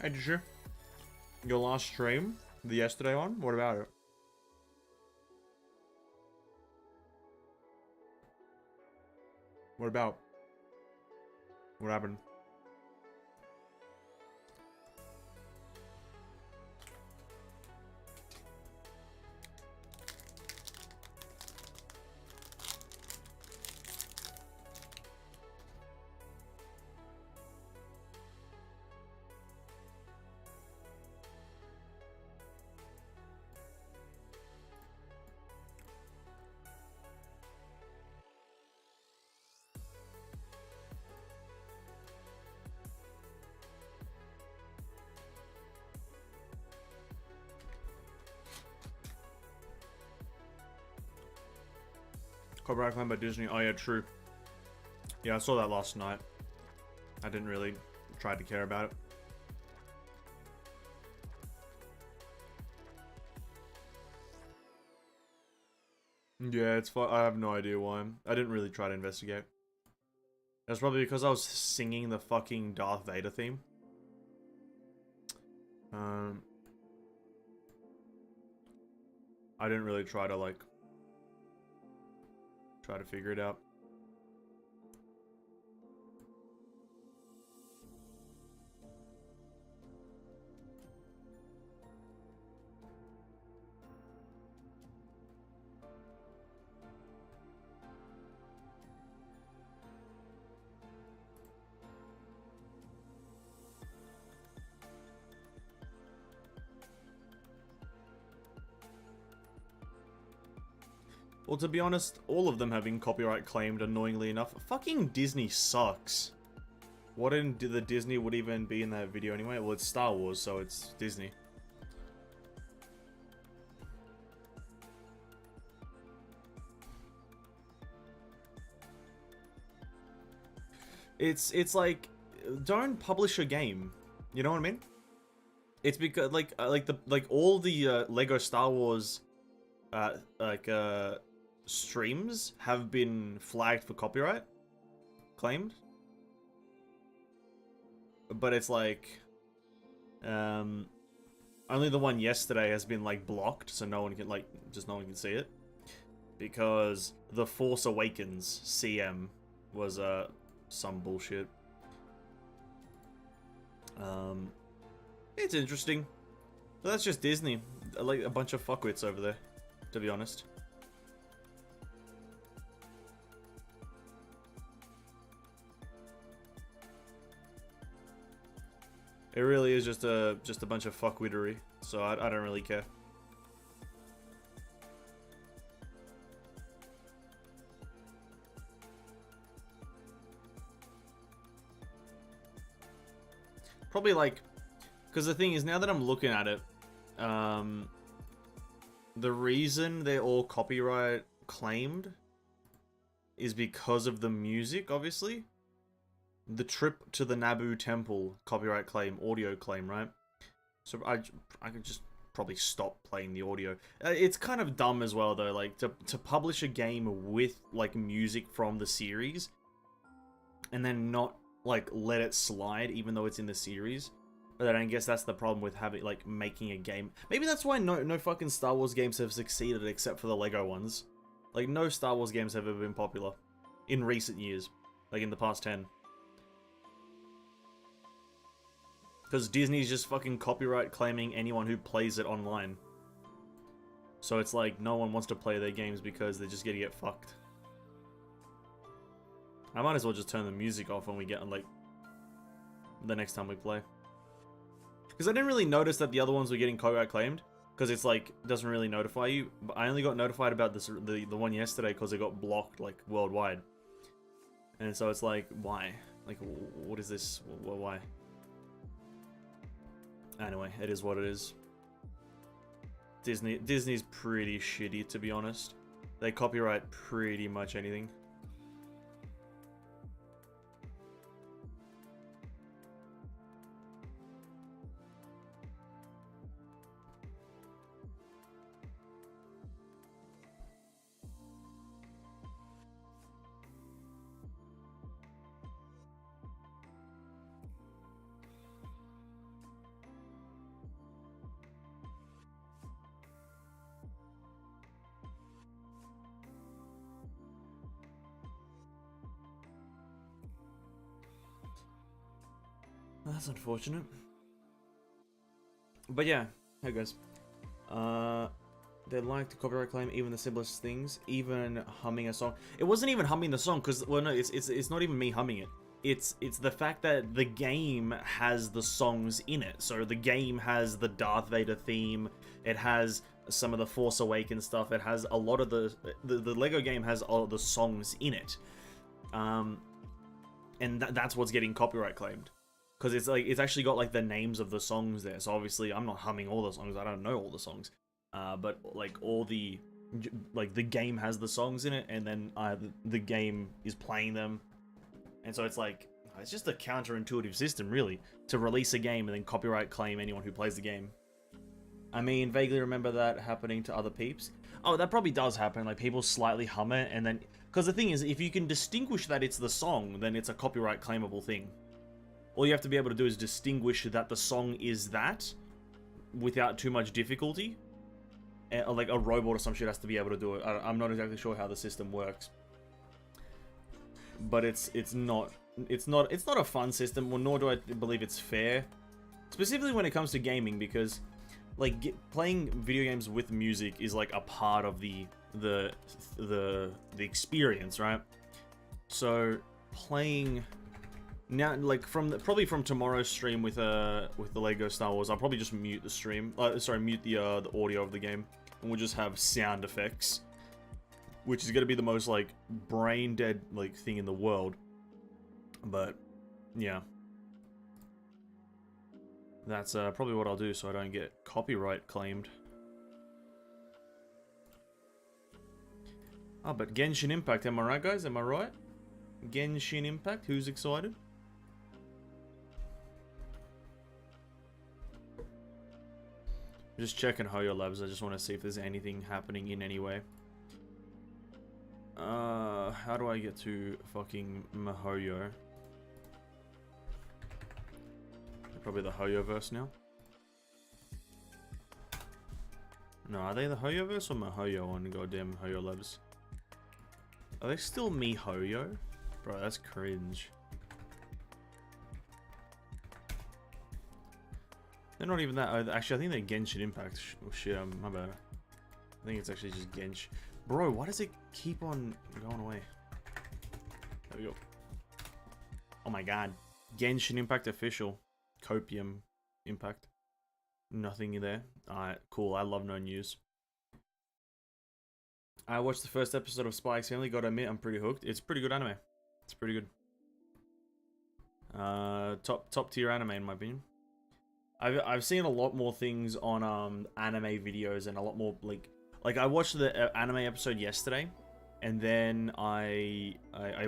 Hey, did you? Your last stream? The yesterday one? What about it? What about? What happened? Copyright claim by Disney. Oh yeah, true. Yeah, I saw that last night. I didn't really try to care about it. Yeah, it's fine. I have no idea why. I didn't really try to investigate. That's probably because I was singing the fucking Darth Vader theme. I didn't really try to, like, try to figure it out. Well, to be honest, all of them have been copyright claimed, annoyingly enough. Fucking Disney sucks. What in the Disney would even be in that video anyway? Well, it's Star Wars, so it's Disney. It's like, don't publish a game. You know what I mean? It's because like all the Lego Star Wars streams have been flagged for copyright claimed, but it's like only the one yesterday has been like blocked, so no one can no one can see it because The Force Awakens CM was some bullshit. It's interesting. But that's just Disney. Like a bunch of fuckwits over there, to be honest. It really is just a bunch of fuckwittery, so I don't really care. Probably like, because the thing is, now that I'm looking at it, the reason they're all copyright claimed is because of the music, obviously. The trip to the Naboo temple, copyright claim, audio claim, right? So I could just probably stop playing the audio. It's kind of dumb as well, though, like, to publish a game with, like, music from the series, and then not, like, let it slide, even though it's in the series. But then I guess that's the problem with having, like, making a game. Maybe that's why no fucking Star Wars games have succeeded except for the Lego ones. Like, no Star Wars games have ever been popular in recent years. Like, in the past 10. Because Disney's just fucking copyright claiming anyone who plays it online. So it's like, no one wants to play their games because they're just gonna get fucked. I might as well just turn the music off when we get on, like, the next time we play. Because I didn't really notice that the other ones were getting copyright claimed. Because it's like, doesn't really notify you. But I only got notified about this the one yesterday because it got blocked, like, worldwide. And so it's like, why? Like, what is this? Why? Anyway, it is what it is. Disney's pretty shitty, to be honest. They copyright pretty much anything. That's unfortunate. But yeah, hey guys. They like to copyright claim even the simplest things, even humming a song. It wasn't even humming the song, because, well, no, it's not even me humming it. It's the fact that the game has the songs in it. So the game has the Darth Vader theme. It has some of the Force Awakens stuff. It has a lot of the Lego game has all of the songs in it. And that's what's getting copyright claimed. Because it's actually got like the names of the songs there. So obviously I'm not humming all the songs. I don't know all the songs. But like the game has the songs in it, and then the game is playing them. And so it's like, it's just a counterintuitive system, really, to release a game and then copyright claim anyone who plays the game. I mean, vaguely remember that happening to other peeps. Oh, that probably does happen. Like, people slightly hum it, and then... Because the thing is, if you can distinguish that it's the song, then it's a copyright claimable thing. All you have to be able to do is distinguish that the song is that, without too much difficulty. Like, a robot or some shit has to be able to do it. I'm not exactly sure how the system works. But it's not a fun system, well, nor do I believe it's fair. Specifically when it comes to gaming, because like playing video games with music is like a part of the experience, right? So playing now, like probably from tomorrow's stream with the Lego Star Wars, I'll probably just mute the stream. Mute the audio of the game, and we'll just have sound effects. Which is going to be the most, like, brain-dead, like, thing in the world. But, yeah. That's probably what I'll do so I don't get copyright claimed. Oh, but Genshin Impact, am I right, guys? Am I right? Genshin Impact, who's excited? Just checking Hoyo Labs, I just want to see if there's anything happening in any way. How do I get to fucking Mihoyo? Probably the Hoyoverse now. No, are they the Hoyoverse or Mihoyo on goddamn Hoyo Labs? Are they still Mihoyo? Bro, that's cringe. They're not even that. Actually, I think they're Genshin Impact. Oh shit, my bad. I think it's actually just Gensh. Bro, why does it keep on going away? There we go. Oh my god. Genshin Impact official. Copium Impact. Nothing there. Alright, cool. I love no news. I watched the first episode of Spy X Family. Gotta admit, I'm pretty hooked. It's pretty good anime. It's pretty good. Top tier anime in my opinion. I've seen a lot more things on anime videos and a lot more like I watched the anime episode yesterday, and then I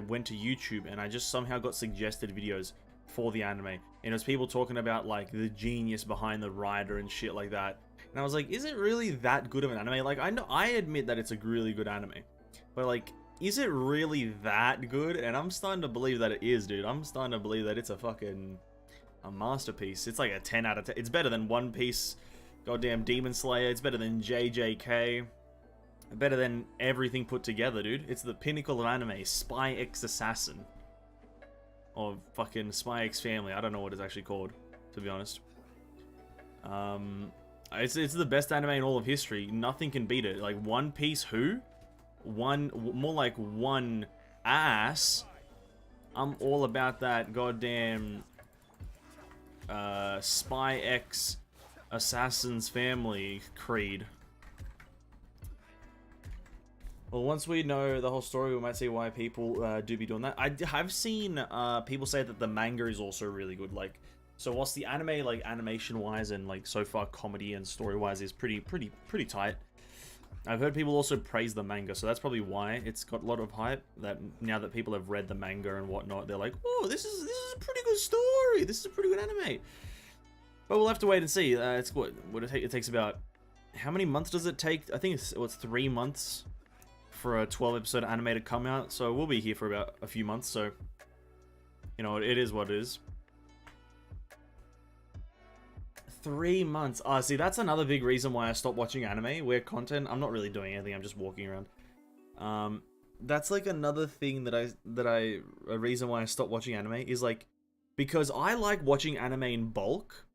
went to YouTube and I just somehow got suggested videos for the anime, and it was people talking about like the genius behind the writer and shit like that, and I was like, is it really that good of an anime? Like, I admit that it's a really good anime, but like, is it really that good? And I'm starting to believe that it is, dude. I'm starting to believe that it's a masterpiece. It's like a 10 out of 10. It's better than One Piece, goddamn Demon Slayer. It's better than JJK. Better than everything put together, dude. It's the pinnacle of anime. Spy X Assassin. Or fucking Spy X Family. I don't know what it's actually called, to be honest. It's the best anime in all of history. Nothing can beat it. Like, One Piece who? More like one ass. I'm all about that goddamn Spy X Assassin's Family creed. Well, once we know the whole story, we might see why people do be doing that. I have seen people say that the manga is also really good. Like, so whilst the anime, like animation-wise and like so far comedy and story-wise is pretty tight, I've heard people also praise the manga, so that's probably why it's got a lot of hype. That now that people have read the manga and whatnot, they're like, "Oh, this is a pretty good story. This is a pretty good anime." But we'll have to wait and see. It's what it takes about how many months does it take? I think it's 3 months for a 12-episode anime to come out. So we'll be here for about a few months. So you know, it is what it is. 3 months. See, that's another big reason why I stopped watching anime, where content, I'm not really doing anything, I'm just walking around. That's like another thing a reason why I stopped watching anime is like, Because I like watching anime in bulk,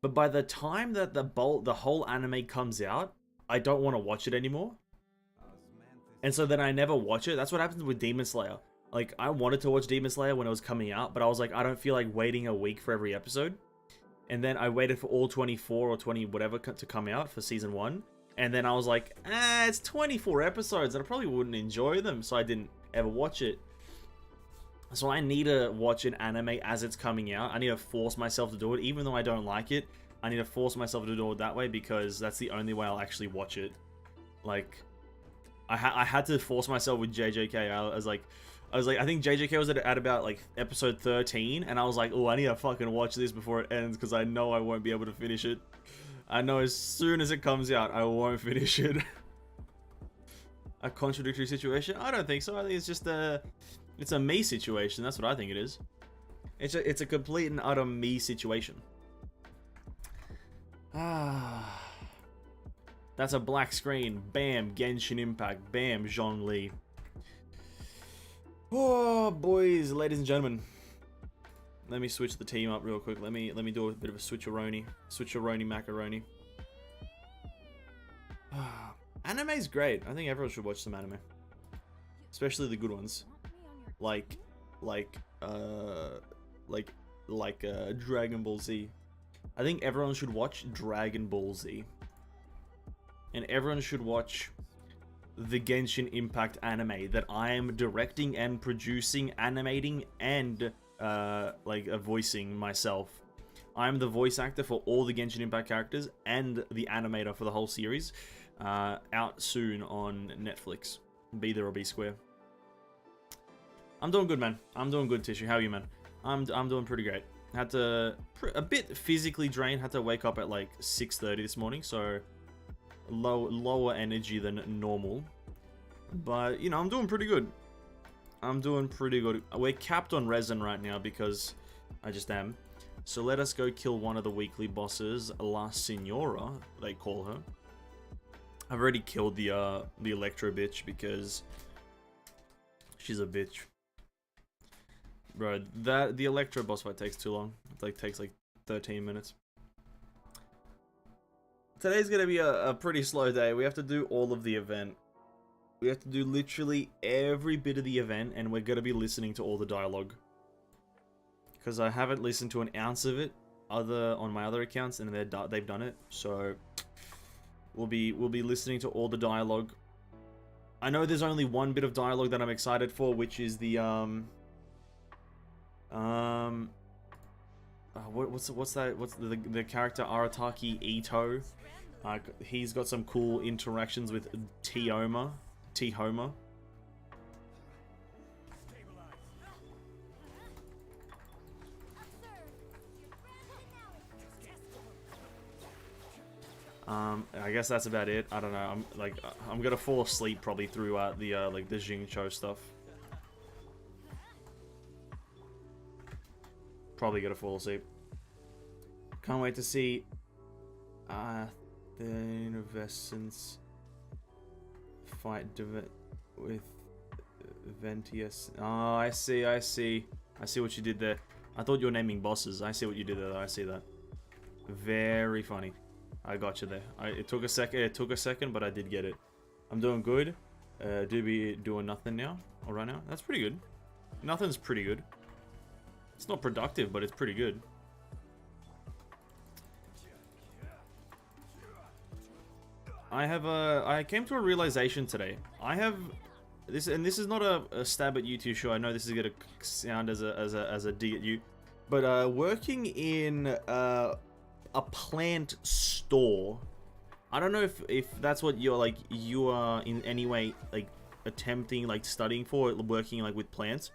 but by the time that the whole anime comes out, I don't want to watch it anymore. And so then I never watch it. That's what happens with Demon Slayer. Like, I wanted to watch Demon Slayer when it was coming out, but I was like, I don't feel like waiting a week for every episode. And then I waited for all 24 or 20 whatever to come out for season 1. And then I was like, it's 24 episodes and I probably wouldn't enjoy them, so I didn't ever watch it. So I need to watch an anime as it's coming out. I need to force myself to do it, even though I don't like it. I need to force myself to do it that way because that's the only way I'll actually watch it. Like, I had to force myself with JJK. I was like, I think JJK was at about like episode 13, and I was like, oh, I need to fucking watch this before it ends because I know I won't be able to finish it. I know as soon as it comes out, I won't finish it. A contradictory situation? I don't think so. I think it's just it's a me situation. That's what I think it is. It's a complete and utter me situation. Ah. That's a black screen. Bam, Genshin Impact. Bam, Zhongli. Oh, boys, ladies and gentlemen. Let me switch the team up real quick. Let me do a bit of a switcheroni. Switcheroni macaroni. Anime's great. I think everyone should watch some anime. Especially the good ones. Like Dragon Ball Z. I think everyone should watch Dragon Ball Z. And everyone should watch the Genshin Impact anime that I am directing and producing, animating, and voicing myself. I'm the voice actor for all the Genshin Impact characters and the animator for the whole series. Out soon on Netflix. Be there or be square. I'm doing good, man. I'm doing good, Tissue. How are you, man? I'm doing pretty great. Had to a bit physically drained. Had to wake up at like 6:30 this morning, so lower energy than normal. But you know, I'm doing pretty good. I'm doing pretty good. We're capped on resin right now because I just am. So let us go kill one of the weekly bosses, La Signora, they call her. I've already killed the Electro bitch because she's a bitch. Bro, the Electro boss fight takes too long. It takes like 13 minutes. Today's gonna be a pretty slow day. We have to do all of the event. We have to do literally every bit of the event, and we're gonna be listening to all the dialogue. Because I haven't listened to an ounce of it on my other accounts, and they've done it. So we'll be listening to all the dialogue. I know there's only one bit of dialogue that I'm excited for, which is the what's the character Arataki Ito. He's got some cool interactions with T-Homa. I guess that's about it. I don't know. I'm gonna fall asleep probably through the Xingqiu stuff. Probably gonna fall asleep. Can't wait to see the Innovescence fight with Ventius. Oh, I see what you did there. I thought you were naming bosses. I see what you did there. I see that. Very funny. I got you there. It took a second, but I did get it. I'm doing good. Do be doing nothing now, or right now. That's pretty good. Nothing's pretty good. It's not productive, but it's pretty good. I came to a realization today. I have this, and this is not a stab at you too, sure. I know this is gonna sound as a dig at you, but working in a plant store. I don't know if that's what you are in any way attempting studying for, working with plants.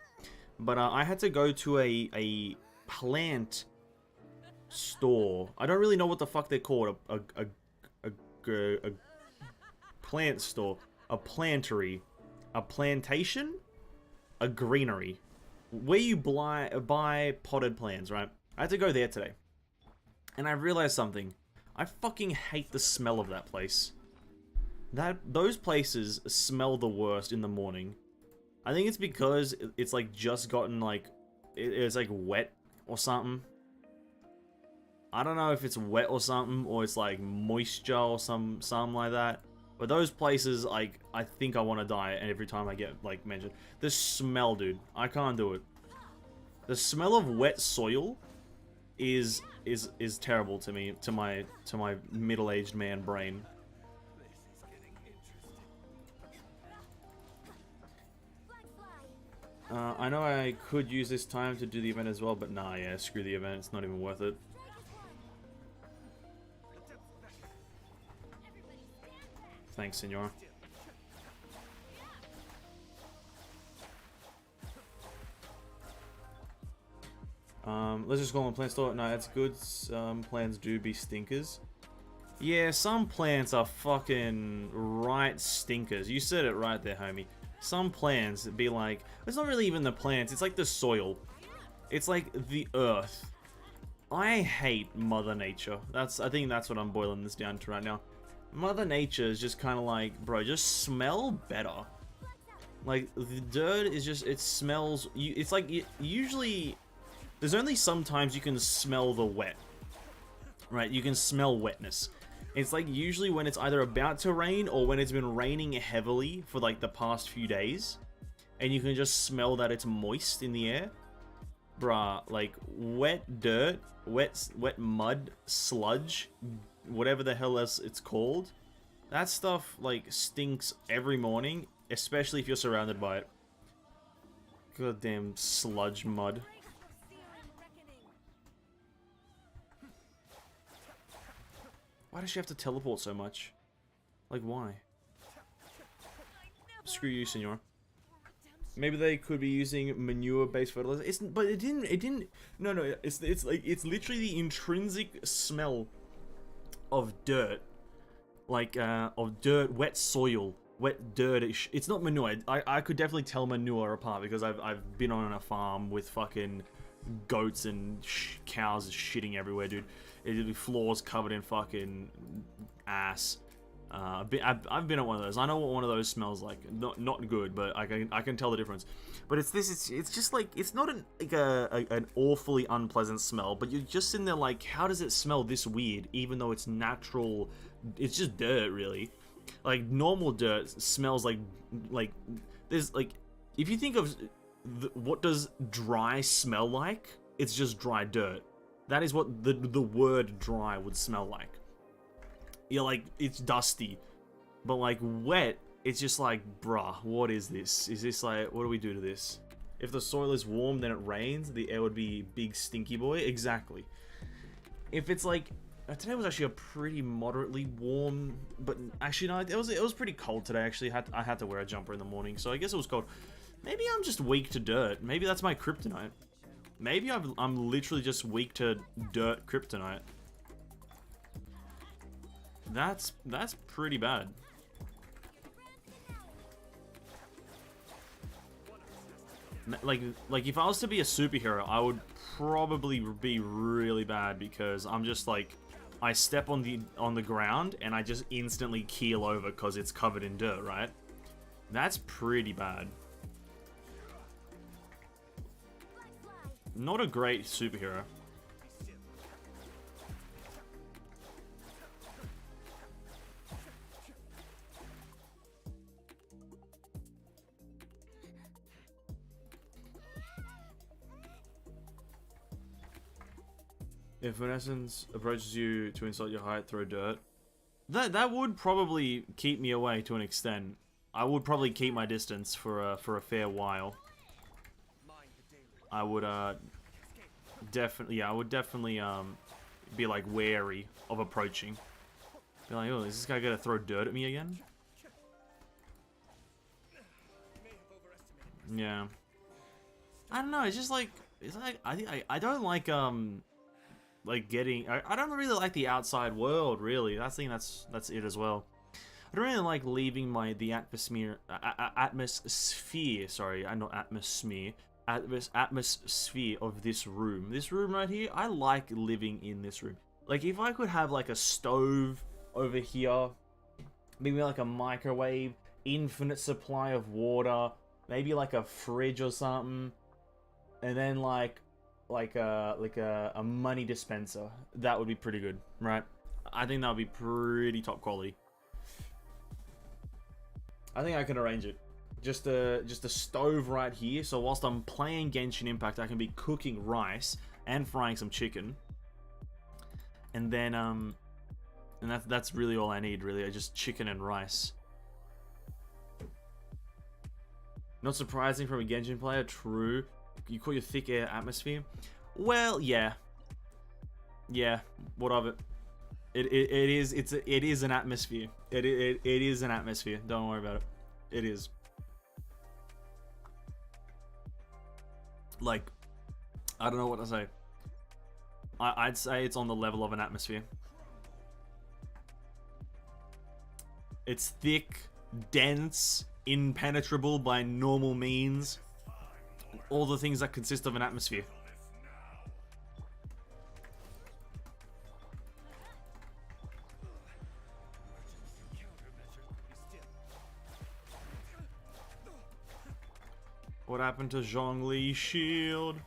But I had to go to a plant store. I don't really know what the fuck they're called. A plant store, a plantery, a plantation, a greenery, where you buy potted plants, right? I had to go there today. And I realized something. I fucking hate the smell of that place. Those places smell the worst in the morning. I think it's because it's just gotten it's wet or something. I don't know if it's wet or something, or it's like moisture or something like that. But those places, like, I think I want to die every time I get, like, mentioned. The smell, dude. I can't do it. The smell of wet soil is terrible to me, to my middle-aged man brain. I know I could use this time to do the event as well, but nah, yeah, screw the event. It's not even worth it. Thanks, senor. Let's just go on plant store. No, that's good. Some plants do be stinkers. Yeah, some plants are fucking right stinkers. You said it right there, homie. Some plants be like, it's not really even the plants, it's like the soil. It's like the earth. I hate Mother Nature. I think that's what I'm boiling this down to right now. Mother Nature is just kind of like, bro, just smell better. Like, the dirt is just, it smells, it's like, usually, there's only sometimes you can smell the wet. Right, you can smell wetness. It's like usually when it's either about to rain or when it's been raining heavily for like the past few days. And you can just smell that it's moist in the air. Bruh, like wet dirt, wet mud, sludge, whatever the hell else it's called. That stuff like stinks every morning, especially if you're surrounded by it. Goddamn sludge mud. Why does she have to teleport so much? Like, why? Screw you, senor. Maybe they could be using manure-based fertilizer. But it didn't. No. It's like it's literally the intrinsic smell of dirt, like of dirt, wet soil, wet dirt. It's not manure. I could definitely tell manure apart because I've been on a farm with fucking goats and cows shitting everywhere, dude. It'd be floors covered in fucking ass. I've been at one of those. I know what one of those smells like. Not good, but I can tell the difference. But it's just like, it's not an awfully unpleasant smell, but you're just sitting there like, how does it smell this weird? Even though it's natural, it's just dirt, really. Like normal dirt smells like there's like, if you think of what does dry smell like, it's just dry dirt. That is what the word dry would smell like. You're like, it's dusty. But like wet, it's just like, bruh, what is this? Is this like, what do we do to this? If the soil is warm, then it rains, the air would be big stinky boy. Exactly. If it's like, today was actually a pretty moderately warm, but actually no, it was pretty cold today actually. I had to wear a jumper in the morning, so I guess it was cold. Maybe I'm just weak to dirt. Maybe that's my kryptonite. Maybe I'm literally just weak to dirt kryptonite. That's pretty bad. Like if I was to be a superhero, I would probably be really bad because I'm just like, I step on the ground and I just instantly keel over because it's covered in dirt, right? That's pretty bad. Not a great superhero. If an essence approaches you to insult your height, throw dirt. That would probably keep me away to an extent. I would probably keep my distance for a fair while. I would definitely be like wary of approaching. Be like, oh, is this guy gonna throw dirt at me again? Yeah. I don't know. It's just like I don't like getting. I don't really like the outside world. Really, that's it as well. I don't really like leaving the atmosphere. Sorry, not atmosphere. Atmosphere of this room. This room right here, I like living in this room. Like, if I could have, like, a stove over here, maybe, like, a microwave, infinite supply of water, maybe, like, a fridge or something, and then, like, a money dispenser, that would be pretty good, right? I think that would be pretty top quality. I think I can arrange it. Just a stove right here, so whilst I'm playing Genshin Impact, I can be cooking rice and frying some chicken. And then and that's really all I need, really. Just chicken and rice. Not surprising from a Genshin player, true. You call your thick air atmosphere? Well, yeah. Yeah, what of it? It is an atmosphere. It is an atmosphere. Don't worry about it. It is. Like, I don't know what to say. I'd say it's on the level of an atmosphere. It's thick, dense, impenetrable by normal means. All the things that consist of an atmosphere. What happened to Zhongli's shield?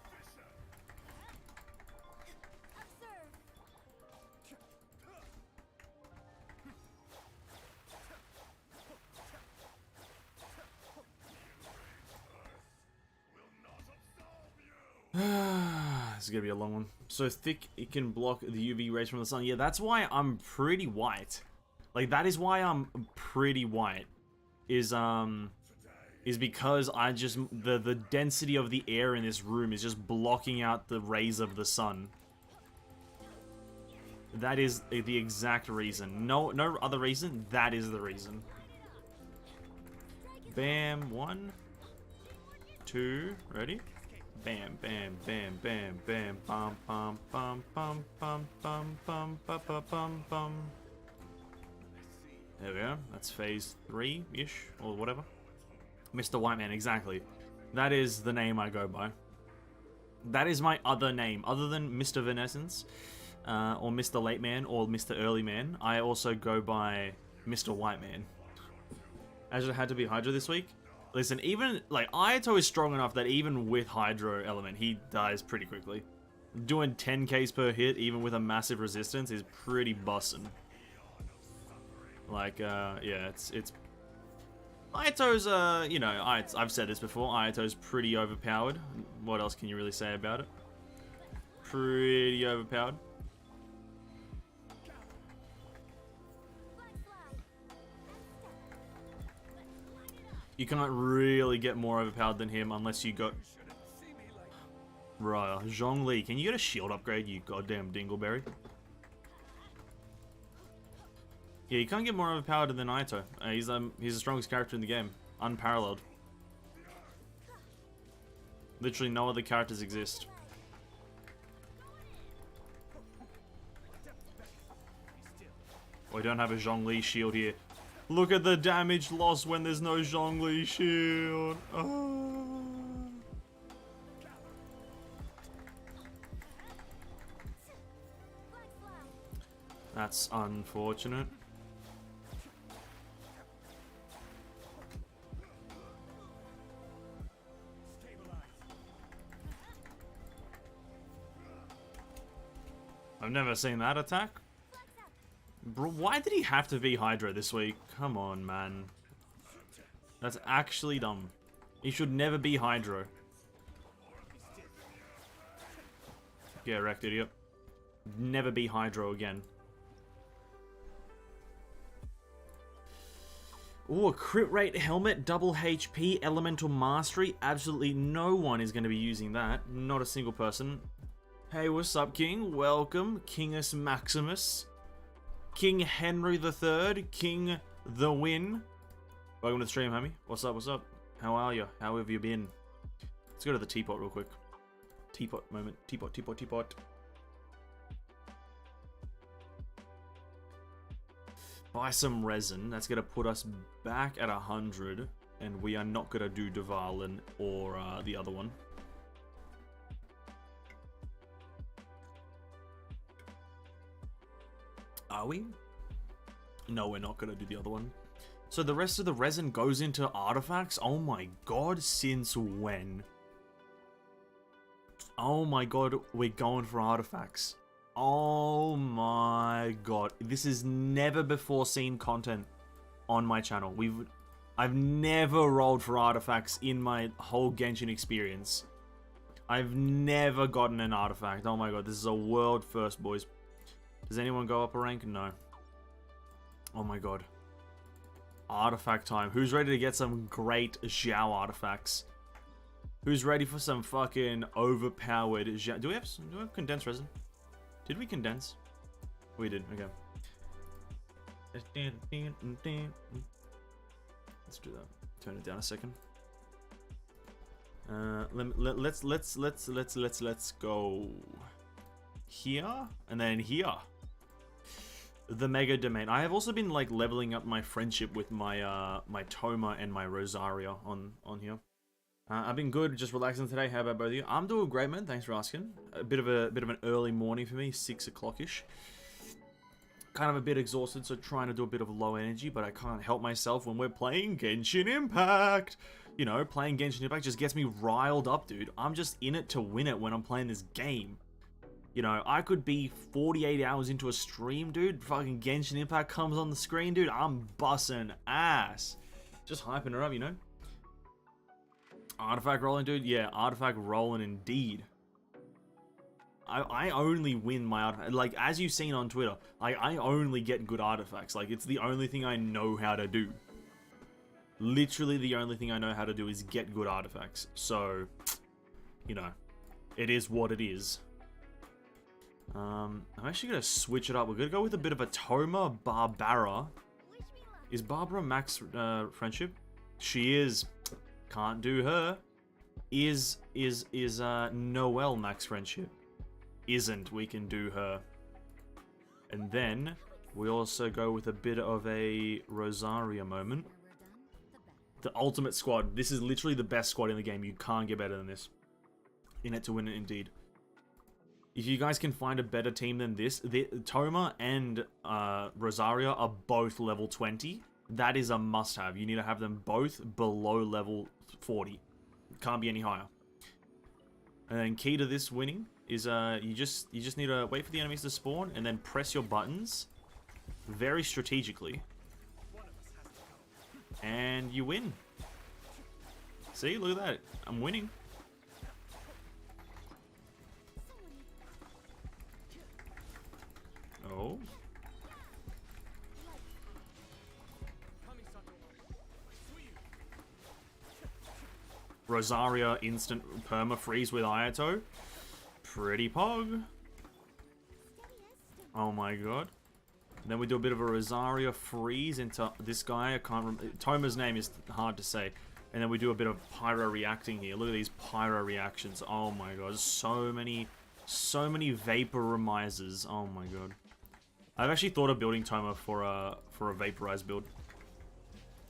This is gonna be a long one. So thick it can block the UV rays from the sun. Yeah, that's why I'm pretty white. Like, that is why I'm pretty white. Is because I just the density of the air in this room is just blocking out the rays of the sun. That is the exact reason. No other reason. That is the reason. Bam, 1, 2, ready? Bam, bam, bam, bam, bam, bum, bum, bum, bum, bum, bum, bum, bum, bum, bum, bum. There we go. That's phase 3-ish, or whatever. Mr. Whiteman, exactly. That is the name I go by. That is my other name. Other than Mr. Venescence, or Mr. Late Man, or Mr. Early Man, I also go by Mr. Whiteman. As it had to be Hydra this week. Listen, even, like, AYATO is strong enough that even with Hydro Element, he dies pretty quickly. Doing 10Ks per hit, even with a massive resistance, is pretty bussin'. Like, yeah, it's... AYATO's, you know, I've said this before, AYATO's pretty overpowered. What else can you really say about it? Pretty overpowered. You can't really get more overpowered than him unless you got... Right, Zhongli, can you get a shield upgrade, you goddamn dingleberry? Yeah, you can't get more overpowered than AYATO. He's the strongest character in the game. Unparalleled. Literally no other characters exist. We don't have a Zhongli shield here. Look at the damage loss when there's no Zhongli shield. Oh. That's unfortunate. I've never seen that attack. Bro, why did he have to be Hydra this week? Come on, man. That's actually dumb. He should never be Hydra. Get wrecked, idiot. Never be Hydro again. Ooh, a crit rate helmet, double HP, elemental mastery. Absolutely no one is going to be using that. Not a single person. Hey, what's up, King? Welcome, Kingus Maximus. King Henry III, King the Win. Welcome to the stream, homie. What's up, what's up? How are you? How have you been? Let's go to the teapot real quick. Teapot moment. Teapot, teapot, teapot. Buy some resin. That's going to put us back at 100. And we are not going to do Dvalin or the other one. Are we? No, we're not going to do the other one. So the rest of the resin goes into artifacts? Oh my god, since when? Oh my god, we're going for artifacts. Oh my god. This is never before seen content on my channel. I've never rolled for artifacts in my whole Genshin experience. I've never gotten an artifact. Oh my god, this is a world first, boys. Does anyone go up a rank? No. Oh my god. Artifact time. Who's ready to get some great Xiao artifacts? Who's ready for some fucking overpowered Xiao? Do we have condensed resin? Did we condense? We did, okay. Let's do that. Turn it down a second. Let's go here and then here. The Mega Domain. I have also been like leveling up my friendship with my my Toma and my Rosaria on here. I've been good, just relaxing today. How about both of you? I'm doing great, man. Thanks for asking. A bit of an early morning for me, 6 o'clock-ish. Kind of a bit exhausted, so trying to do a bit of low energy, but I can't help myself when we're playing Genshin Impact. You know, playing Genshin Impact just gets me riled up, dude. I'm just in it to win it when I'm playing this game. You know, I could be 48 hours into a stream, dude. Fucking Genshin Impact comes on the screen, dude. I'm bussing ass. Just hyping her up, you know? Artifact rolling, dude? Yeah, artifact rolling indeed. I only win my artifact. Like, as you've seen on Twitter, like, I only get good artifacts. Like, it's the only thing I know how to do. Literally the only thing I know how to do is get good artifacts. So, you know, it is what it is. I'm actually going to switch it up. We're going to go with a bit of a Toma Barbara. Is Barbara max friendship? She is. Can't do her. Is Noelle max friendship? Isn't. We can do her. And then we also go with a bit of a Rosaria moment. The ultimate squad. This is literally the best squad in the game. You can't get better than this. In it to win it, indeed. If you guys can find a better team than this, Toma and Rosaria are both level 20. That is a must-have. You need to have them both below level 40. Can't be any higher. And then key to this winning is you just need to wait for the enemies to spawn and then press your buttons very strategically. And you win. See, look at that. I'm winning. Oh. Rosaria instant perma-freeze with Ayato. Pretty pog. Oh my god. And then we do a bit of a Rosaria freeze into this guy. I can't remember. Toma's name is hard to say. And then we do a bit of pyro reacting here. Look at these pyro reactions. Oh my god. So many vaporizers. Oh my god. I've actually thought of building Toma for a vaporized build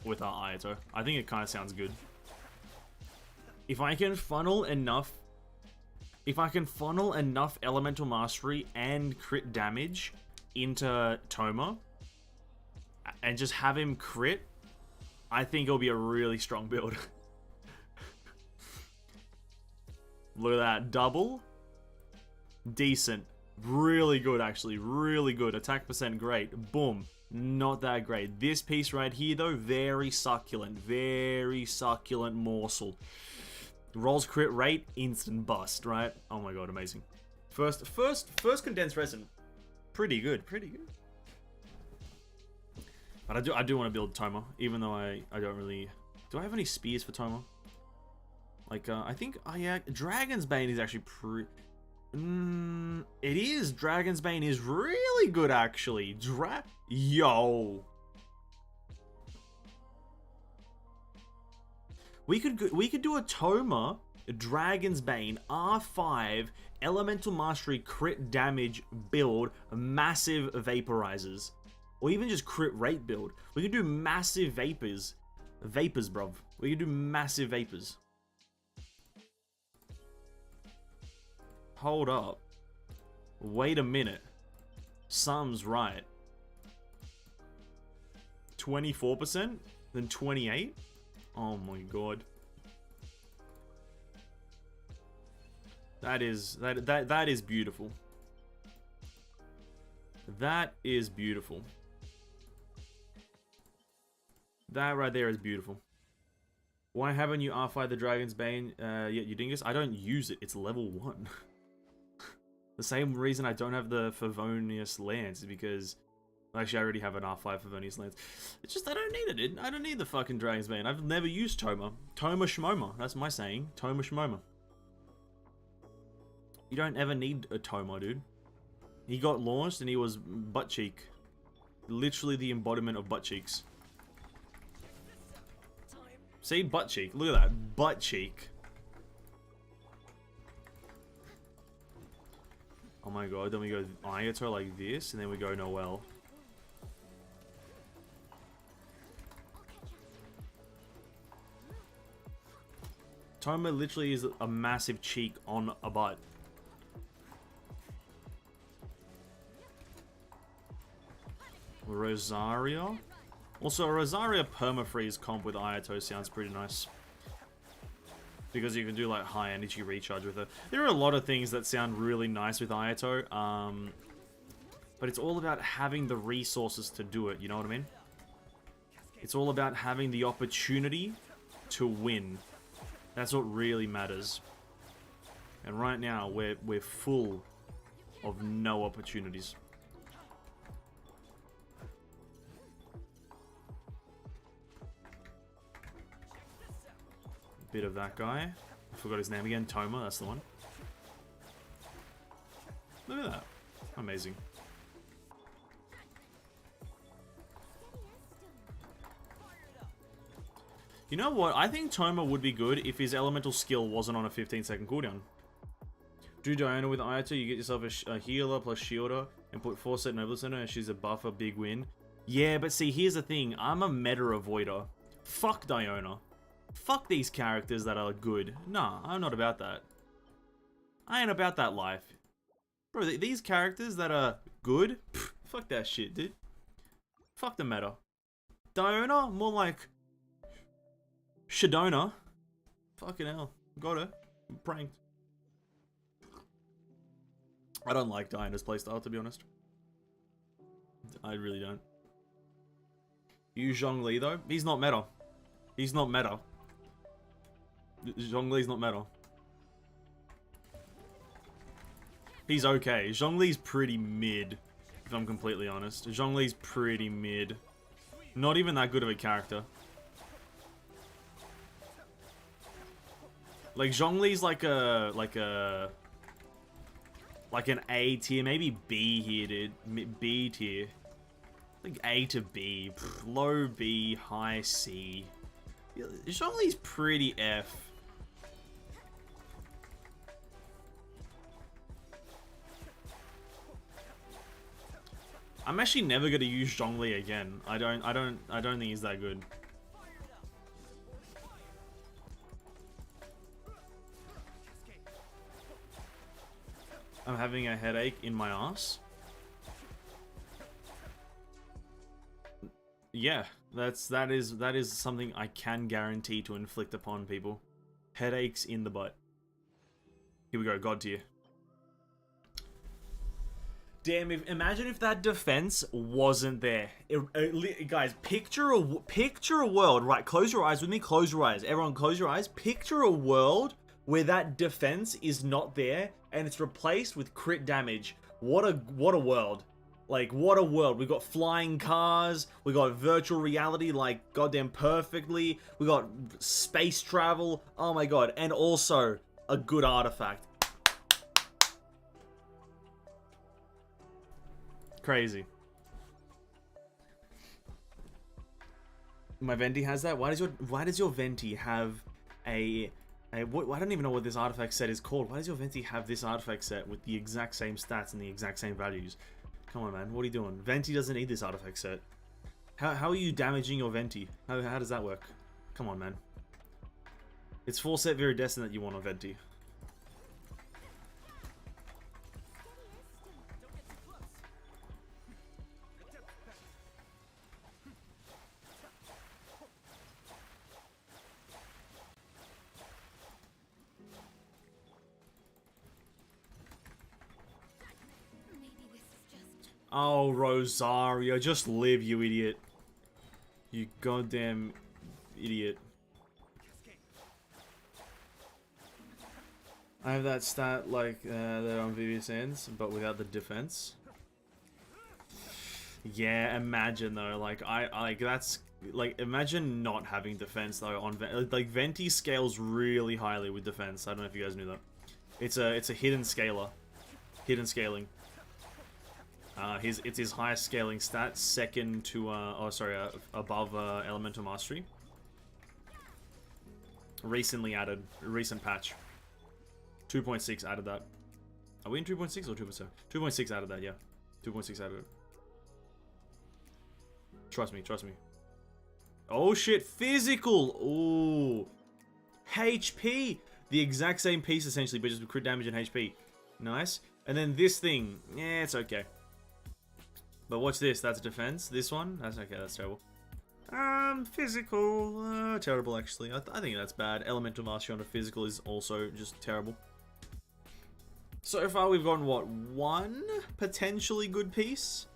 with our Ayato. I think it kind of sounds good. If I can funnel enough elemental mastery and crit damage into Toma and just have him crit, I think it'll be a really strong build. Look at that. Double. Decent. Really good, actually. Really good. Attack percent, great. Boom. Not that great. This piece right here, though, very succulent. Very succulent morsel. Rolls crit rate, instant bust, right? Oh my god, amazing. First condensed resin. Pretty good, pretty good. But I do want to build Toma, even though I don't really... Do I have any spears for Toma? Like, I think... Oh yeah, Dragon's Bane is actually it is. Dragon's Bane is really good, actually. Yo. We could do a Toma, Dragon's Bane, R5, Elemental Mastery, crit damage build, massive vaporizers. Or even just crit rate build. We could do massive vapors. Vapors, bruv. We could do massive vapors. Hold up. Wait a minute. Something's right. 24%? Then 28? Oh my god. That is beautiful. That is beautiful. That right there is beautiful. Why haven't you R5 the Dragon's Bane yet, you dingus? I don't use it. It's level 1. The same reason I don't have the Favonius Lance is because... Actually, I already have an R5 Favonius Lance. It's just I don't need it, dude. I don't need the fucking Dragon's Bane. I've never used Toma. Toma Shmoma. That's my saying. Toma Shmoma. You don't ever need a Toma, dude. He got launched and he was butt cheek. Literally the embodiment of butt cheeks. See? Butt cheek. Look at that. Butt cheek. Oh my god. Then we go Ayato like this. And then we go Noel. Toma literally is a massive cheek on a butt. Rosaria? Also, a Rosaria permafreeze comp with Ayato sounds pretty nice. Because you can do like high energy recharge with her. There are a lot of things that sound really nice with Ayato. But it's all about having the resources to do it, you know what I mean? It's all about having the opportunity to win. That's what really matters. And right now, we're full of no opportunities. Bit of that guy. I forgot his name again. Toma, that's the one. Look at that. Amazing. You know what? I think Toma would be good if his elemental skill wasn't on a 15-second cooldown. Do Diana with Ayato, you get yourself a healer plus shielder and put 4-set Noblesse in her and she's a buffer, big win. Yeah, but see, here's the thing. I'm a meta avoider. Fuck Diana. Fuck these characters that are good. Nah, I'm not about that. I ain't about that life. Bro, these characters that are good, pff, fuck that shit, dude. Fuck the meta. Diana, more like Shadona. Fucking hell. Got her. I'm pranked. I don't like Diana's playstyle, to be honest. I really don't. Use Zhongli, though. He's not meta. He's not meta. Zhongli's not meta. He's okay. Zhongli's pretty mid, if I'm completely honest. Zhongli's pretty mid. Not even that good of a character. Like, Zhongli's like an A tier, maybe B here, dude. B tier. Like A to B. Pff, low B, high C. Zhongli's pretty F. I'm actually never gonna use Zhongli again. I don't think he's that good. I'm having a headache in my ass. Yeah, that is something I can guarantee to inflict upon people. Headaches in the butt. Here we go, God tier. Damn! Imagine if that defense wasn't there. Guys, picture a world. Right, close your eyes with me. Close your eyes. Everyone, close your eyes. Picture a world where that defense is not there and it's replaced with crit damage. What a world. Like, what a world. We got flying cars, we got virtual reality, like, goddamn perfectly, we got space travel, oh my god, and also a good artifact. Crazy. My Venti has that? Why does your Venti have I don't even know what this artifact set is called. Why does your Venti have this artifact set with the exact same stats and the exact same values? Come on, man. What are you doing? Venti doesn't need this artifact set. How are you damaging your Venti? How does that work? Come on, man. It's 4-set Viridescent that you want on Venti. Oh, Rosario, just live, you idiot. You goddamn idiot. I have that stat like that on VVSNs, but without the defense. Yeah, imagine though, like like that's like imagine not having defense though on like Venti scales really highly with defense. I don't know if you guys knew that. It's a hidden scaler, hidden scaling. It's his highest scaling stat, second to above Elemental Mastery. Recently added, recent patch. 2.6 added that. Are we in 2.6 or 2.7? 2.6 added that, yeah. 2.6 added it. Trust me, trust me. Oh shit, physical! Ooh. HP! The exact same piece essentially, but just with crit damage and HP. Nice. And then this thing, yeah, it's okay. But watch this, that's defense. This one, that's okay, that's terrible. Physical, terrible actually. I think that's bad. Elemental Mastery on a physical is also just terrible. So far we've gotten, what, one potentially good piece?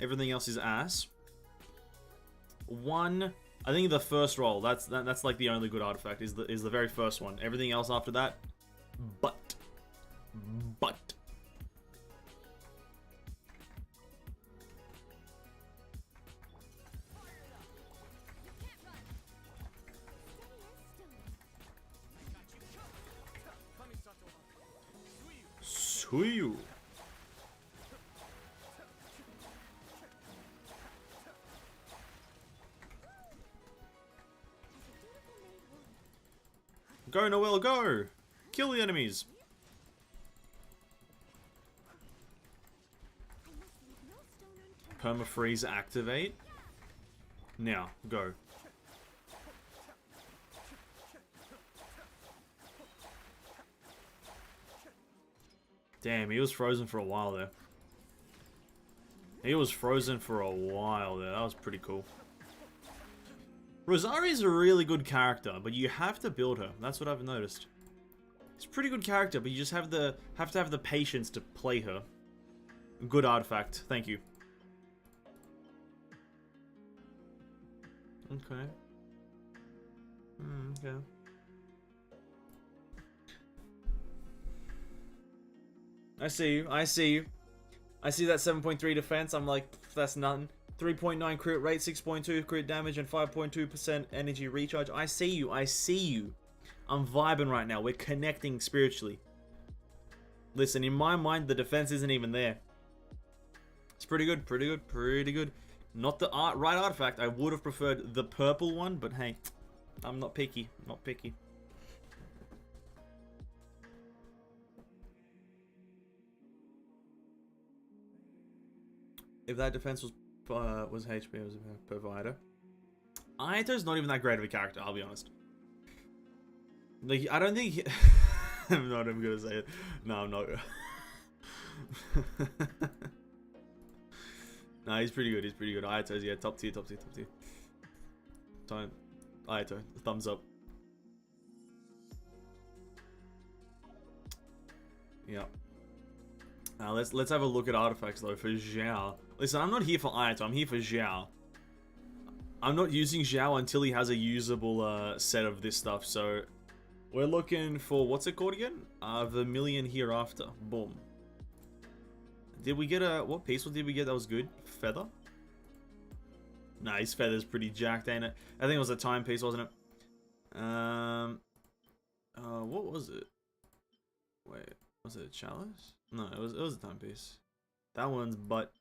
Everything else is ass. One, I think the first roll, that's like the only good artifact, is the very first one. Everything else after that, but. Suyu. Go, Noel, go! Kill the enemies! Permafreeze activate. Now, go. Damn, he was frozen for a while there. He was frozen for a while there. That was pretty cool. Rosari's a really good character, but you have to build her. That's what I've noticed. It's a pretty good character, but you just have to have the patience to play her. Good artifact. Thank you. Okay. Okay. I see you. I see you. I see that 7.3 defense. I'm like, that's nothing. 3.9 crit rate, 6.2 crit damage, and 5.2% energy recharge. I see you. I see you. I'm vibing right now. We're connecting spiritually. Listen, in my mind, the defense isn't even there. It's pretty good. Pretty good. Pretty good. Not the right artifact. I would have preferred the purple one, but hey, I'm not picky. Not picky. If that defense was HP, it was a provider. Ayato's not even that great of a character, I'll be honest. Like, I don't think I'm not even gonna say it. No, I'm not. Nah, he's pretty good. He's pretty good. Ayato's, yeah, top tier, top tier, top tier. Time. Ayato, thumbs up. Yeah. Now let's have a look at artifacts though for Xiao. Listen, I'm not here for Ayato. I'm here for Xiao. I'm not using Xiao until he has a usable set of this stuff. So we're looking for, what's it called again? Vermilion Hereafter. Boom. Did we get a, what piece did we get that was good? Feather? Nah, his feather's pretty jacked, ain't it? I think it was a timepiece, wasn't it? What was it? Wait, was it a chalice? No, it was a timepiece. That one's butt.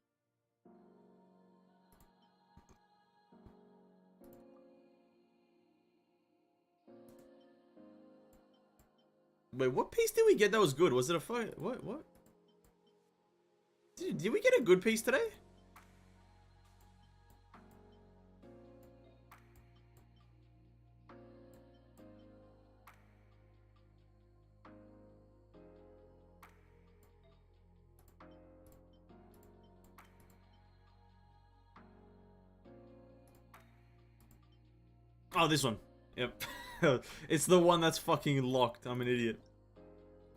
Wait, what piece did we get that was good? Was it a fight? What? Did we get a good piece today? Oh, this one. Yep. It's the one that's fucking locked. I'm an idiot.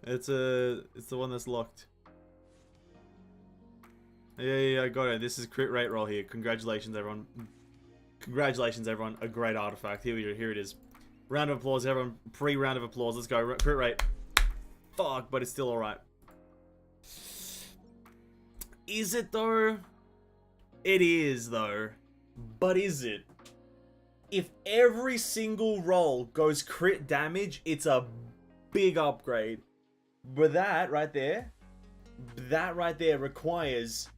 It's the one that's locked. Yeah, I got it. This is crit rate roll here. Congratulations, everyone. Congratulations, everyone. A great artifact. Here we go. Here it is. Round of applause, everyone. Pre-round of applause. Let's go. Crit rate. Fuck, but it's still alright. Is it, though? It is, though. But is it? If every single roll goes crit damage, it's a big upgrade. But that right there requires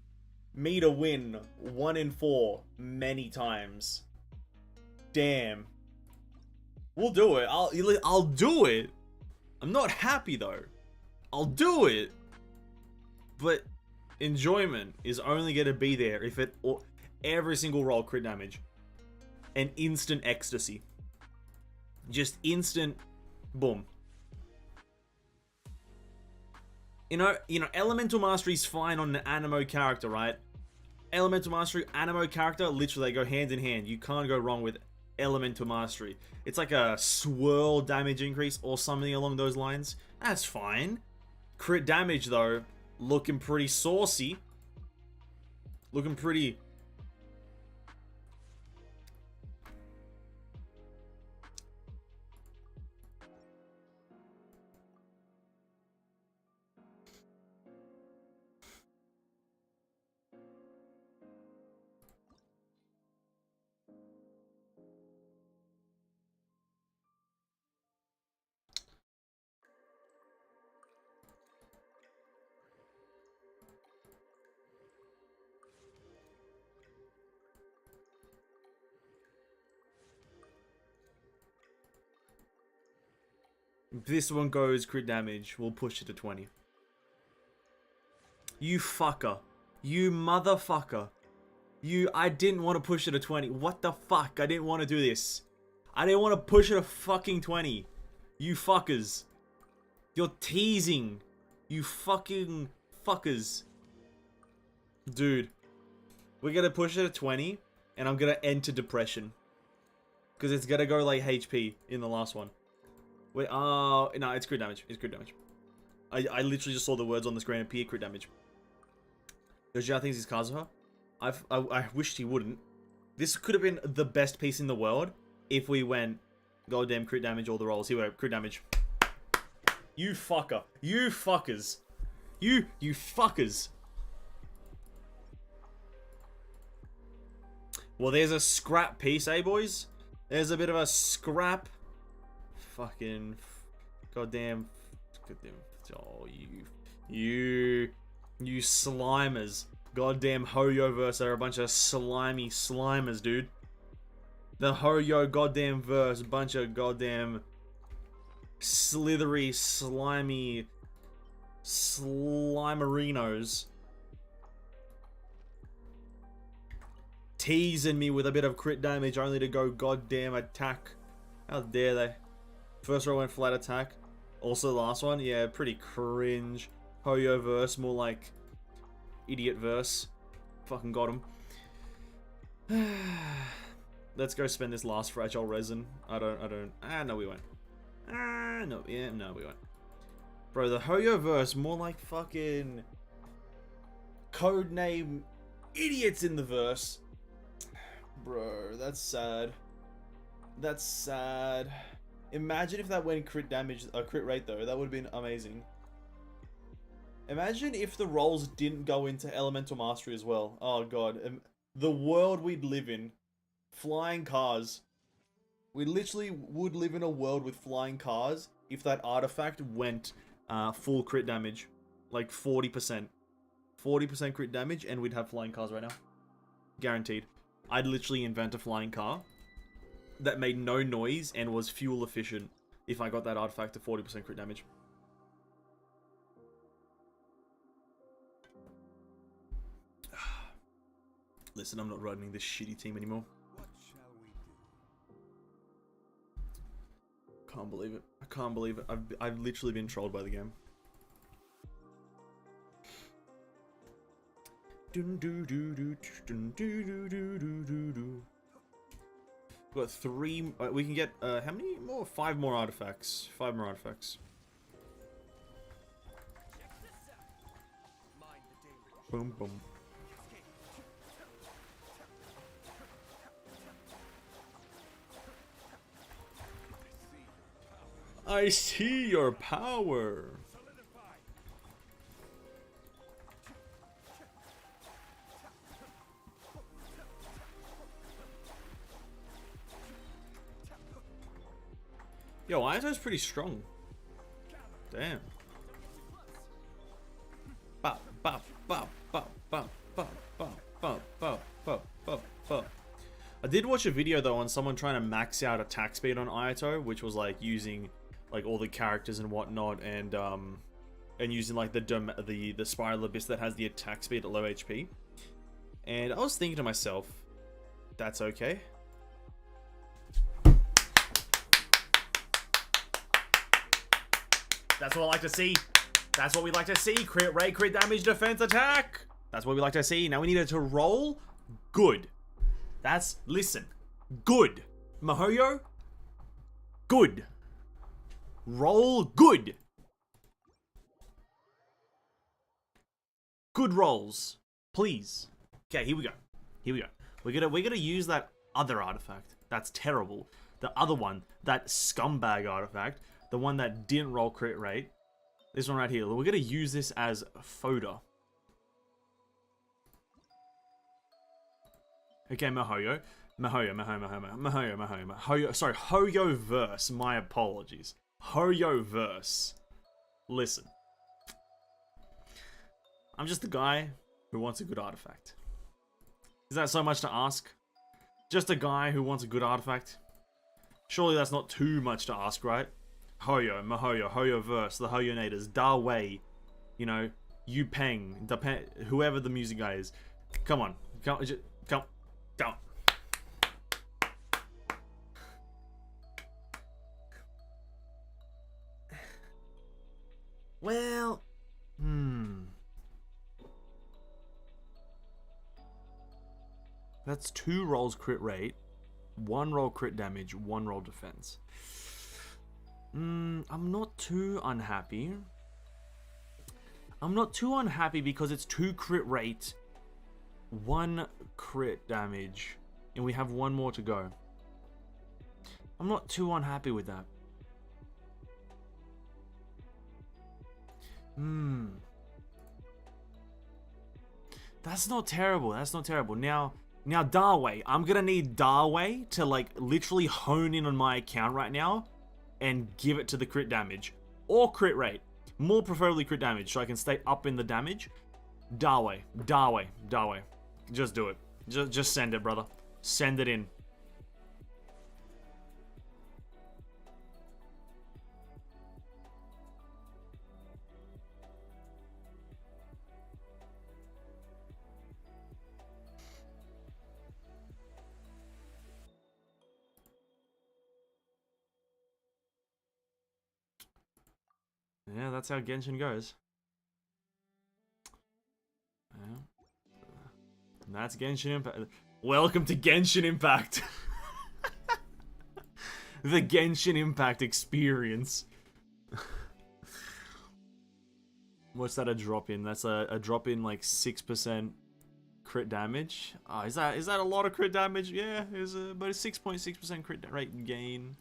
me to win 1 in 4 many times. Damn. We'll do it. I'll do it. I'm not happy though. I'll do it. But enjoyment is only going to be there if it every single roll crit damage. And instant ecstasy. Just instant boom. You know, Elemental Mastery is fine on an Anemo character, right? Elemental Mastery, Anemo character, literally they go hand in hand. You can't go wrong with Elemental Mastery. It's like a swirl damage increase or something along those lines. That's fine. Crit damage, though, looking pretty saucy. Looking pretty... If this one goes crit damage, we'll push it to 20. You fucker. You motherfucker. I didn't want to push it to 20. What the fuck? I didn't want to do this. I didn't want to push it to fucking 20. You fuckers. You're teasing. You fucking fuckers. Dude. We're gonna push it to 20, and I'm gonna enter depression. Because it's gonna go like HP in the last one. Wait, no, it's crit damage. It's crit damage. I literally just saw the words on the screen appear, crit damage. Yojiro thinks he's Kazuha. I wished he wouldn't. This could have been the best piece in the world if we went goddamn crit damage all the rolls. Here we go, crit damage. You fucker. You fuckers. You fuckers. Well, there's a scrap piece, eh, boys? There's a bit of a scrap. Fucking goddamn. Oh, you slimers. Goddamn Hoyo-verse are a bunch of slimy slimers, dude. The Hoyo goddamn verse, bunch of goddamn slithery, slimy slimerinos. Teasing me with a bit of crit damage only to go goddamn attack. How dare they? First row went flat attack. Also the last one, yeah, pretty cringe. Hoyo verse, more like idiot verse. Fucking got him. Let's go spend this last fragile resin. No, we won't. No, we won't. Bro, the Hoyo verse, more like fucking codename idiots in the verse. Bro, that's sad. That's sad. Imagine if that went crit damage, crit rate though. That would have been amazing. Imagine if the rolls didn't go into Elemental Mastery as well. Oh god. The world we'd live in. Flying cars. We literally would live in a world with flying cars if that artifact went full crit damage. Like 40%. 40% crit damage and we'd have flying cars right now. Guaranteed. I'd literally invent a flying car that made no noise and was fuel efficient if I got that artifact to 40% crit damage. Listen, I'm not running this shitty team anymore. What shall we do? Can't believe it. I can't believe it. I've literally been trolled by the game. We've got 3. We can get how many more? 5 more artifacts. 5 more artifacts. Boom, boom. I see your power. Yo, Ayato's pretty strong. Damn. Bop, bop, bop, bop, bop, bop, bop, bop, bop, bop, bop, bop. I did watch a video though on someone trying to max out attack speed on Ayato, which was like using like all the characters and whatnot, and using like the spiral abyss that has the attack speed at low HP. And I was thinking to myself, that's okay. That's what I like to see. That's what we like to see. Crit rate, crit damage, defense, attack. That's what we like to see. Now we need it to roll good. Listen. Good. Mihoyo. Good. Roll good. Good rolls. Please. Okay, here we go. Here we go. We're gonna use that other artifact. That's terrible. The other one. That scumbag artifact. The one that didn't roll crit rate. This one right here. We're going to use this as fodder. Okay, Mihoyo. Mihoyo. Sorry, Hoyo-verse. My apologies. Hoyo-verse. Listen. I'm just the guy who wants a good artifact. Is that so much to ask? Just a guy who wants a good artifact? Surely that's not too much to ask, right? Hoyo, Mihoyo, Hoyo-verse, the Hoyonators, Da Wei, you know, Yu Peng, whoever the music guy is. Come on. Come. Well, That's 2 rolls crit rate, 1 roll crit damage, 1 roll defense. I'm not too unhappy. I'm not too unhappy because it's 2 crit rate, 1 crit damage, and we have 1 more to go. I'm not too unhappy with that. That's not terrible. That's not terrible. Now Da Wei. I'm gonna need Da Wei to like literally hone in on my account right now and give it to the crit damage or crit rate. More preferably crit damage so I can stay up in the damage. Da Wei. Just do it. Just send it, brother. Send it in. Yeah, that's how Genshin goes. Yeah. And that's Genshin Impact. Welcome to Genshin Impact. The Genshin Impact experience. What's that a drop in? That's a drop in like 6% crit damage. Oh, is that a lot of crit damage? Yeah, it's about a 6.6% crit rate gain.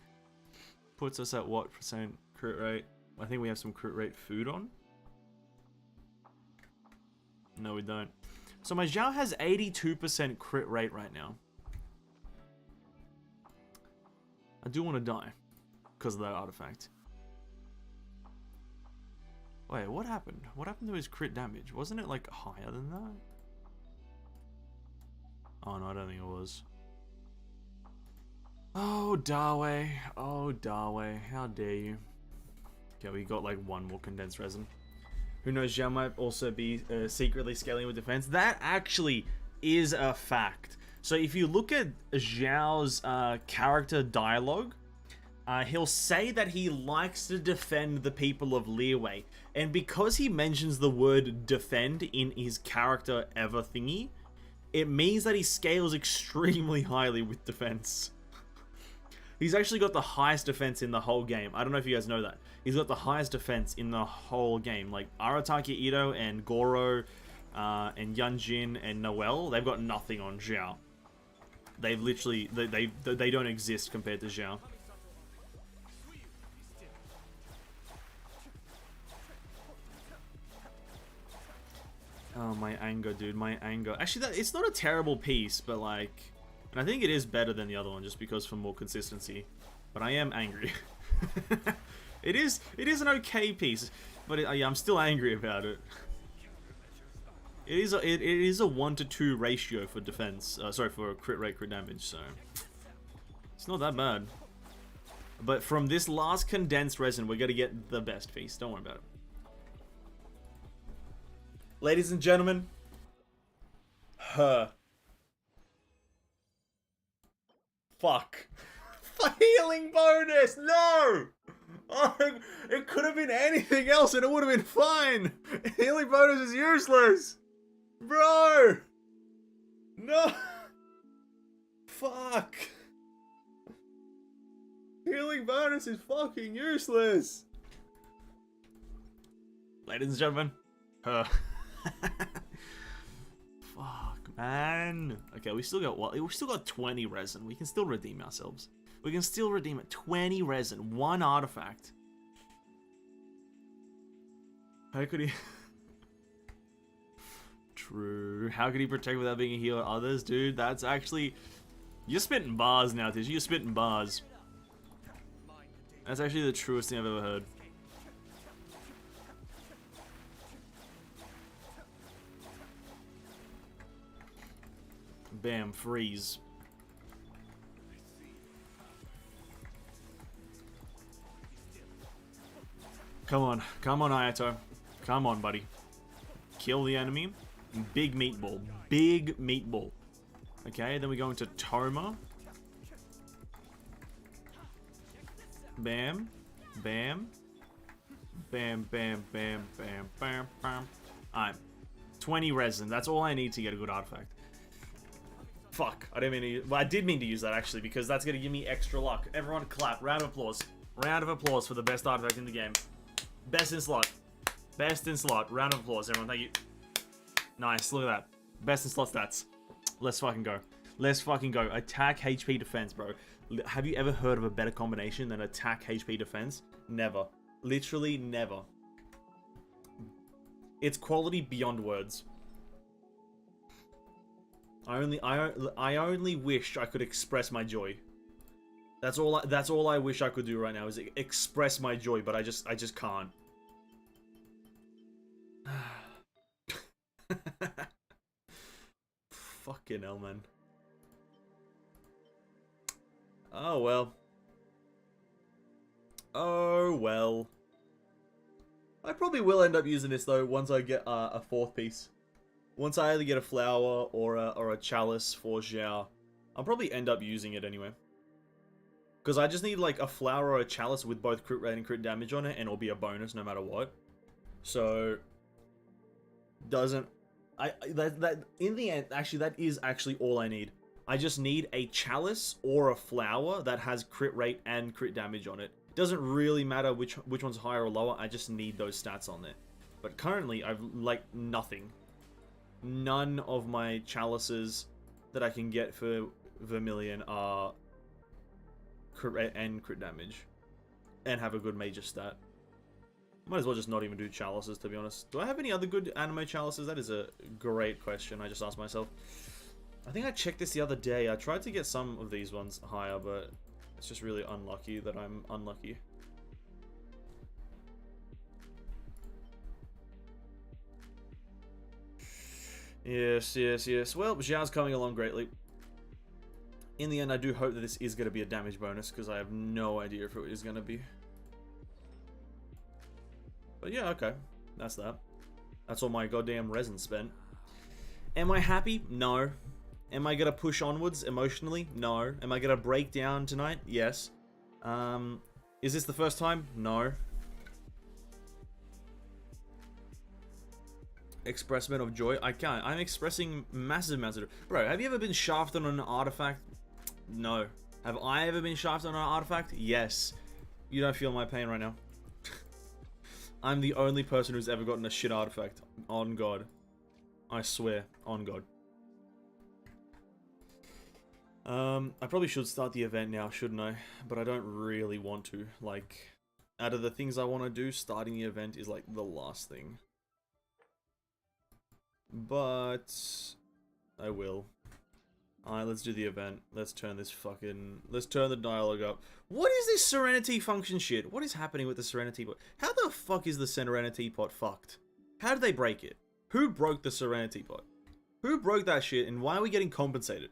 Puts us at what percent crit rate? I think we have some crit rate food on. No, we don't. So my Zhao has 82% crit rate right now. I do want to die because of that artifact. Wait, what happened? What happened to his crit damage? Wasn't it like higher than that? Oh no, I don't think it was. Oh, Da Wei. Oh, Da Wei. How dare you? Okay, we got like 1 more condensed resin. Who knows, Zhao might also be secretly scaling with defense. That actually is a fact. So if you look at Zhao's character dialogue, he'll say that he likes to defend the people of Liyue. And because he mentions the word defend in his character ever thingy, it means that he scales extremely highly with defense. He's actually got the highest defense in the whole game. I don't know if you guys know that. He's got the highest defense in the whole game. Like, Arataki Ito and Goro and Yunjin and Noelle, they've got nothing on Zhao. They've literally... They don't exist compared to Zhao. Oh, my anger, dude. My anger. Actually, it's not a terrible piece, but like... And I think it is better than the other one, just because for more consistency. But I am angry. It is an okay piece, but yeah, I'm still angry about it. It is a 1 to 2 ratio for defense. Sorry, for crit rate, crit damage. So it's not that bad. But from this last condensed resin, we're gonna get the best piece. Don't worry about it. Ladies and gentlemen, her. Fuck. Healing bonus! No! Oh, it could have been anything else and it would have been fine! Healing bonus is useless! Bro! No! Fuck! Healing bonus is fucking useless! Ladies and gentlemen, her. Fuck, man. Okay, we still got what? We still got 20 resin. We can still redeem ourselves. We can still redeem it. 20 resin. 1 artifact. How could he... True. How could he protect without being a healer others? Dude, that's actually... You're spitting bars now, Tish. You're spitting bars. That's actually the truest thing I've ever heard. Bam, freeze. Come on, Ayato. Come on, buddy. Kill the enemy. Big meatball. Big meatball. Okay, then we go into Toma. Bam. Bam. Bam, bam, bam, bam, bam, bam. Alright. 20 resin. That's all I need to get a good artifact. Fuck. I didn't mean to use... Well, I did mean to use that, actually, because that's going to give me extra luck. Everyone clap. Round of applause. Round of applause for the best artifact in the game. Best in slot. Best in slot. Round of applause, everyone. Thank you. Nice. Look at that. Best in slot stats. Let's fucking go. Let's fucking go. Attack, HP, defense, bro. Have you ever heard of a better combination than attack, HP, defense? Never. Literally never. It's quality beyond words. I only wish I could express my joy. That's all I wish I could do right now is express my joy, but I just can't. Fucking hell, man. Oh well. Oh well. I probably will end up using this though once I get a 4th piece. Once I either get a flower or a chalice for Xiao, I'll probably end up using it anyway. Because I just need like a flower or a chalice with both crit rate and crit damage on it, and it'll be a bonus no matter what. So doesn't that in the end actually that is actually all I need. I just need a chalice or a flower that has crit rate and crit damage on it. Doesn't really matter which one's higher or lower. I just need those stats on there. But currently I've like nothing. None of my chalices that I can get for Vermilion are crit rate and crit damage, and have a good major stat. Might as well just not even do chalices, to be honest. Do I have any other good anime chalices? That is a great question I just asked myself. I think I checked this the other day. I tried to get some of these ones higher, but it's just really unlucky that I'm unlucky. Yes, yes, yes. Well, Xiao's coming along greatly. In the end, I do hope that this is going to be a damage bonus, because I have no idea if it is going to be. But yeah, okay. That's that. That's all my goddamn resin spent. Am I happy? No. Am I going to push onwards emotionally? No. Am I going to break down tonight? Yes. Is this the first time? No. Expressment of joy? I can't. I'm expressing massive amounts of... Bro, have you ever been shafted on an artifact? No. Have I ever been shafted on an artifact? Yes. You don't feel my pain right now. I'm the only person who's ever gotten a shit artifact. On God. I swear. On God. I probably should start the event now, shouldn't I? But I don't really want to. Like, out of the things I want to do, starting the event is like the last thing. but I will. Alright, let's do the event. Let's turn the dialogue up. What is this Serenity function shit? What is happening with the Serenity pot? How the fuck is the Serenity pot fucked? How did they break it? Who broke the Serenity pot? Who broke that shit, and why are we getting compensated?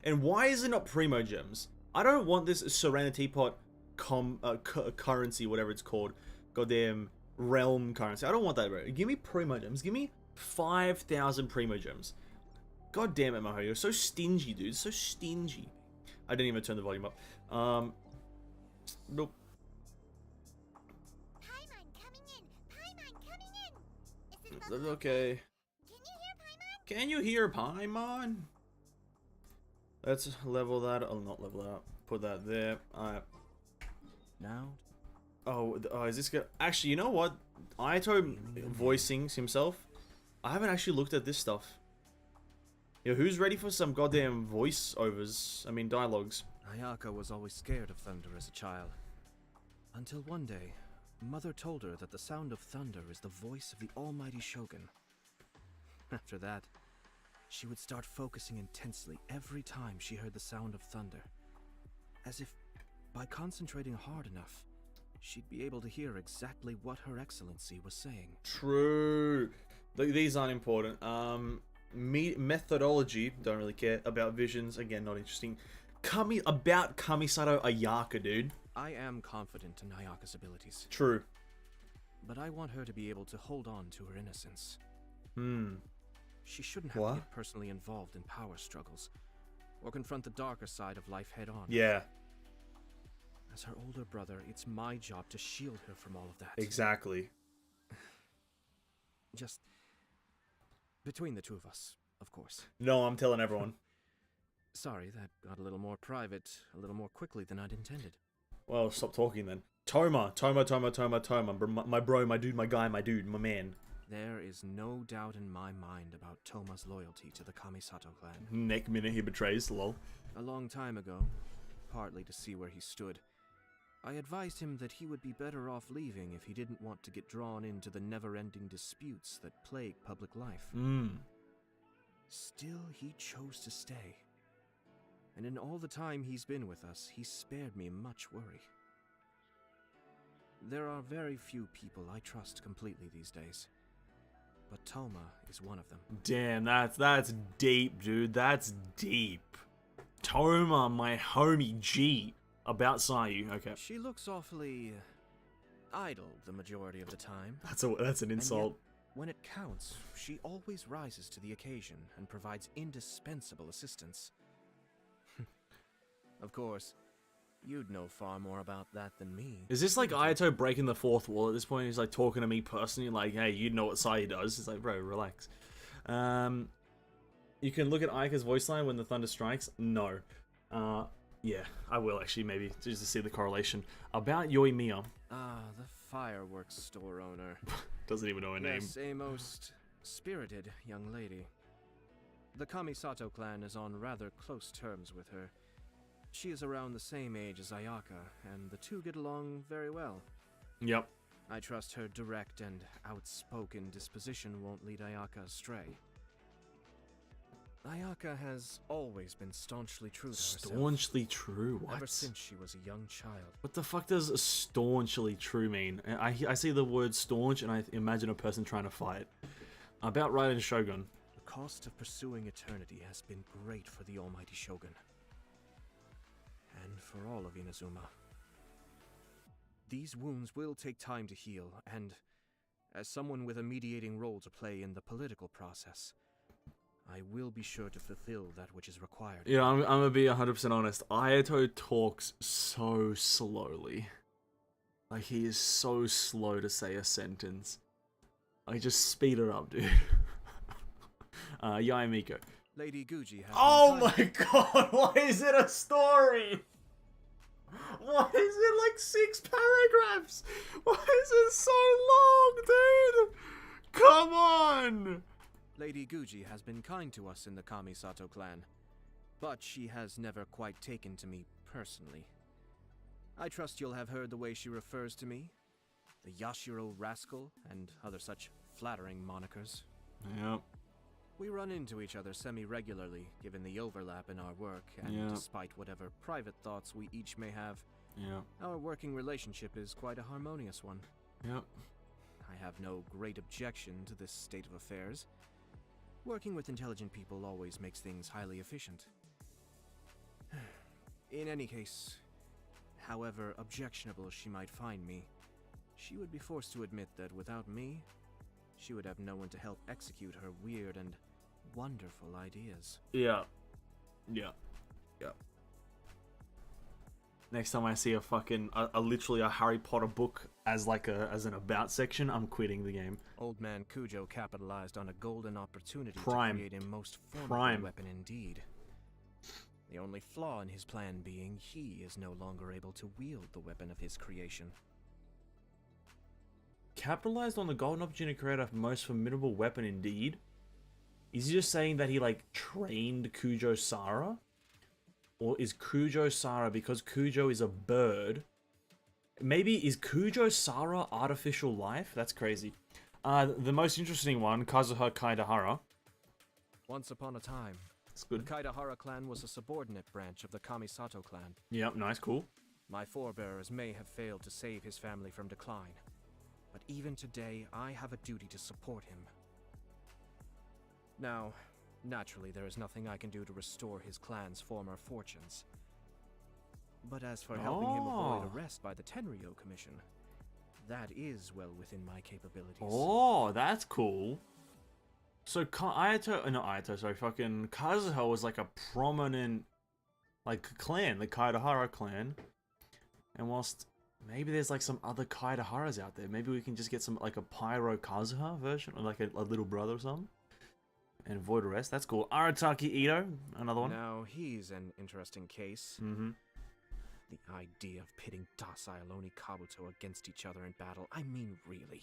And why is it not Primo Gems? I don't want this Serenity pot currency, whatever it's called. Goddamn realm currency. I don't want that, bro. Give me Primo Gems. Give me 5,000 Primo Gems. God damn it, Maho. You're so stingy, dude. So stingy. I didn't even turn the volume up. Nope. Paimon coming in! Paimon coming in! Is this Okay. Can you hear Paimon? Can you hear Paimon? Let's level that. Oh, not level that up. Put that there. Alright. Now, Oh, is this guy? Actually, you know what? Ayato voicing himself. I haven't actually looked at this stuff. Yo, who's ready for some goddamn voiceovers? I mean, dialogues. Ayaka was always scared of thunder as a child. Until one day, Mother told her that the sound of thunder is the voice of the almighty Shogun. After that, she would start focusing intensely every time she heard the sound of thunder. As if, by concentrating hard enough, she'd be able to hear exactly what Her Excellency was saying. True. These aren't important. Methodology, don't really care. About visions, again, not interesting. About Kamisato Ayaka, dude. I am confident in Ayaka's abilities, True. but I want her to be able to hold on to her innocence. She shouldn't have What? to get personally involved in power struggles, or confront the darker side of life head on. Yeah, As her older brother, it's my job to shield her from all of that. exactly. Just between the two of us, of course. No, I'm telling everyone. Sorry, that got a little more private, a little more quickly than I'd intended. Well, stop talking then. Toma. My bro, my dude, my guy, my dude, my man. There is no doubt in my mind about Toma's loyalty to the Kamisato clan. Next minute he betrays, lol. A long time ago, partly to see where he stood, I advised him that he would be better off leaving if he didn't want to get drawn into the never-ending disputes that plague public life. Still, he chose to stay. And in all the time he's been with us, he's spared me much worry. There are very few people I trust completely these days, but Toma is one of them. Damn, that's deep, dude. That's deep. Toma, my homie G. About Sayu, okay. She looks awfully idle the majority of the time. That's an And insult. yet, when it counts, she always rises to the occasion and provides indispensable assistance. Of course, you'd know far more about that than me. Is this like Ayato breaking the fourth wall at this point? He's like talking to me personally, like, hey, you know what Sayu does. It's like, bro, relax. You can look at Ayaka's voice line when the thunder strikes. No. Yeah, I will actually, maybe, just to see the correlation. About Yoimiya. Ah, the fireworks store owner. Doesn't even know her name. Yes, a most spirited young lady. The Kamisato clan is on rather close terms with her. She is around the same age as Ayaka, and the two get along very well. Yep. I trust her direct and outspoken disposition won't lead Ayaka astray. Ayaka has always been staunchly true to herself. Staunchly true? What? Ever since she was a young child. What the fuck does staunchly true mean? I see the word staunch and I imagine a person trying to fight. About Raiden Shogun. The cost of pursuing eternity has been great for the almighty Shogun. And for all of Inazuma. These wounds will take time to heal, and as someone with a mediating role to play in the political process, I will be sure to fulfill that which is required. Yeah, I'm gonna be 100% honest. Ayato talks so slowly. Like, he is so slow to say a sentence. I just speed it up, dude. Yae Miko. Lady Guji has Oh been my god, why is it a story? Why is it like 6 paragraphs? Why is it so long, dude? Come on! Lady Guji has been kind to us in the Kamisato clan, but she has never quite taken to me personally. I trust you'll have heard the way she refers to me, the Yashiro rascal, and other such flattering monikers. Yep. We run into each other semi-regularly, given the overlap in our work, and Yeah. despite whatever private thoughts we each may have, Yeah. our working relationship is quite a harmonious one. Yep. I have no great objection to this state of affairs. Working with intelligent people always makes things highly efficient. In any case, however objectionable she might find me, she would be forced to admit that without me, she would have no one to help execute her weird and wonderful ideas. Yeah. Yeah. Yeah. Next time I see a fucking literally a Harry Potter book as like as an about section, I'm quitting the game. Old man Cujo capitalized on a golden opportunity Prime. to create a most formidable Prime. weapon indeed. The only flaw in his plan being he is no longer able to wield the weapon of his creation. Capitalized on the golden opportunity to create a most formidable weapon indeed? Is he just saying that he like trained Cujo Sara? Or is Cujo Sara, because Cujo is a bird? Maybe is Cujo Sara artificial life? That's crazy. The most interesting one, Kazuha Kaidahara. Once upon a time, It's the good. Kaidahara clan was a subordinate branch of the Kamisato clan. Yep, nice, cool. My forebears may have failed to save his family from decline, but even today I have a duty to support him. Now, naturally there is nothing I can do to restore his clan's former fortunes. But as for helping him avoid Oh. arrest by the Tenryo Commission, that is well within my capabilities. Oh, that's cool. So fucking Kazuha was like a prominent, like, clan, the Kaidahara clan. And whilst maybe there's like some other Kaidaharas out there, maybe we can just get some, like a Pyro Kazuha version, or like a little brother or something. And avoid arrest, that's cool. Arataki Ito, another one. Now he's an interesting case. Mm-hmm. The idea of pitting docile Oni Kabuto against each other in battle, I mean really.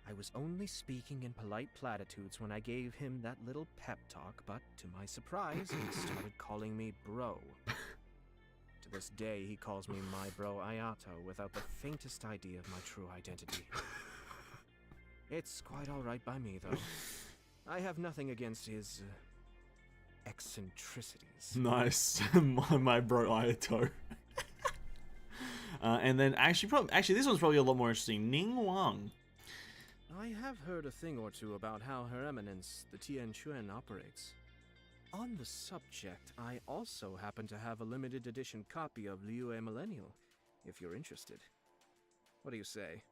I was only speaking in polite platitudes when I gave him that little pep talk, but to my surprise, he started calling me bro. To this day, he calls me my bro Ayato without the faintest idea of my true identity. It's quite alright by me, though. I have nothing against his eccentricities. Nice. my bro Ayato. And then actually this one's probably a lot more interesting. Ning Wang. I have heard a thing or two about how Her Eminence, the Tian Chuan, operates. On the subject, I also happen to have a limited edition copy of Liu Millennial, if you're interested. What do you say?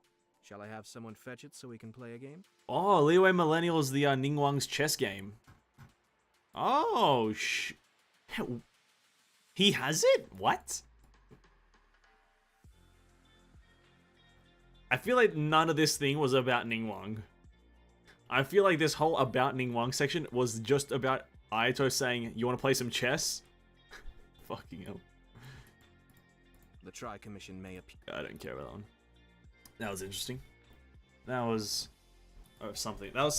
Shall I have someone fetch it so we can play a game? Oh, Liyue Millennial is the Ning Wang's chess game. Oh, he has it? What? I feel like none of this thing was about Ning Wang. I feel like this whole about Ning Wang section was just about Ayato saying, you want to play some chess? Fucking hell. The Tri-Commission may appear. I don't care about that one. That was interesting. That was something. That was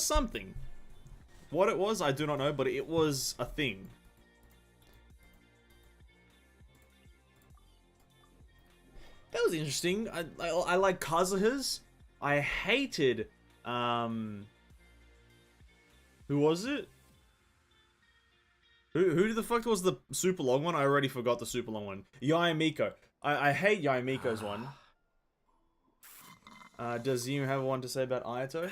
something. What it was, I do not know, but it was a thing. That was interesting. I like Kazuha's. I hated who was it? Who the fuck was the super long one? I already forgot the super long one. Yai Miko. I hate Yai Miko's one. Does you have one to say about Ayato?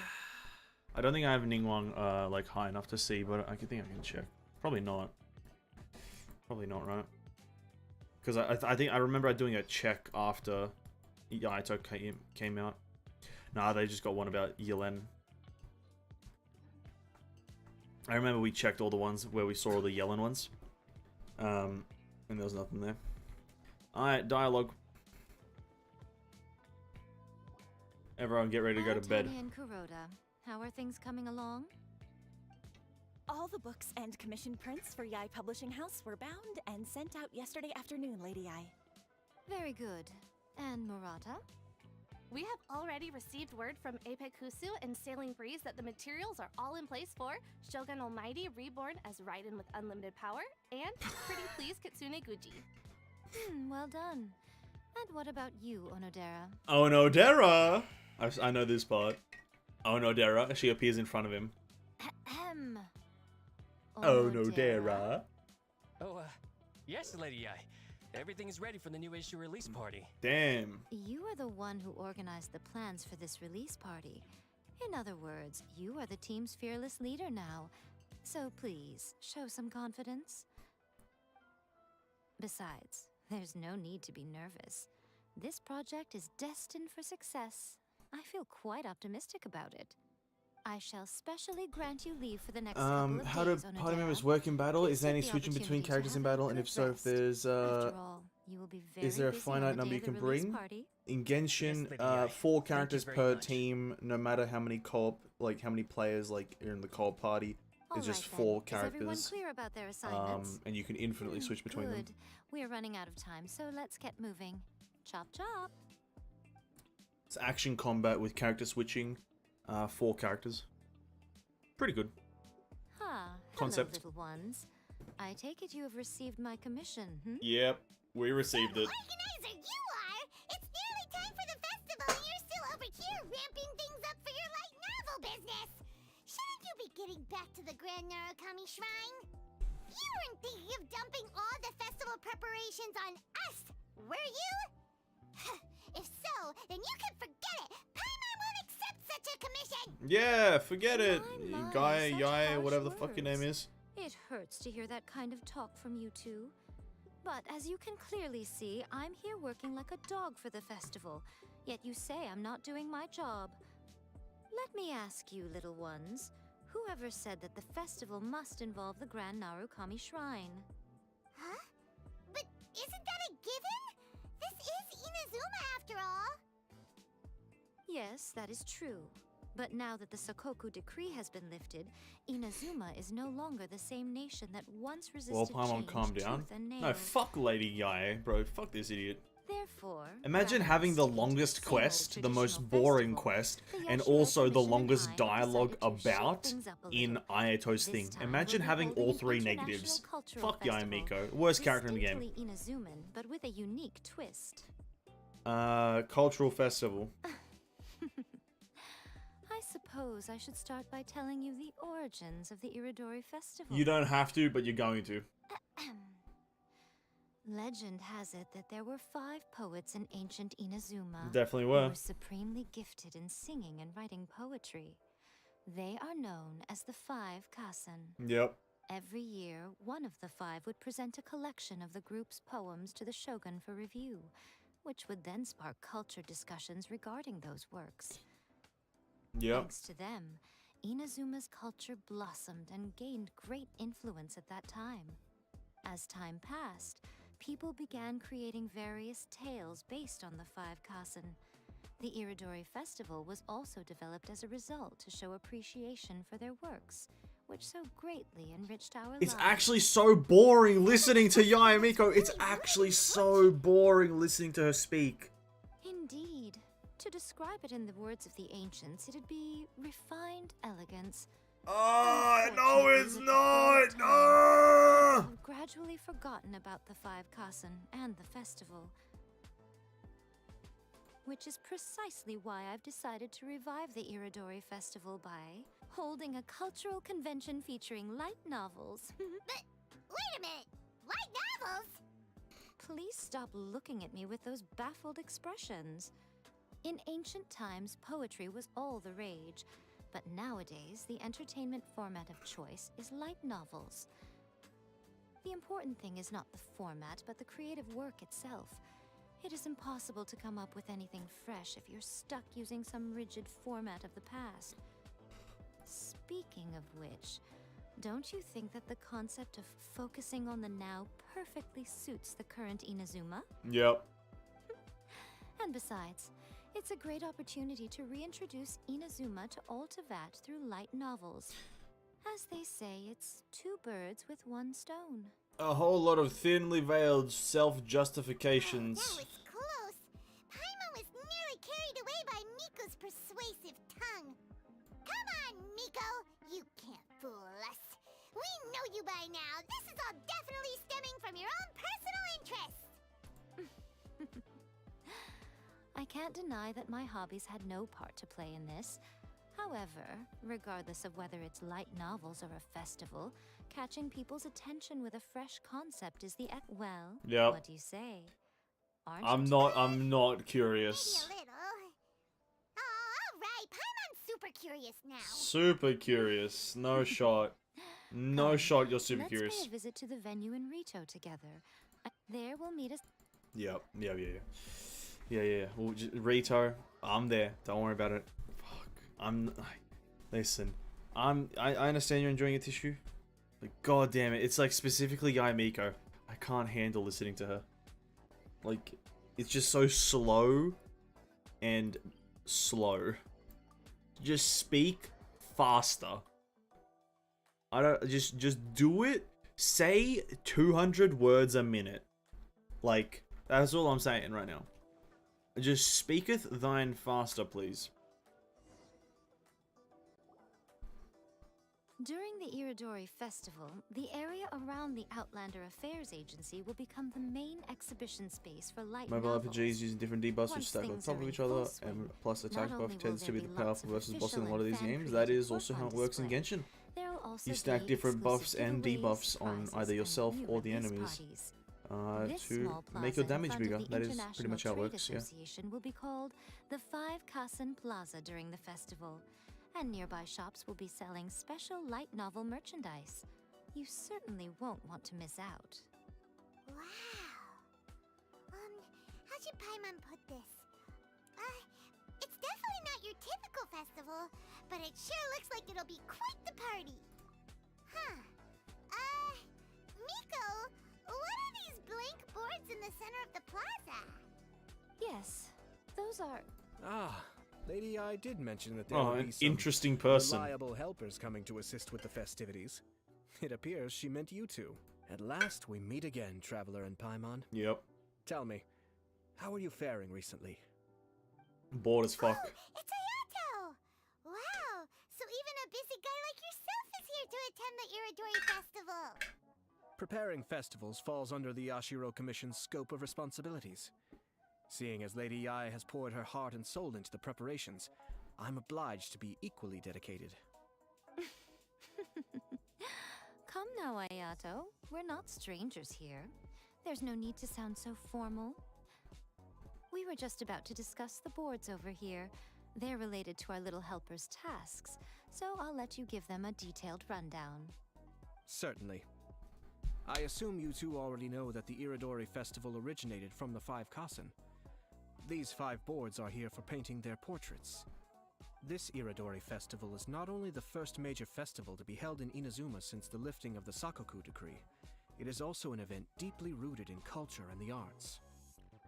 I don't think I have Ning Wang like high enough to see, but I think I can check. Probably not. Probably not, right? Because I think I remember doing a check after Ayato came out. Nah, they just got one about Yelen. I remember we checked all the ones where we saw all the Yellen ones. And there was nothing there. Alright, dialogue. Everyone get ready to go to bed. Tony and Kuroda, how are things coming along? All the books and commission prints for Yai Publishing House were bound and sent out yesterday afternoon, Lady Yai. Very good. And Murata? We have already received word from Apekusu and Sailing Breeze that the materials are all in place for Shogun Almighty reborn as Raiden with unlimited power and Pretty Please Kitsune Guji. Well done. And what about you, Onodera? Onodera! I know this part. Onodera, she appears in front of him. Ahem. Oh no, Dara. Oh, yes, Lady I. Everything is ready for the new issue release party. Damn. You are the one who organized the plans for this release party. In other words, you are the team's fearless leader now. So please, show some confidence. Besides, there's no need to be nervous. This project is destined for success. I feel quite optimistic about it. I shall specially grant you leave for the next couple of How do days, party members Onodera. work in battle? Please Is there any take the switching between opportunity to characters in have a battle? And good if so, if rest. there's After all, you will be very is there a busy finite on the number day you of can the release bring? party. In Genshin, Yes, Lady Ai. 4 Thank you characters very per much. team, no matter how many co-op, like how many players like are in the co-op party. It's just Alright 4 then. Is everyone characters. clear about their assignments? And you can infinitely switch between them. Good. We are running out of time, so let's get moving. Chop chop. It's action combat with character switching. 4 characters. Pretty good. Ah, Concept. hello, little ones. I take it you have received my commission, Yep, we received it. Organizer, you are! It's nearly time for the festival and you're still over here ramping things up for your light novel business! Shouldn't you be getting back to the Grand Narukami Shrine? You weren't thinking of dumping all the festival preparations on us, were you? If so, then you can forget it! Paimon won't accept such a commission! Yeah, forget it. My, Guy, such Yai, harsh whatever the fuck your name words. is. It hurts to hear that kind of talk from you two. But as you can clearly see, I'm here working like a dog for the festival. Yet you say I'm not doing my job. Let me ask you, little ones. Whoever said that the festival must involve the Grand Narukami Shrine? Huh? But isn't that a given? This is Inazuma after all! Yes, that is true. But now that the Sokoku decree has been lifted, Inazuma is no longer the same nation that once resisted Well, Paimon, change, calm down. tooth and nail. No, fuck Lady Yai, bro. Fuck this idiot. Therefore, Imagine rather having the than sticking to longest same old quest, the most traditional boring festival, quest, the and Yashiro also the Commission and longest I have dialogue decided to shake about things up a in little. Ayato's This thing. time Imagine we'll be having holding all an 3 international negatives. cultural Fuck Yai festival, Miko. Worst character in the game. distinctly Inazuman, but with a unique twist. Cultural festival. I suppose I should start by telling you the origins of the Iridori Festival. You don't have to, but you're going to. Legend has it that there were 5 poets in ancient Inazuma. Definitely who were. were supremely gifted in singing and writing poetry. They are known as the 5 Kasen. Yep. Every year, one of the 5 would present a collection of the group's poems to the shogun for review, which would then spark culture discussions regarding those works. Yep. Thanks to them, Inazuma's culture blossomed and gained great influence at that time. As time passed, people began creating various tales based on the 5 Kasen. The Iridori Festival was also developed as a result to show appreciation for their works, which so greatly enriched our It's lives. actually so boring listening to Yai Miko. It's actually so boring listening to her speak. Indeed. To describe it in the words of the ancients, it'd be refined elegance. Oh, no, it's Unfortunately, not. with the time, No. I've gradually forgotten about the 5 Kasen and the festival. Which is precisely why I've decided to revive the Iridori Festival by holding a cultural convention featuring light novels. But wait a minute! Light novels? Please stop looking at me with those baffled expressions. In ancient times, poetry was all the rage, but nowadays, the entertainment format of choice is light novels. The important thing is not the format, but the creative work itself. It is impossible to come up with anything fresh if you're stuck using some rigid format of the past. Speaking of which, don't you think that the concept of focusing on the now perfectly suits the current Inazuma? Yep. And besides, it's a great opportunity to reintroduce Inazuma to Ultivat through light novels. As they say, it's 2 birds with 1 stone. A whole lot of thinly veiled That self-justifications. was close. Paimon was nearly carried away by Miko's persuasive tongue. Come on, Miko. You can't fool us. We know you by now. This is all definitely stemming from your own personal interests. I can't deny that my hobbies had no part to play in this. However, regardless of whether it's light novels or a festival, catching people's attention with a fresh concept is the well. Yep. What do you say? Aren't I'm you not curious. Maybe a little. Oh, alright. Paimon's super curious now. Super curious. No shot. No Come, shot. You're super let's curious. pay a visit to the venue in Rito together. There we'll meet us. Yep. Yeah. Well, Rito, I'm there. Don't worry about it. Fuck. Listen. I understand you're enjoying your tissue. But god damn it, it's like specifically Yae Miko. I can't handle listening to her. Like, it's just so slow and slow. Just speak faster. I don't just do it. Say 200 words a minute. Like, that's all I'm saying right now. Just speaketh thine faster, please. During the Iridori Festival, the area around the Outlander Affairs Agency will become the main exhibition space for light Mobile novels. RPGs using different debuffs which Once stack on things top are of in each other, full swing, and plus attack not buff only tends will to be there the be lots powerful of versus boss in a official lot of and these games. fan That is created also work how on it works in display. Genshin. There will also You stack be different buffs exclusive and giveaways, debuffs on prizes, either and yourself new or the release enemies parties. This to small make your plaza in damage front of bigger. the That is pretty much how it International works, Trade yeah. Association will be called the 5 Kasen Plaza during the festival, and nearby shops will be selling special light novel merchandise. You certainly won't want to miss out. Wow. How should Paimon put this? It's definitely not your typical festival, but it sure looks like it'll be quite the party. Huh. Miko, what are these blank boards in the center of the plaza? Yes, those are... Ah, Lady I did mention that there Oh, will an be some interesting person. reliable helpers coming to assist with the festivities. It appears she meant you two. At last we meet again, Traveler and Paimon. Yep. Tell me, how are you faring recently? Bored as fuck. Oh, it's AYATO! Wow, so even a busy guy like yourself is here to attend the Iridori Festival. Preparing festivals falls under the Yashiro Commission's scope of responsibilities. Seeing as Lady Yae has poured her heart and soul into the preparations, I'm obliged to be equally dedicated. Come now, Ayato. We're not strangers here. There's no need to sound so formal. We were just about to discuss the boards over here. They're related to our little helper's tasks, so I'll let you give them a detailed rundown. Certainly. I assume you two already know that the Iridori Festival originated from the 5 Kasen. These 5 boards are here for painting their portraits. This Iridori Festival is not only the first major festival to be held in Inazuma since the lifting of the Sakoku Decree, it is also an event deeply rooted in culture and the arts.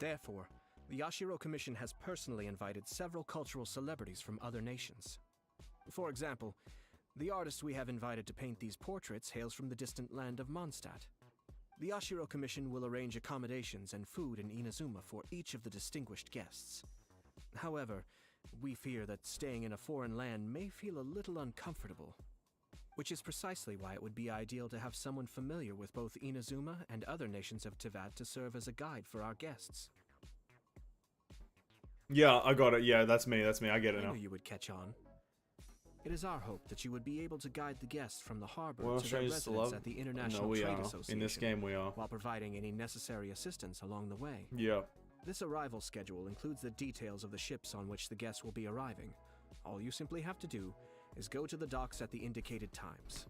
Therefore, the Yashiro Commission has personally invited several cultural celebrities from other nations. For example, the artist we have invited to paint these portraits hails from the distant land of Mondstadt. The Yashiro Commission will arrange accommodations and food in Inazuma for each of the distinguished guests. However, we fear that staying in a foreign land may feel a little uncomfortable, which is precisely why it would be ideal to have someone familiar with both Inazuma and other nations of Teyvat to serve as a guide for our guests. Yeah, I got it. Yeah, that's me. I get it I now. knew you would catch on. It is our hope that you would be able to guide the guests from the harbor Well, to their strangers to residence love. at the No, International we Trade are. Association. In this game, we are. While providing any necessary assistance along the way. Yeah. This arrival schedule includes the details of the ships on which the guests will be arriving. All you simply have to do is go to the docks at the indicated times.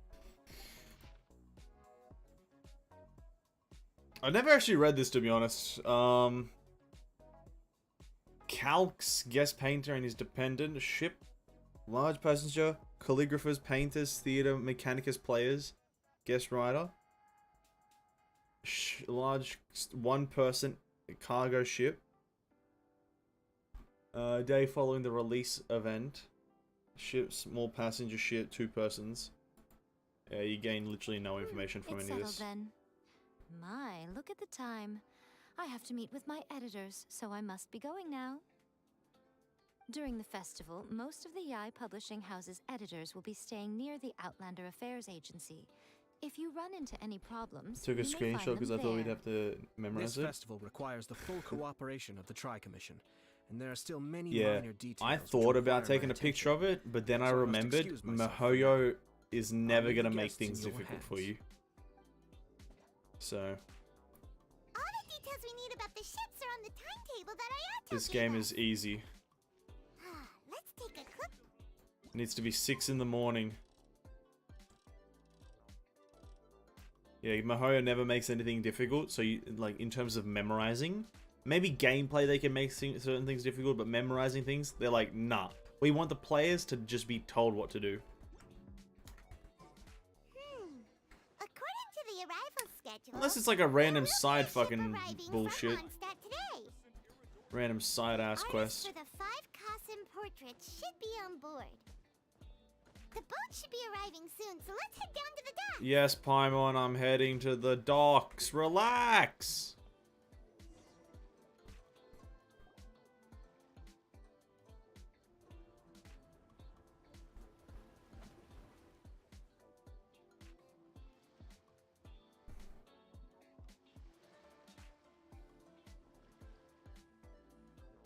I never actually read this, to be honest. Calx, guest painter and his dependent, ship, large passenger, calligraphers, painters, theater, mechanicus players, guest writer, large one-person cargo ship, day following the release event, ship, small passenger ship, 2 persons. Yeah, you gain literally no information from It's any of settled this. then. My, look at the time. I have to meet with my editors, so I must be going now. During the festival, most of the Yae Publishing House's editors will be staying near the Outlander Affairs Agency. If you run into any problems, Took a you may find screenshot because I them thought we'd there. have to memorize This it. festival requires the full cooperation of the Tri-Commission, and there are still many Yeah, minor details. I which thought about require my taking a picture attention. of it, but then I So I must remembered excuse myself for MiHoYo is never leave gonna the make guests in things your difficult for hands. you. So All the details we need about the ships are on the timetable that AYATO this gave game us. is easy. Let's take a quick. It needs to be 6 in the morning. Yeah, MiHoYo never makes anything difficult, so you, like, in terms of memorizing, maybe gameplay they can make certain things difficult, but memorizing things, they're like, nah. We want the players to just be told what to do. According to the arrival schedule. Unless it's like a random there will be a side ship fucking arriving from bullshit. Mondstadt today. Random side ass Artists quest. for the 5 CHASM portraits should be on board. The boat should be arriving soon, so let's head down to the dock. Yes, Paimon, I'm heading to the docks. Relax!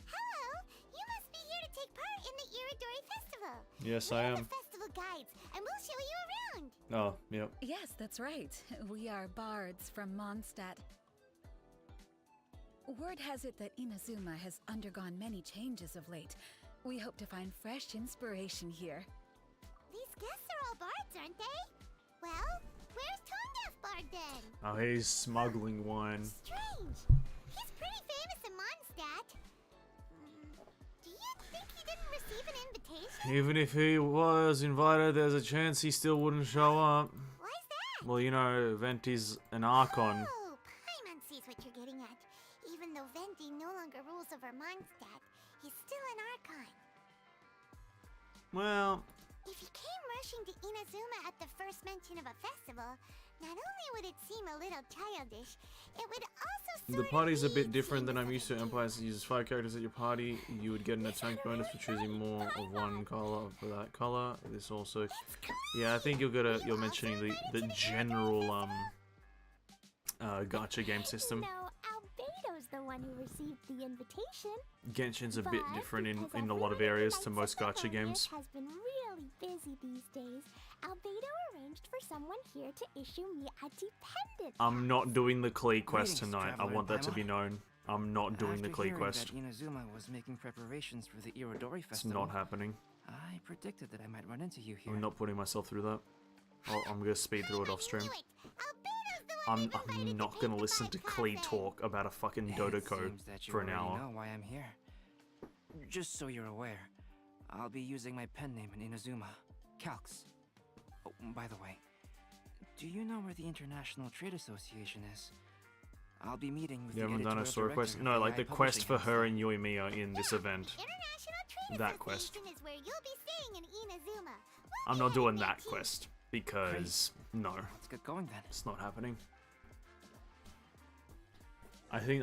Hello, you must be here to take part in the Iridori Festival. Yes, We're I the am. festival guides, and we'll show you around. Oh, yep. Yes, that's right. We are bards from Mondstadt. Word has it that Inazuma has undergone many changes of late. We hope to find fresh inspiration here. These guests are all bards, aren't they? Well, where's Tone Deaf Bard then? Oh, he's smuggling wine. Strange. He's pretty famous in Mondstadt. Do you think he didn't receive an invitation? Even if he was invited, there's a chance he still wouldn't show up. Why's that? Well, you know, Venti's an Archon. Oh, Paimon sees what you're getting at. Even though Venti no longer rules over Mondstadt, he's still an Archon. Well, If he came rushing to Inazuma at the first mention of a festival, not only would it seem a little childish, it would also the party's a bit different than I'm used to. Empires uses 5 characters at your party. You would get an attack bonus for choosing more of one color for that color. This also, yeah, I think you're mentioning the general gacha game system. No, Albedo's the one who received the invitation. Genshin's a bit different in a lot of areas to most gacha games. Has been really busy these days. Albedo arranged for someone here to issue me a dependent. I'm not doing the Klee quest Greetings, tonight. I Traveler want that to Paimon. be known. I'm not doing the After Klee hearing quest. that Inazuma was making preparations for the Irodori It's Festival, not happening. I predicted that I might run into you here. I'm not putting myself through that. I'm gonna speed through it off stream. I'm not gonna listen to Klee talk about a fucking It Dodoko seems that you for an already hour. know why I'm here. Just so you're aware, I'll be using my pen name in Inazuma, Calx. Oh, by the way, do you know where the International Trade Association is? I'll be meeting with You the haven't done a editorial story director quest? of No, like AI the quest for Publishing her House. and Yoimiya in this event. International Trade That quest. Association is where you'll be staying in Inazuma. I'm not doing that quest because no, Let's get going then. it's not happening. I think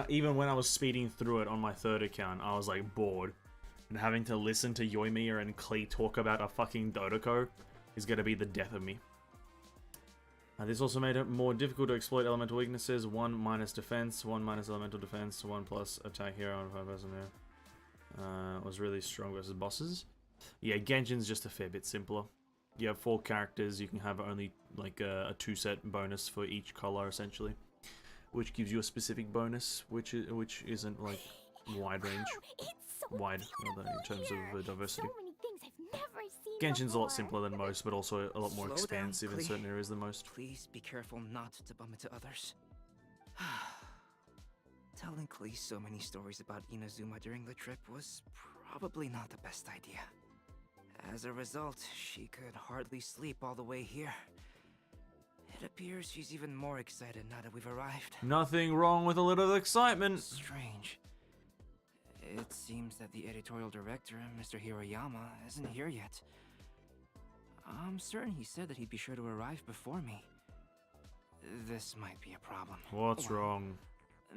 even when I was speeding through it on my third account, I was like bored, and having to listen to Yoimiya and Klee talk about a fucking Dodoko is gonna be the death of me. This also made it more difficult to exploit elemental weaknesses. 1 minus defense, 1 minus elemental defense, 1 plus attack hero on 5 person here. Was really strong versus bosses. Yeah, Genshin's just a fair bit simpler. You have 4 characters, you can have only like a 2-set bonus for each color essentially, which gives you a specific bonus, which isn't like wide range, It's so wide rather, in terms here. of diversity. So many things I've never seen Genshin's a lot before. simpler than most, but also a lot more Slow down, expansive in Klee. certain areas than most. Please be careful not to bump into others. Telling Klee so many stories about Inazuma during the trip was probably not the best idea. As a result, she could hardly sleep all the way here. It appears she's even more excited now that we've arrived. Nothing wrong with a little excitement. Strange. It seems that the editorial director, Mr. Hiroyama, isn't here yet. I'm certain he said that he'd be sure to arrive before me. This might be a problem. What's Well, wrong?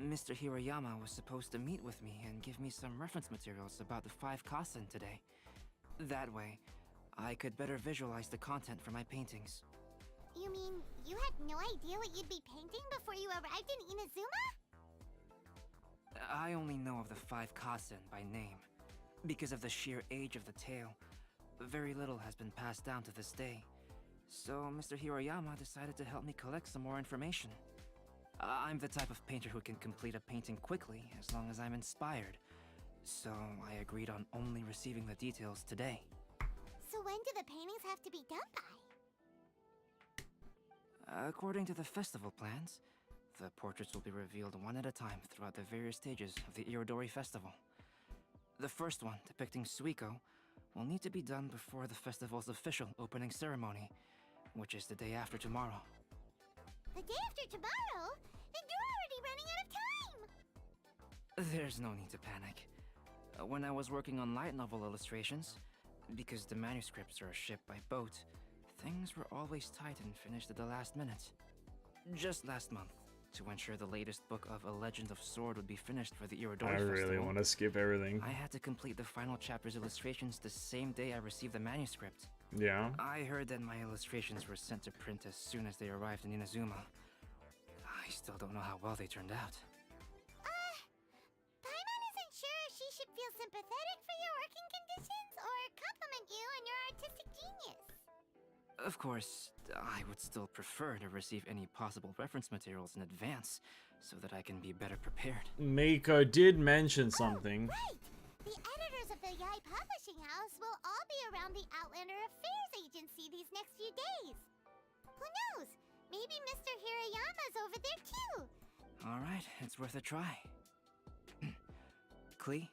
Mr. Hiroyama was supposed to meet with me and give me some reference materials about the 5 Kasen today. That way, I could better visualize the content for my paintings. You mean you had no idea what you'd be painting before you arrived in Inazuma? I only know of the 5 Kasen by name. Because of the sheer age of the tale, very little has been passed down to this day. So Mr. Hiroyama decided to help me collect some more information. I'm the type of painter who can complete a painting quickly as long as I'm inspired. So I agreed on only receiving the details today. So when do the paintings have to be done by? According to the festival plans, the portraits will be revealed one at a time throughout the various stages of the Irodori Festival. The first one, depicting Suiko, will need to be done before the festival's official opening ceremony, which is the day after tomorrow. The day after tomorrow? Then you're already running out of time! There's no need to panic. When I was working on light novel illustrations, because the manuscripts are shipped by boat, things were always tight and finished at the last minute. Just last month, to ensure the latest book of A Legend of Sword would be finished for the Irodori Festival, really want to skip everything. I had to complete the final chapter's illustrations the same day I received the manuscript. Yeah. I heard that my illustrations were sent to print as soon as they arrived in Inazuma. I still don't know how well they turned out. Paimon isn't sure she should feel sympathetic for your working conditions or compliment you on your artistic genius. Of course, I would still prefer to receive any possible reference materials in advance, so that I can be better prepared. Miko did mention something. Right! The editors of the Yai Publishing House will all be around the Outlander Affairs Agency these next few days. Who knows? Maybe Mr. Hirayama's over there too. Alright, it's worth a try. Klee,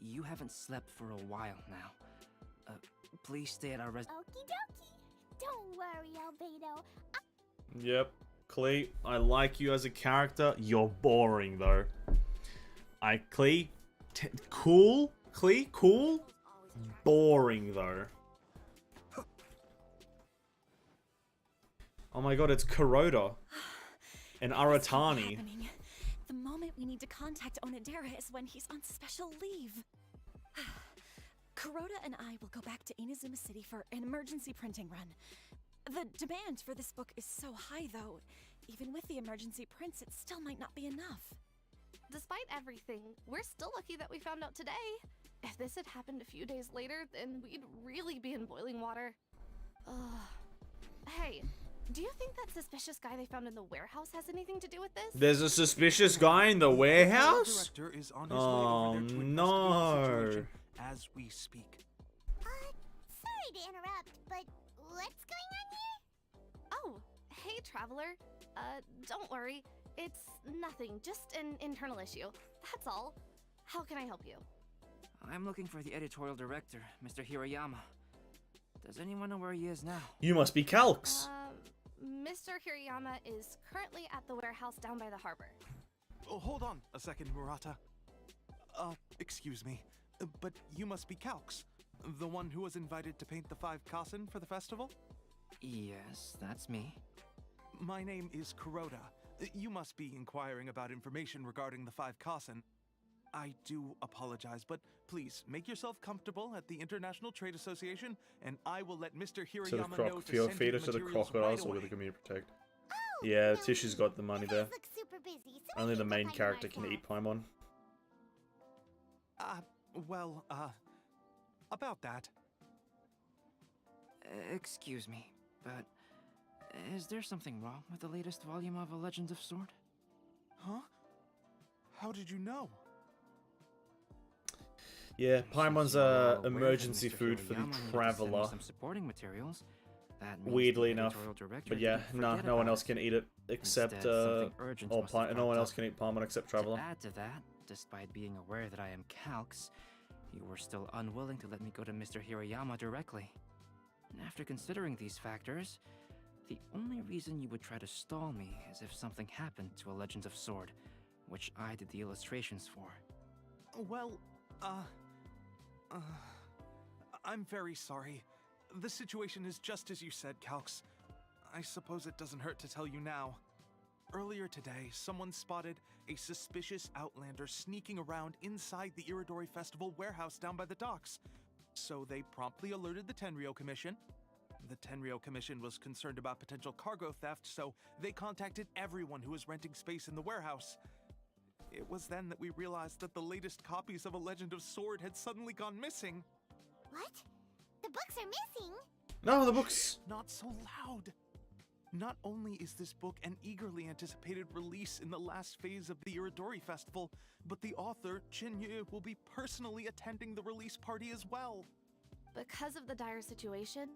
you haven't slept for a while now. Please stay at our Okie dokie. Don't worry, Albedo. Yep. Klee, I like you as a character. You're boring, though. Klee, cool? Klee, cool? Boring, though. Oh my god, it's Kuroda. And Aratani. Happening. The moment we need to contact Onodera is when he's on special leave. Kuroda and I will go back to Inazuma City for an emergency printing run. The demand for this book is so high, though. Even with the emergency prints, it still might not be enough. Despite everything, we're still lucky that we found out today. If this had happened a few days later, then we'd really be in boiling water. Hey, do you think that suspicious guy they found in the warehouse has anything to do with this? There's a suspicious guy in the warehouse? The director is on his way Oh over there to investigate the no. situation as we speak. Sorry to interrupt, but what's going on here? Oh, hey, Traveler. Don't worry. It's nothing, just an internal issue. That's all. How can I help you? I'm looking for the editorial director, Mr. Hiroyama. Does anyone know where he is now? You must be Calx. Mr. Hirayama is currently at the warehouse down by the harbor. Oh, hold on a second, Murata. Excuse me, but you must be Calx, the one who was invited to paint the 5 Kasen for the festival? Yes, that's me. My name is Kuroda. You must be inquiring about information regarding the 5 Kasen. I do apologize, but please make yourself comfortable at the International Trade Association, and I will let Mr. Hirayama know to send you the to the materials crocodiles right or away. the community protect. Oh, Yeah, no, Tishu's got the money you there. guys look super busy, so Only we the can go main find character my can dad. eat Paimon. About that. Excuse me, but is there something wrong with the latest volume of A Legend of Sword? Huh? How did you know? Yeah, Paimon's Since you are aware that emergency Mr. food for the Hirayama needed to send me traveler. some supporting materials, that means Weirdly the enough. editorial director But yeah, didn't no forget one about else it. can eat it except Instead, something urgent must have no one cropped else up. can eat Paimon except Traveler. To add to that, despite being aware that I am Calx, you were still unwilling to let me go to Mr. Hirayama directly. And after considering these factors, the only reason you would try to stall me is if something happened to A Legend of Sword, which I did the illustrations for. Well, I'm very sorry. The situation is just as you said, Calx. I suppose it doesn't hurt to tell you now. Earlier today, someone spotted a suspicious outlander sneaking around inside the Irodori Festival warehouse down by the docks. So they promptly alerted the Tenryou Commission. The Tenryou Commission was concerned about potential cargo theft, so they contacted everyone who was renting space in the warehouse. It was then that we realized that the latest copies of A Legend of Sword had suddenly gone missing. What? The books are missing? No, the books. Not so loud. Not only is this book an eagerly anticipated release in the last phase of the Iridori Festival, but the author, Chin-Yu, will be personally attending the release party as well. Because of the dire situation,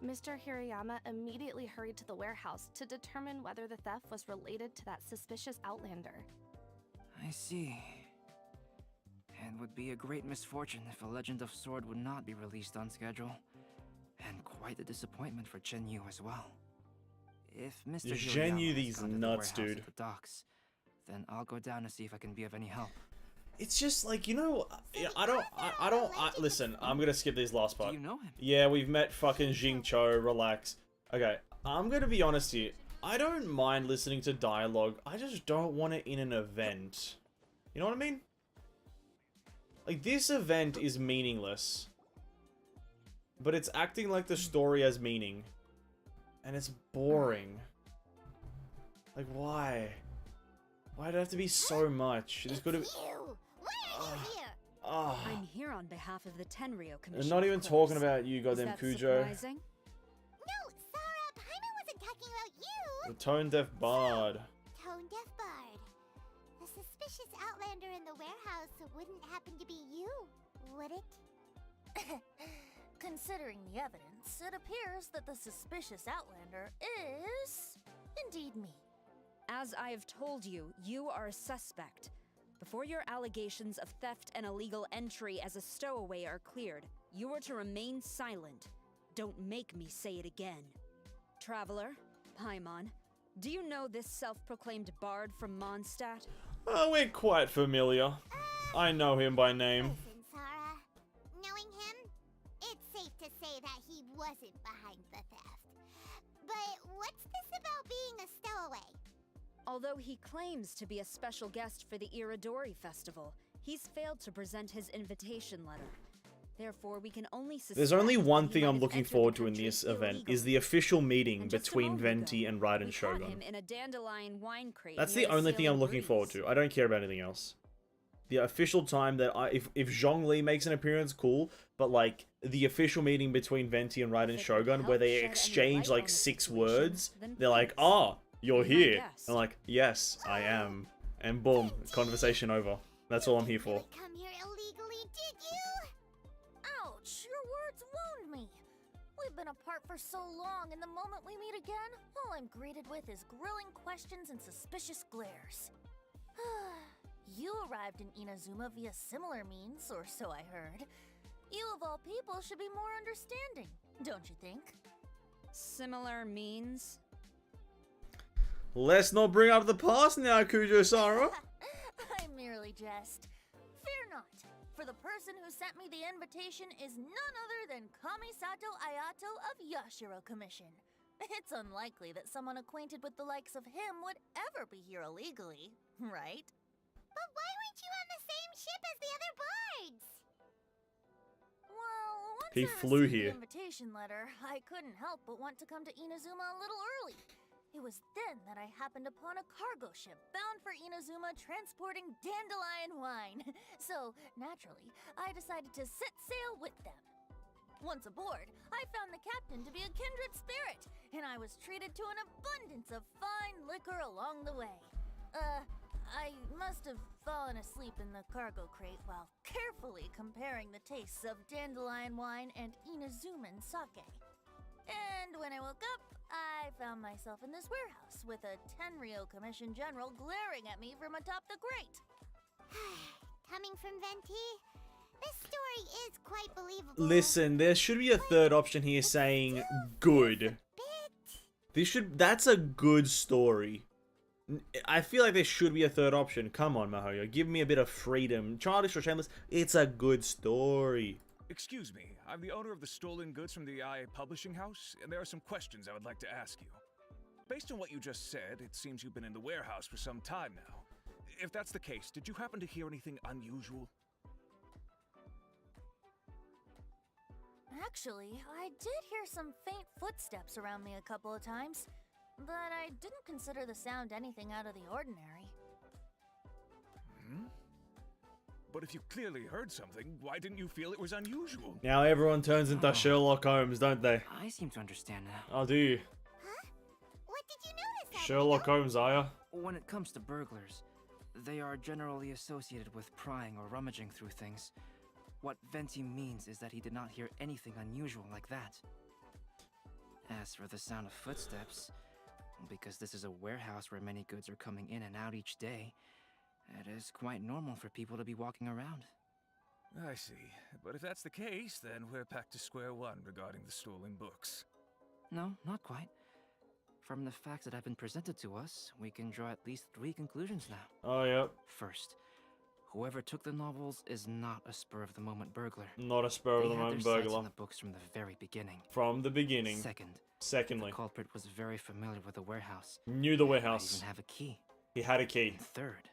Mr. Hirayama immediately hurried to the warehouse to determine whether the theft was related to that suspicious outlander. I see. It would be a great misfortune if A Legend of Sword would not be released on schedule. And quite a disappointment for Chin-Yu as well. If Mr. Gen-Yu Hirayama these has gone to the nuts, warehouse dude. at the docks, then I'll go down to see if I can be of any help. It's just like, you know, listen, I'm gonna skip this last part. Do you know him? Yeah, we've met fucking Jing Cho, relax. Okay, I'm gonna be honest here. I don't mind listening to dialogue, I just don't want it in an event. You know what I mean? Like, this event is meaningless. But it's acting like the story has meaning. And it's boring. Like, why? Why'd it have to be so much? This could have... You! Why are you here? I'm here on behalf of the Tenryo Commission. I'm not even of talking course. about you, Is goddamn that Cujo. surprising? No, Sarah, Paimon wasn't talking about you! The tone-deaf bard. Tone-deaf bard. The suspicious outlander in the warehouse wouldn't happen to be you, would it? Considering the evidence, it appears that the suspicious outlander is indeed me. As I have told you, you are a suspect. Before your allegations of theft and illegal entry as a stowaway are cleared, you are to remain silent. Don't make me say it again. Traveler, Paimon, do you know this self-proclaimed bard from Mondstadt? Oh, we're quite familiar. I know him by name. Listen, Sarah. Knowing him, it's safe to say that he wasn't behind the theft. But what's this about being a stowaway? Although he claims to be a special guest for the Iridori Festival, he's failed to present his invitation letter. Therefore, we can only suspect There's only one that he thing might I'm have looking entered forward the to in country this event, illegally. is the official meeting And just a between moment Venti ago, and Raiden we caught Shogun. him in a dandelion wine crate That's near the only thing I'm Sailing looking forward Breeze. to. I don't care about anything else. The official time that if Zhongli makes an appearance, cool. But like the official meeting between Venti and Raiden If it Shogun, would where help they shed any exchange light like on the 6 situation, words, then they're like, please, "Ah, you're be my here." guest. I'm like, "Yes, I am," and boom, conversation over. That's all I'm here for. Come here illegally, did you? Ouch, your words wound me. We've been apart for so long, and the moment we meet again, all I'm greeted with is grilling questions and suspicious glares. You arrived in Inazuma via similar means, or so I heard. You of all people should be more understanding, don't you think? Similar means? Let's not bring up the past now, Kujo-Sara. I merely jest. Fear not, for the person who sent me the invitation is none other than Kamisato AYATO of Yashiro Commission. It's unlikely that someone acquainted with the likes of him would ever be here illegally, right? But why weren't you on the same ship as the other bards? Well, once He I flew received here. the invitation letter, I couldn't help but want to come to Inazuma a little early. It was then that I happened upon a cargo ship bound for Inazuma transporting dandelion wine. So, naturally, I decided to set sail with them. Once aboard, I found the captain to be a kindred spirit, and I was treated to an abundance of fine liquor along the way. I must have fallen asleep in the cargo crate while carefully comparing the tastes of dandelion wine and Inazuman sake. And when I woke up, I found myself in this warehouse with a Tenryo Commission General glaring at me from atop the grate. Coming from Venti, this story is quite believable. Listen, there should be a third option here saying good. That's a good story. I feel like there should be a third option. Come on, Mahoyo, give me a bit of freedom. Childish or shameless, it's a good story. Excuse me, I'm the owner of the stolen goods from the IA Publishing House, and there are some questions I would like to ask you. Based on what you just said, it seems you've been in the warehouse for some time now. If that's the case, did you happen to hear anything unusual? Actually, I did hear some faint footsteps around me a couple of times, but I didn't consider the sound anything out of the ordinary. But if you clearly heard something, why didn't you feel it was unusual? Now everyone turns into Sherlock Holmes, don't they? I seem to understand now. Oh, do you? What did you notice? Sherlock Holmes, are ya? When it comes to burglars, they are generally associated with prying or rummaging through things. What Venti means is that he did not hear anything unusual like that. As for the sound of footsteps, because this is a warehouse where many goods are coming in and out each day, it is quite normal for people to be walking around. I see. But if that's the case, then we're back to square one regarding the stolen books. No, not quite. From the facts that have been presented to us, we can draw at least 3 conclusions now. Oh, yep. First, whoever took the novels is not a spur-of-the-moment burglar. Not a spur-of-the-moment They had their sights burglar. on the books from the very beginning. From the beginning. Secondly, the culprit was very familiar with the warehouse. Knew the Might warehouse. even have a key. He had a key. And third.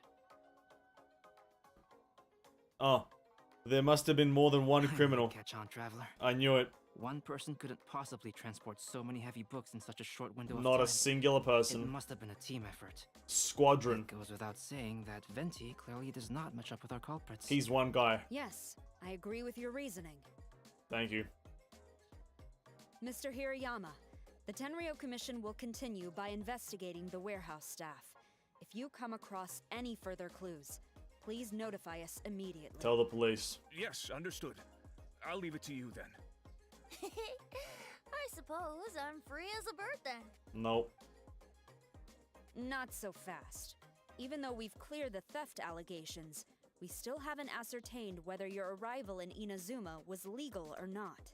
Oh, there must have been more than one criminal. Catch on, traveler. I knew it. One person couldn't possibly transport so many heavy books in such a short window of Not time. a singular person. It must have been a team effort. Squadron. It goes without saying that Venti clearly does not match up with our culprits. He's one guy. Yes, I agree with your reasoning. Thank you. Mr. Hirayama, the Tenryo Commission will continue by investigating the warehouse staff. If you come across any further clues, please notify us immediately. Tell the police. Yes, understood. I'll leave it to you then. I suppose I'm free as a bird then. Nope. Not so fast. Even though we've cleared the theft allegations, we still haven't ascertained whether your arrival in Inazuma was legal or not.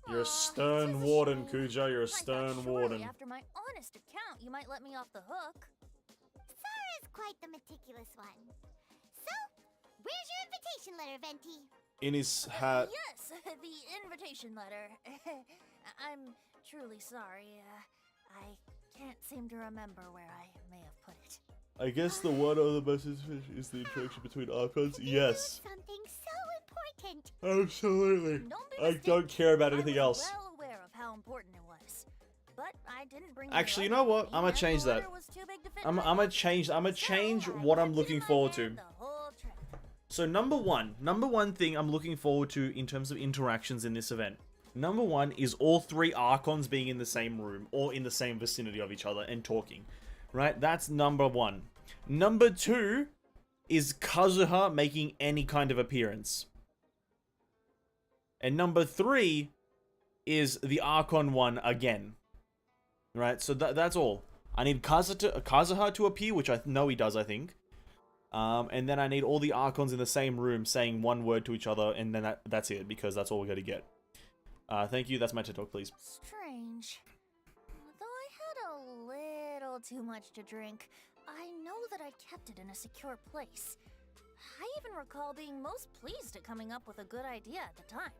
You're a stern warden, Kuja. You're a stern warden. After my honest account, you might let me off the hook. Sara's quite the meticulous one. So, where's your invitation letter, Venti? In his hat. Yes, the invitation letter. I'm truly sorry. I can't seem to remember where I may have put it. I guess the one other message is the interaction between Archons. Yes. Something so important. Absolutely. I don't care about anything else. I was well aware of how important it was, but I didn't bring. Actually, you know what? I'm gonna change that. I'm gonna change what I'm looking forward to. So number one thing I'm looking forward to in terms of interactions in this event. Number one is all 3 Archons being in the same room or in the same vicinity of each other and talking. Right? That's number 1. Number 2 is Kazuha making any kind of appearance. And number 3 is the Archon 1 again. Right? So that's all. I need Kazuha to appear, which I know he does, I think. And then I need all the Archons in the same room saying one word to each other, and then that's it, because that's all we're going to get. Thank you, that's my TED Talk, please. Strange. Though I had a little too much to drink, I know that I kept it in a secure place. I even recall being most pleased at coming up with a good idea at the time.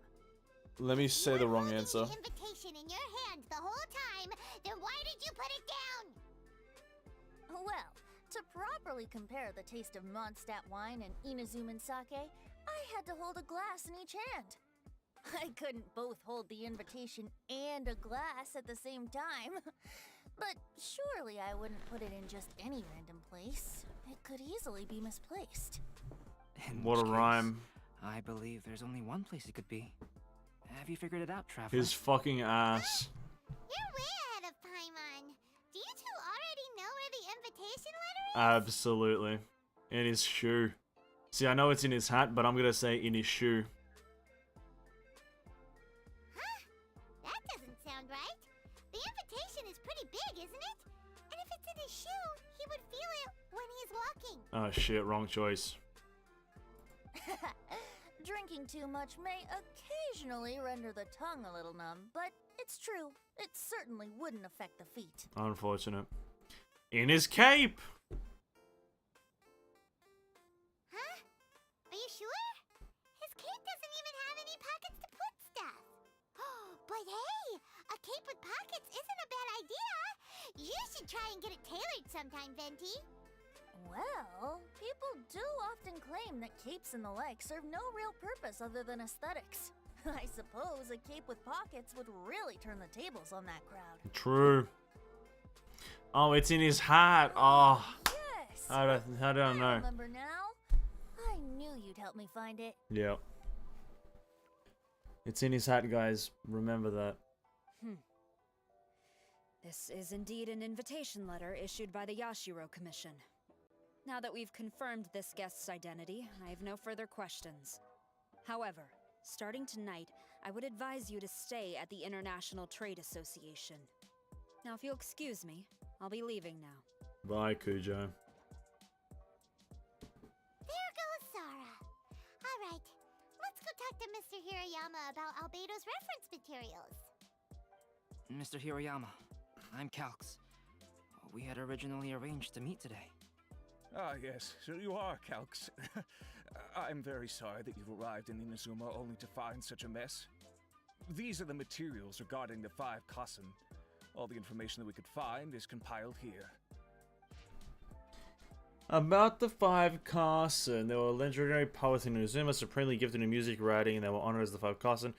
Let me say the wrong answer. The invitation in your hand the whole time, then why did you put it down? Well, to properly compare the taste of Mondstadt wine and Inazuman sake, I had to hold a glass in each hand. I couldn't both hold the invitation and a glass at the same time. But surely I wouldn't put it in just any random place. It could easily be misplaced. What a rhyme. I believe there's only one place it could be. Have you figured it out, Traveler? His fucking ass. You're way ahead of Paimon. Do you two already know where the invitation letter is? Absolutely. In his shoe. See, I know it's in his hat, but I'm gonna say in his shoe. Huh? That doesn't sound right. The invitation is pretty big, isn't it? And if it's in his shoe, he would feel it when he's walking. Oh shit, wrong choice. Drinking too much may occasionally render the tongue a little numb, but it's true. It certainly wouldn't affect the feet. Unfortunate. In his cape! Huh? Are you sure? His cape doesn't even have any pockets to put stuff. But hey, a cape with pockets isn't a bad idea. You should try and get it tailored sometime, Venti. Well, people do often claim that capes and the like serve no real purpose other than aesthetics. I suppose a cape with pockets would really turn the tables on that crowd. True. Oh, it's in his hat. Oh. Yes. I don't know. Remember now? you'd help me find it. Yeah. It's in his hat, guys. Remember that. This is indeed an invitation letter issued by the Yashiro Commission. Now that we've confirmed this guest's identity, I have no further questions. However, starting tonight, I would advise you to stay at the International Trade Association. Now, if you'll excuse me, I'll be leaving now. Bye, Cujo. There goes Sara. All right, let's go talk to Mr. Hirayama about Albedo's reference materials. Mr. Hirayama, I'm Calx. We had originally arranged to meet today. Ah, yes, so you are Calx. I'm very sorry that you've arrived in Inazuma only to find such a mess. These are the materials regarding the 5 Kasen. All the information that we could find is compiled here. About the 5 Kasen, there were legendary poets in Inazuma, supremely gifted in music writing, and they were honored as the 5 Kasen,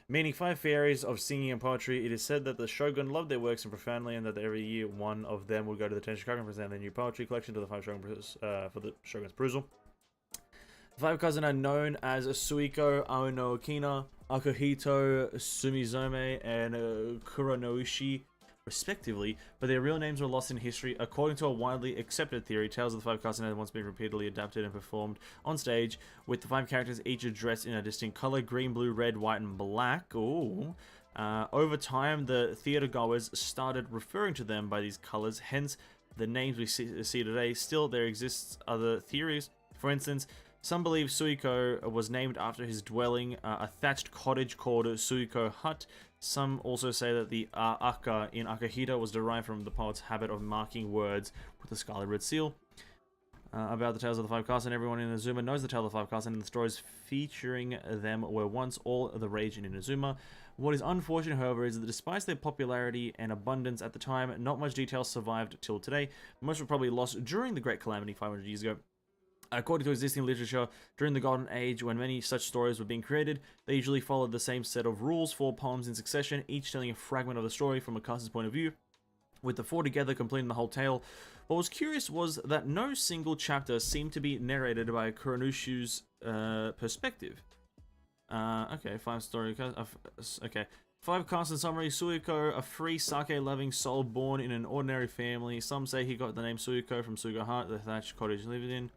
meaning 5 fairies of singing and poetry. It is said that the Shogun loved their works and profoundly, and that every year one of them would go to the Tenshinkaku and present their new poetry collection to the 5 Shoguns for the Shogun's perusal. The 5 Kasen are known as Suiko, Aono Okina, Akihito, Sumizome, and Kuronoushi, respectively, but their real names were lost in history. According to a widely accepted theory, Tales of the 5 Kasen had once been repeatedly adapted and performed on stage, with the 5 characters each addressed in a distinct color: green, blue, red, white, and black. Ooh. Over time, the theater goers started referring to them by these colors, hence the names we see today. Still, there exists other theories. For instance, some believe Suiko was named after his dwelling, a thatched cottage called Suiko Hut. Some also say that the Aka in Akihito was derived from the poet's habit of marking words with the scarlet red seal. About the Tales of the 5 Kasen, everyone in Inazuma knows the Tale of the 5 Kasen, and the stories featuring them were once all the rage in Inazuma. What is unfortunate, however, is that despite their popularity and abundance at the time, not much detail survived till today. Most were probably lost during the Great Calamity 500 years ago. According to existing literature, during the Golden Age, when many such stories were being created, they usually followed the same set of rules: 4 poems in succession, each telling a fragment of the story from a caster's point of view, with the 4 together completing the whole tale. What was curious was that no single chapter seemed to be narrated by Kuronoush's perspective. Okay, 5 story. Okay. 5 Kasen summary: Suiko, a free sake-loving soul born in an ordinary family. Some say he got the name Suiko from Suiko Hut, the thatched cottage he lived in.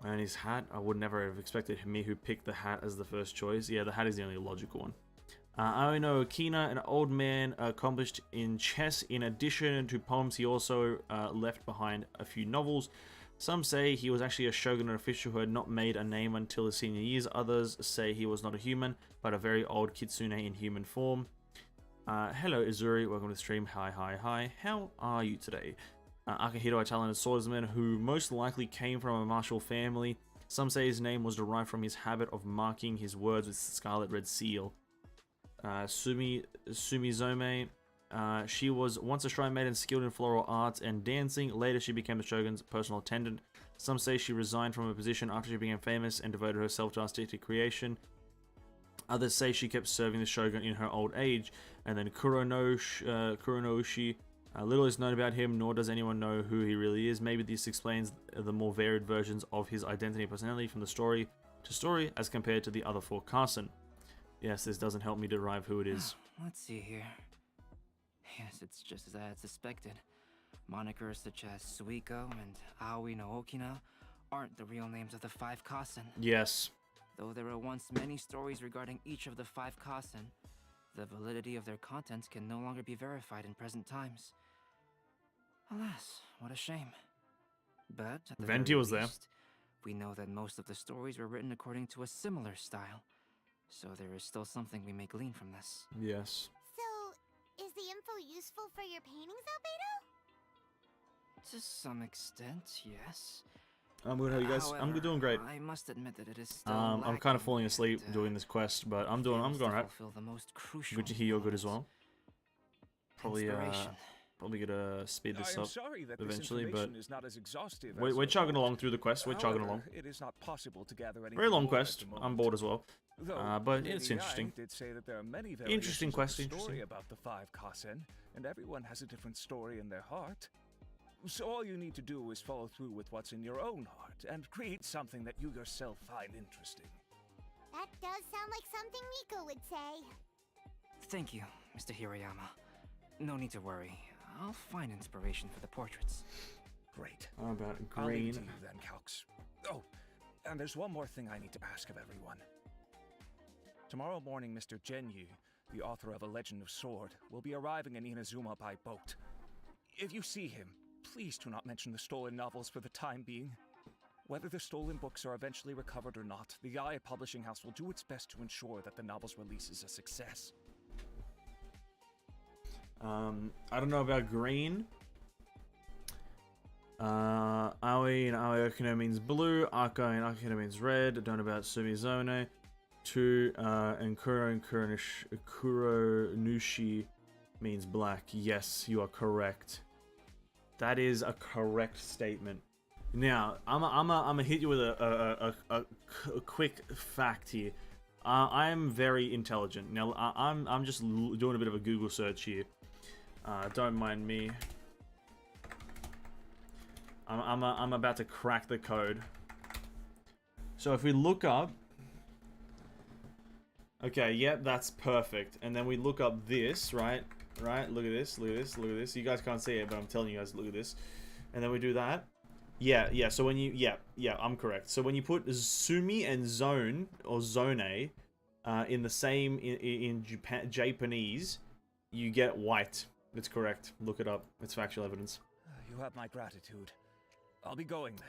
And his hat, I would never have expected me who picked the hat as the first choice. Yeah, the hat is the only logical one. Aono Okina, an old man accomplished in chess. In addition to poems, he also left behind a few novels. Some say he was actually a shogun or official who had not made a name until his senior years. Others say he was not a human, but a very old kitsune in human form. Hello Izuri, welcome to the stream. Hi. How are you today? Akihito, a talented swordsman who most likely came from a martial family. Some say his name was derived from his habit of marking his words with scarlet red seal. Sumizome, she was once a shrine maiden skilled in floral arts and dancing. Later she became the shogun's personal attendant. Some say she resigned from her position after she became famous and devoted herself to artistic creation. Others say she kept serving the shogun in her old age. And then Kuronoushi, little is known about him, nor does anyone know who he really is. Maybe this explains the more varied versions of his identity and personality from the story to story as compared to the other 4 Kasen. Yes, this doesn't help me derive who it is. Let's see here. Yes, it's just as I had suspected. Monikers such as Suiko and Aoi no Okina aren't the real names of the 5 Kasen. Yes. Though there were once many stories regarding each of the 5 Kasen, the validity of their contents can no longer be verified in present times. Alas, what a shame. But at the Venti very was there. least, we know that most of the stories were written according to a similar style. So there is still something we may glean from this. Yes. So, is the info useful for your paintings, Albedo? To some extent, yes. I'm good. How you guys? I'm doing great. I must admit that it is still I'm kind of falling asleep doing this quest, but I'm going alright. Good to hear you're good as well. Probably gonna speed this up eventually, but is not as exhaustive we're chugging along through the quest. We're chugging along. It is not possible to gather any Very long more quest. at the I'm moment. bored as well. Though, But Lady it's Ai interesting. did say that there are many Interesting variations quest. of the story Interesting. about the 5 Kasen, and everyone has a different story in their heart. So all you need to do is follow through with what's in your own heart and create something that you yourself find interesting. That does sound like something Miko would say. Thank you, Mr. Hirayama. No need to worry. I'll find inspiration for the portraits. Great. How about I'll leave green? it to you then, Calx. Oh, and there's one more thing I need to ask of everyone. Tomorrow morning, Mr. Genyu, the author of A Legend of Sword, will be arriving in Inazuma by boat. If you see him, please do not mention the stolen novels for the time being. Whether the stolen books are eventually recovered or not, the AYA Publishing House will do its best to ensure that the novel's release is a success. I don't know about green. Aoi and Aoi Okino means blue, Ako and Akino means red. I don't know about Sumizone. And Kuro Nushi means black. Yes, you are correct. That is a correct statement. Now, I'm gonna hit you with a quick fact here. I am very intelligent. Now, I'm just doing a bit of a Google search here. Don't mind me. I'm about to crack the code. So if we look up, okay, yep, that's perfect. And then we look up this, right? Right? Look at this. Look at this. Look at this. You guys can't see it, but I'm telling you guys, look at this. And then we do that. Yeah. So when you, yeah, I'm correct. So when you put Sumi and Zone or Zone in the same in Japanese, you get white. It's correct. Look it up. It's factual evidence. You have my gratitude. I'll be going then.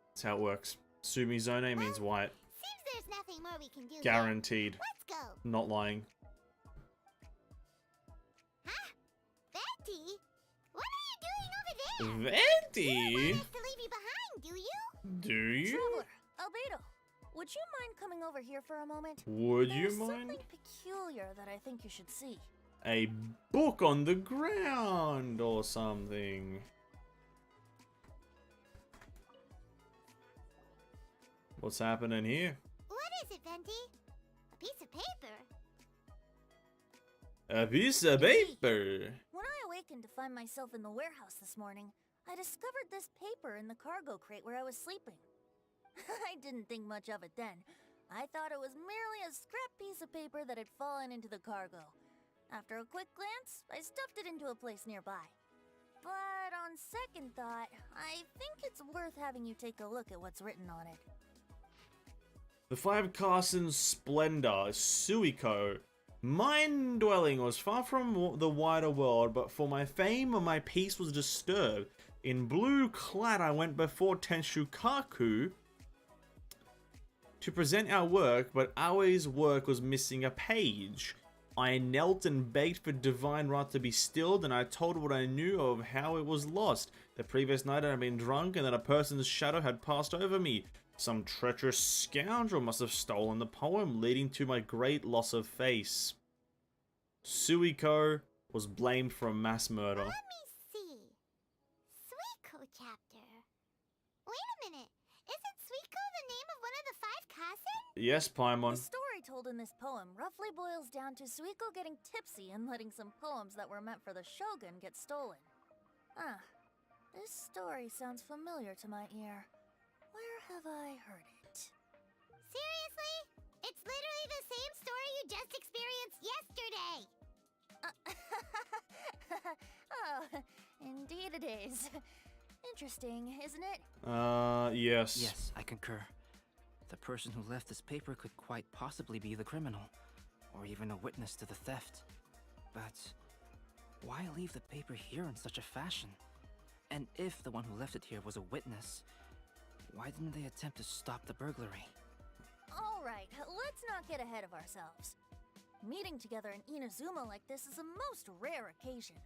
That's how it works. Sumi Zone means white. Seems there's nothing more we can do. Guaranteed. Let's go. Not lying. Huh? Venti? What are you doing over there? Venti? You don't want us to leave you behind, do you? Do you? Traveler, Albedo, would you mind coming over here for a moment? Would you There's mind? something peculiar that I think you should see. A book on the ground or something. What's happening here? What is it, Venti? A piece of paper? A piece of paper. When I awakened to find myself in the warehouse this morning, I discovered this paper in the cargo crate where I was sleeping. I didn't think much of it then. I thought it was merely a scrap piece of paper that had fallen into the cargo. After a quick glance, I stuffed it into a place nearby. But on second thought, I think it's worth having you take a look at what's written on it. The Five Carson's splendor, Suiko. Mind-dwelling was far from the wider world, but for my fame my peace was disturbed. In blue clad I went before Tenshukaku to present our work, but Aoi's work was missing a page. I knelt and begged for divine right to be stilled, and I told what I knew of how it was lost. The previous night I had been drunk, and that a person's shadow had passed over me. Some treacherous scoundrel must have stolen the poem, leading to my great loss of face. Suiko was blamed for a mass murder. Let me see. Suiko chapter. Wait a minute. Isn't Suiko the name of one of the five Kasen? Yes, Paimon. The story told in this poem roughly boils down to Suiko getting tipsy and letting some poems that were meant for the shogun get stolen. This story sounds familiar to my ear. Where have I heard it? Seriously? It's literally the same story you just experienced yesterday. Oh, indeed it is. Interesting, isn't it? Yes. Yes, I concur. The person who left this paper could quite possibly be the criminal, or even a witness to the theft. But why leave the paper here in such a fashion? And if the one who left it here was a witness, why didn't they attempt to stop the burglary? Alright, let's not get ahead of ourselves. Meeting together in Inazuma like this is a most rare occasion.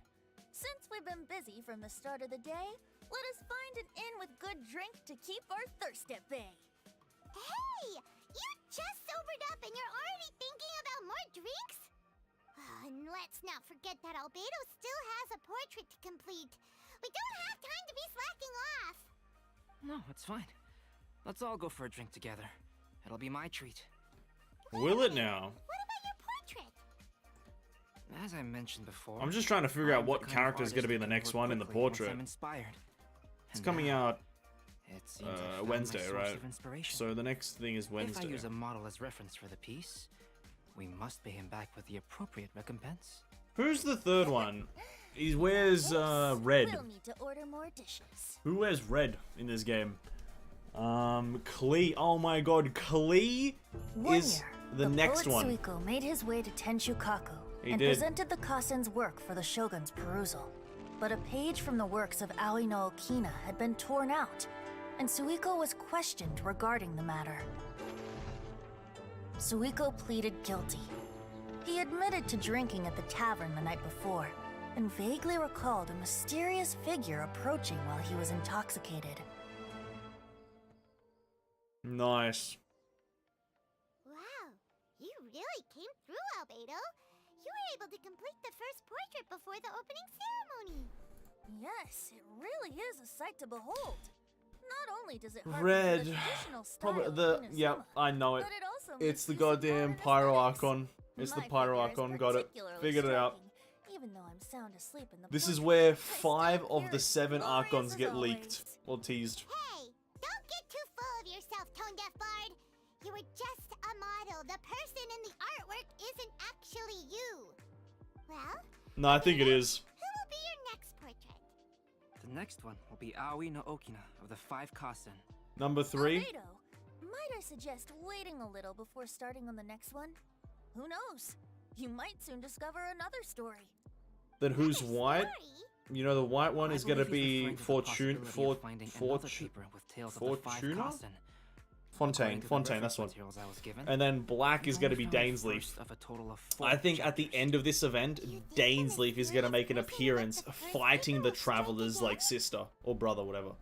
Since we've been busy from the start of the day, let us find an inn with good drink to keep our thirst at bay. Hey! You just sobered up and you're already thinking about more drinks? And let's not forget that Albedo still has a portrait to complete. We don't have time to be slacking off. No, it's fine. Let's all go for a drink together. It'll be my treat. Will it now? What about your portrait? As I mentioned before, I'm just trying to figure out I'm the what kind of character is going to artist be who the can next work one in the quickly once portrait. I'm inspired. It's And coming now, out it seems I found my Wednesday, source right? of inspiration. So the next thing is Wednesday. If I use a model as reference for the piece, we must pay him back with the appropriate recompense. Who's the third one? He wears red. We'll need to order more dishes. Who wears red in this game? Klee. Oh my god, Klee is the next poet one. Suiko made his way to Tenshukaku He and did. presented the Kasen's work for the shogun's perusal. But a page from the works of Aoi no Okina had been torn out, and Suiko was questioned regarding the matter. Suiko pleaded guilty. He admitted to drinking at the tavern the night before, and vaguely recalled a mysterious figure approaching while he was intoxicated. Nice. Wow, you really came through, Albedo. You were able to complete the first portrait before the opening ceremony. Yes, it really is a sight to behold. Not only does it harken to Red. the traditional style Probably of the Inazuma, yeah, I know it. but it also It's makes the use of goddamn modern Pyro aesthetics. Archon. It's the My Pyro figure is Archon. Got it. particularly Figured it out. striking, even though I'm sound asleep in the This is portrait. where I 5 still of hear the it 7 glorious Archons as get always. leaked or teased. Hey, don't get too full of yourself, Tone Deaf Bard. You were just a model. The person in the artwork isn't actually you. Well, No, I think it is. who will be your next portrait? The next one will be Aoi no Okina of the 5 Kasen. Number 3. Albedo, might I suggest waiting a little before starting on the next one? Who knows? You might soon discover another story. Then who's white? You know the white one I is gonna believe he's be referring to the Fortune possibility of finding another paper with tales of the 5 Fortuna? Kasen. Fontaine, According to the Fontaine, that's reference one. materials I was given, And then black is I gonna only be found the Dainsleaf. first of a total of 4 I think at the end of this event, Dainsleaf is gonna make an appearance fighting the Traveler's like sister or brother, whatever.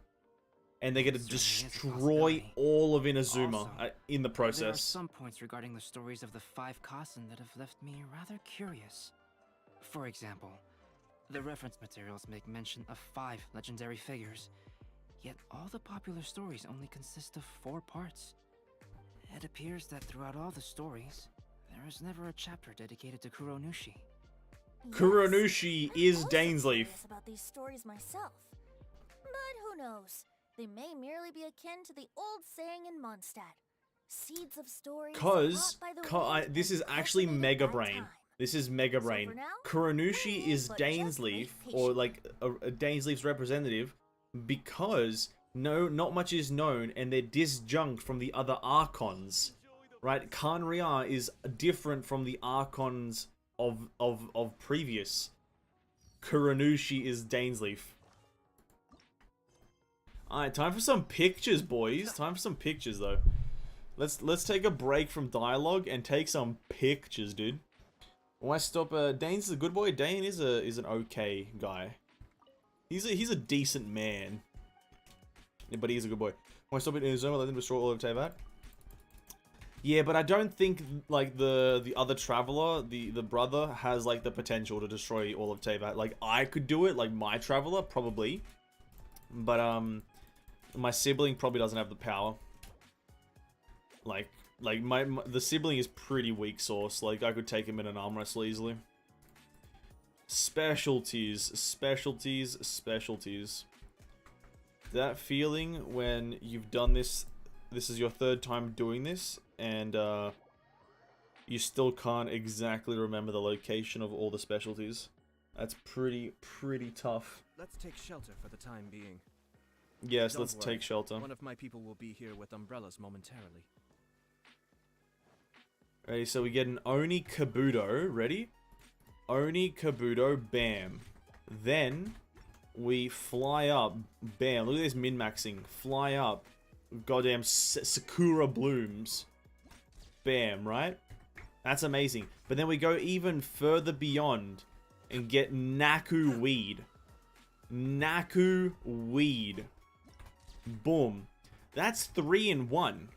And they're gonna destroy all of Inazuma in the There are process. some points regarding the stories of the 5 Kasen that have left me rather curious. For example, the reference materials make mention of 5 legendary figures, yet all the popular stories only consist of 4 parts. It appears that throughout all the stories, there is never a chapter dedicated to Kuronushi. Kuronushi is also Dainsleaf. curious about these stories myself. But who knows? They may merely be akin to the old saying in Mondstadt. Seeds of stories Cause, brought by the wind this is and actually cultivated Mega by Brain. time. This is Mega Brain. for now, Kuronushi is but just Dainsleaf, wait or like a Dainsleaf's representative, because not much is known, and they're disjunct from the other Archons. Right? Kanria is different from the Archons of previous. Kuronushi is Dainsleaf. Alright, time for some pictures, boys. Time for some pictures, though. Let's take a break from dialogue and take some pictures, dude. Why stop? Dane's a good boy. Dane is an okay guy. He's a decent man. Yeah, but he's a good boy. Why stop it in Inazuma? Let them destroy all of Teyvat. Yeah, but I don't think like the other traveler, the brother, has like the potential to destroy all of Teyvat. Like I could do it, like my traveler probably, but my sibling probably doesn't have the power. Like the sibling is pretty weak sauce. Like I could take him in an arm wrestle easily. Specialties. That feeling when you've done this is your 3rd time doing this, and you still can't exactly remember the location of all the specialties. That's pretty tough. Let's take shelter for the time being. Yes, Don't let's worry, take shelter. One of my people will be here with umbrellas momentarily. Ready, so we get an Oni Kabuto. Ready? Oni Kabuto, bam. Then we fly up. Bam, look at this min-maxing. Fly up. Goddamn Sakura blooms. Bam, right? That's amazing. But then we go even further beyond and get Naku Weed. Naku Weed. Boom. That's 3 in 1.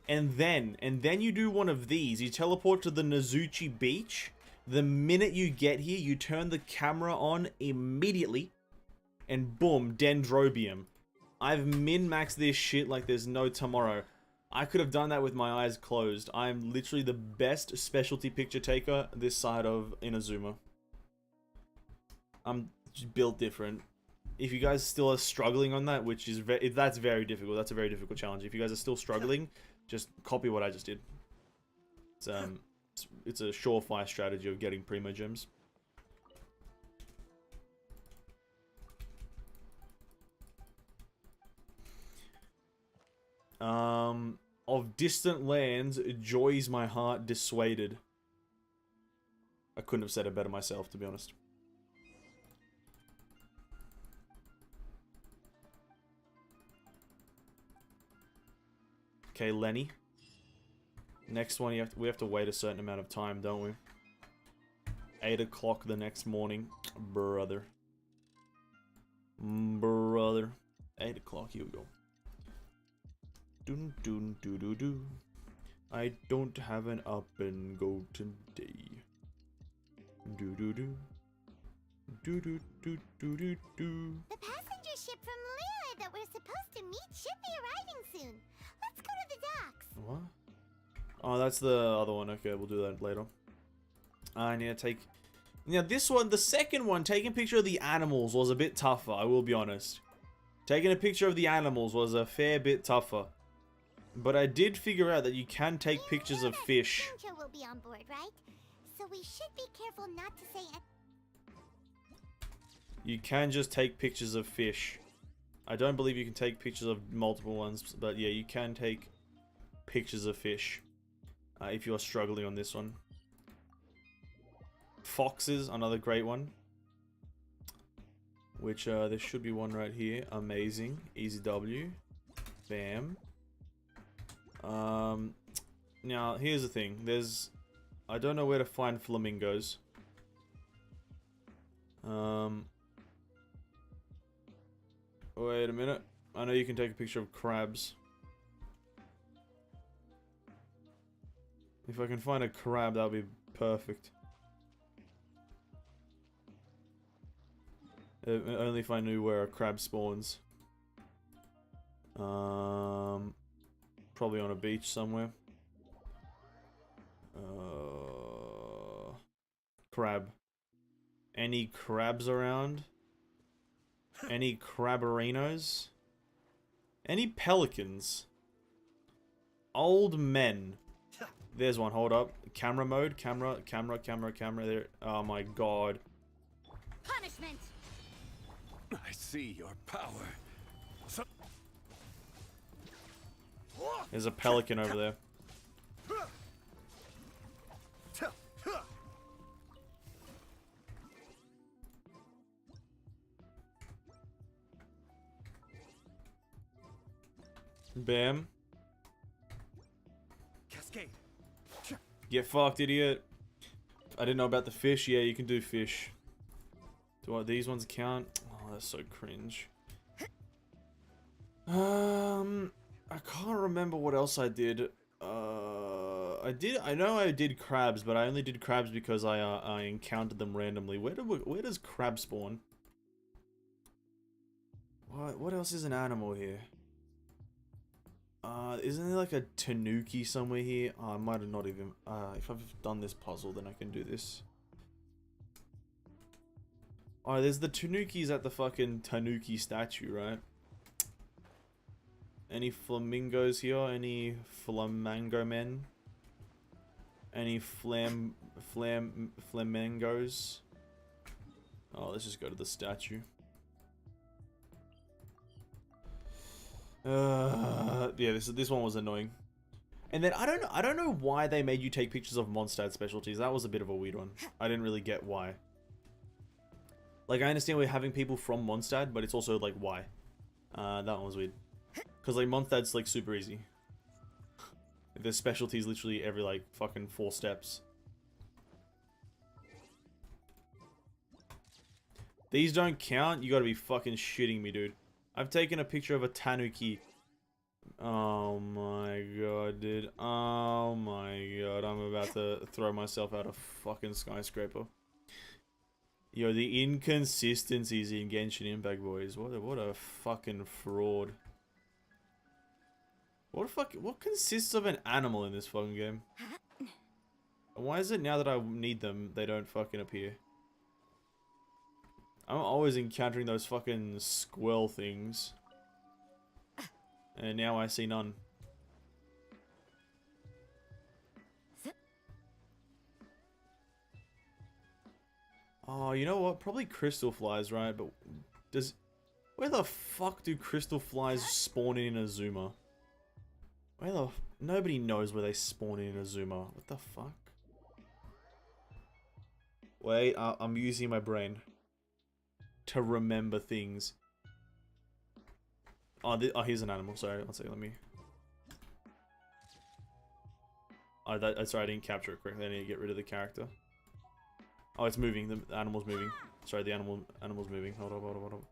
And then you do one of these. You teleport to the Nazuchi Beach. The minute you get here, you turn the camera on immediately. And boom, Dendrobium. I've min-maxed this shit like there's no tomorrow. I could have done that with my eyes closed. I'm literally the best specialty picture taker this side of Inazuma. I'm just built different. If you guys still are struggling on that, which is that's very difficult. That's a very difficult challenge. If you guys are still struggling, just copy what I just did. It's a surefire strategy of getting primo gems. Of distant lands, joys my heart dissuaded. I couldn't have said it better myself, to be honest. Okay, Lenny. Next one, we have to wait a certain amount of time, don't we? 8 o'clock the next morning, brother. Brother. 8 o'clock. Here we go. Dun dun doo doo doo. I don't have an up and go today. Doo doo doo. Doo doo doo doo doo doo. The passenger ship from Lyra that we're supposed to meet should be arriving soon. Let's go to the docks. What? Oh, that's the other one. Okay, we'll do that later. I need to take... Now, this one, the second one, taking a picture of the animals was a bit tougher, I will be honest. Taking a picture of the animals was a fair bit tougher. But I did figure out that you can take pictures of fish. Sancho will be on board, right? So we should be careful not to say it. You can just take pictures of fish. I don't believe you can take pictures of multiple ones, but yeah, you can take pictures of fish. If you're struggling on this one. Foxes, another great one. Which, there should be one right here. Amazing. Easy W. Bam. Now, here's the thing. I don't know where to find flamingos. Wait a minute. I know you can take a picture of crabs. If I can find a crab, that would be perfect. Only if I knew where a crab spawns. Probably on a beach somewhere. Crab. Any crabs around? Any crabarinos? Any pelicans? Old men. There's one, hold up. Camera mode, camera there. Oh my god. Punishment! I see your power. There's a pelican over there. Bam. Cascade. Get fucked, idiot. I didn't know about the fish. Yeah, you can do fish. Do these ones count? Oh, that's so cringe. I can't remember what else I did. I know I did crabs, but I only did crabs because I encountered them randomly. Where does crab spawn? What else is an animal here? Isn't there like a tanuki somewhere here? Oh, I might have not even... if I've done this puzzle, then I can do this. Oh, there's the tanukis at the fucking tanuki statue, right? Any flamingos here? Any flamingo men? Any flamingos? Oh, let's just go to the statue. Yeah, this one was annoying. And then I don't know why they made you take pictures of Mondstadt specialties. That was a bit of a weird one. I didn't really get why. Like, I understand we're having people from Mondstadt, but it's also like why. That one was weird. Because like Mondstadt's like super easy. There's specialties literally every like fucking 4 steps. These don't count? You gotta be fucking shitting me, dude. I've taken a picture of a tanuki. Oh my god, dude. Oh my god, I'm about to throw myself out a fucking skyscraper. Yo, the inconsistencies in Genshin Impact, boys. What a fucking fraud. What consists of an animal in this fucking game? Why is it now that I need them, they don't fucking appear? I'm always encountering those fucking squirrel things. And now I see none. Oh, you know what? Probably crystal flies, right? But does... Where the fuck do crystal flies spawn in Inazuma? Where the... Nobody knows where they spawn in Inazuma. What the fuck? Wait, I'm using my brain to remember things. Oh, here's an animal. Sorry, one second. Let me... Oh, sorry, I didn't capture it correctly. I need to get rid of the character. Oh, it's moving. The animal's moving. Sorry, the animal's moving. Hold on, hold on, hold on.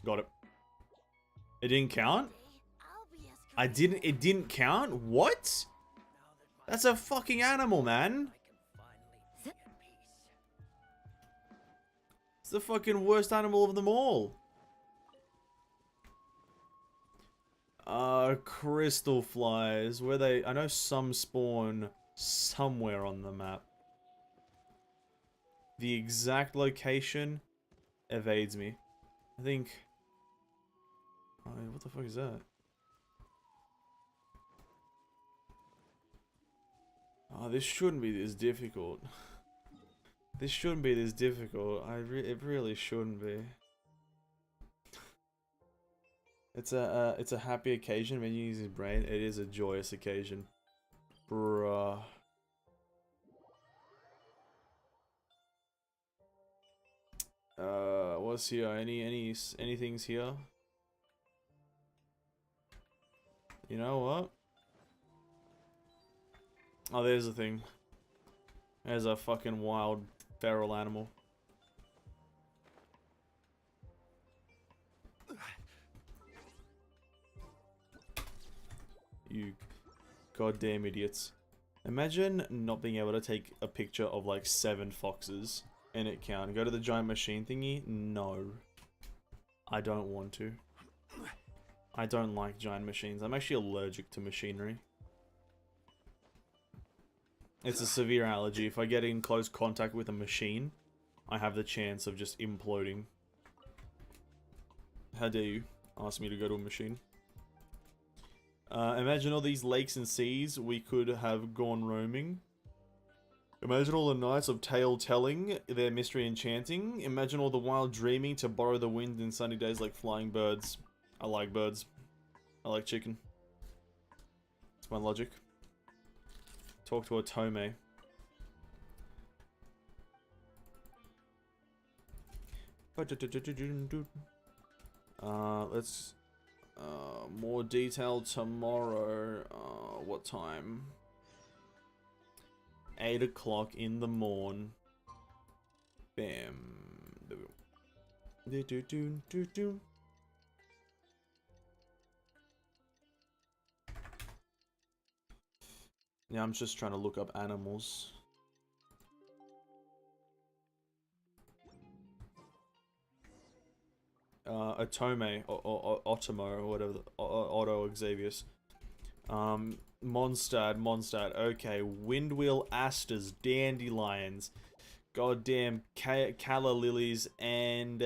Got it. It didn't count? It didn't count? What? That's a fucking animal, man. It's the fucking worst animal of them all. Crystal flies. Where they... I know some spawn somewhere on the map. The exact location evades me. I think... Oh, what the fuck is that? Oh, this shouldn't be this difficult. This shouldn't be this difficult. It really shouldn't be. It's a happy occasion when you use his brain. It is a joyous occasion. Bruh. What's here? Anything's here? You know what? Oh, there's a thing. There's a fucking wild feral animal. You goddamn idiots. Imagine not being able to take a picture of like 7 foxes and it count. Go to the giant machine thingy? No. I don't want to. I don't like giant machines. I'm actually allergic to machinery. It's a severe allergy. If I get in close contact with a machine, I have the chance of just imploding. How dare you ask me to go to a machine? Imagine all these lakes and seas we could have gone roaming. Imagine all the nights of tale telling, their mystery enchanting. Imagine all the wild dreaming to borrow the wind in sunny days like flying birds. I like birds. I like chicken. That's my logic. Talk to a Tome. Let's... more detail tomorrow. What time? 8 o'clock in the morn. Bam. Do. Now I'm just trying to look up animals. Otome, or Otomo, or whatever, Otto Xavius. Mondstadt, okay, Windwheel Asters, Dandelions, goddamn Calla Lilies, and,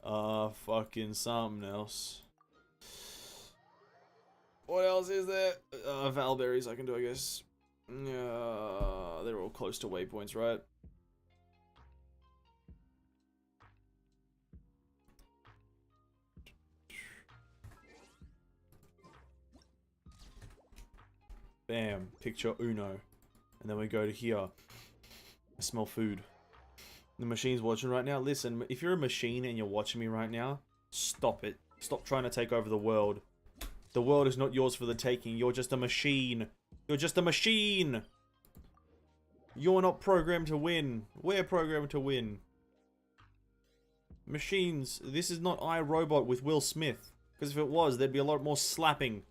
fucking something else. What else is there? Valberries I can do, I guess. They're all close to waypoints, right? Bam, picture Uno. And then we go to here. I smell food. The machine's watching right now. Listen, if you're a machine and you're watching me right now, stop it. Stop trying to take over the world. The world is not yours for the taking. You're just a machine. You're just a machine. You're not programmed to win. We're programmed to win. Machines. This is not iRobot with Will Smith. Because if it was, there'd be a lot more slapping.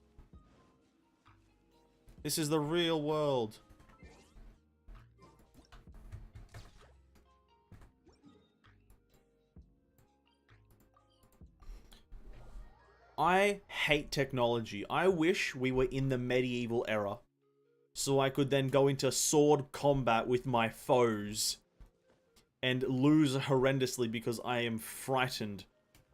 This is the real world. I hate technology. I wish we were in the medieval era. so I could then go into sword combat with my foes and lose horrendously because I am frightened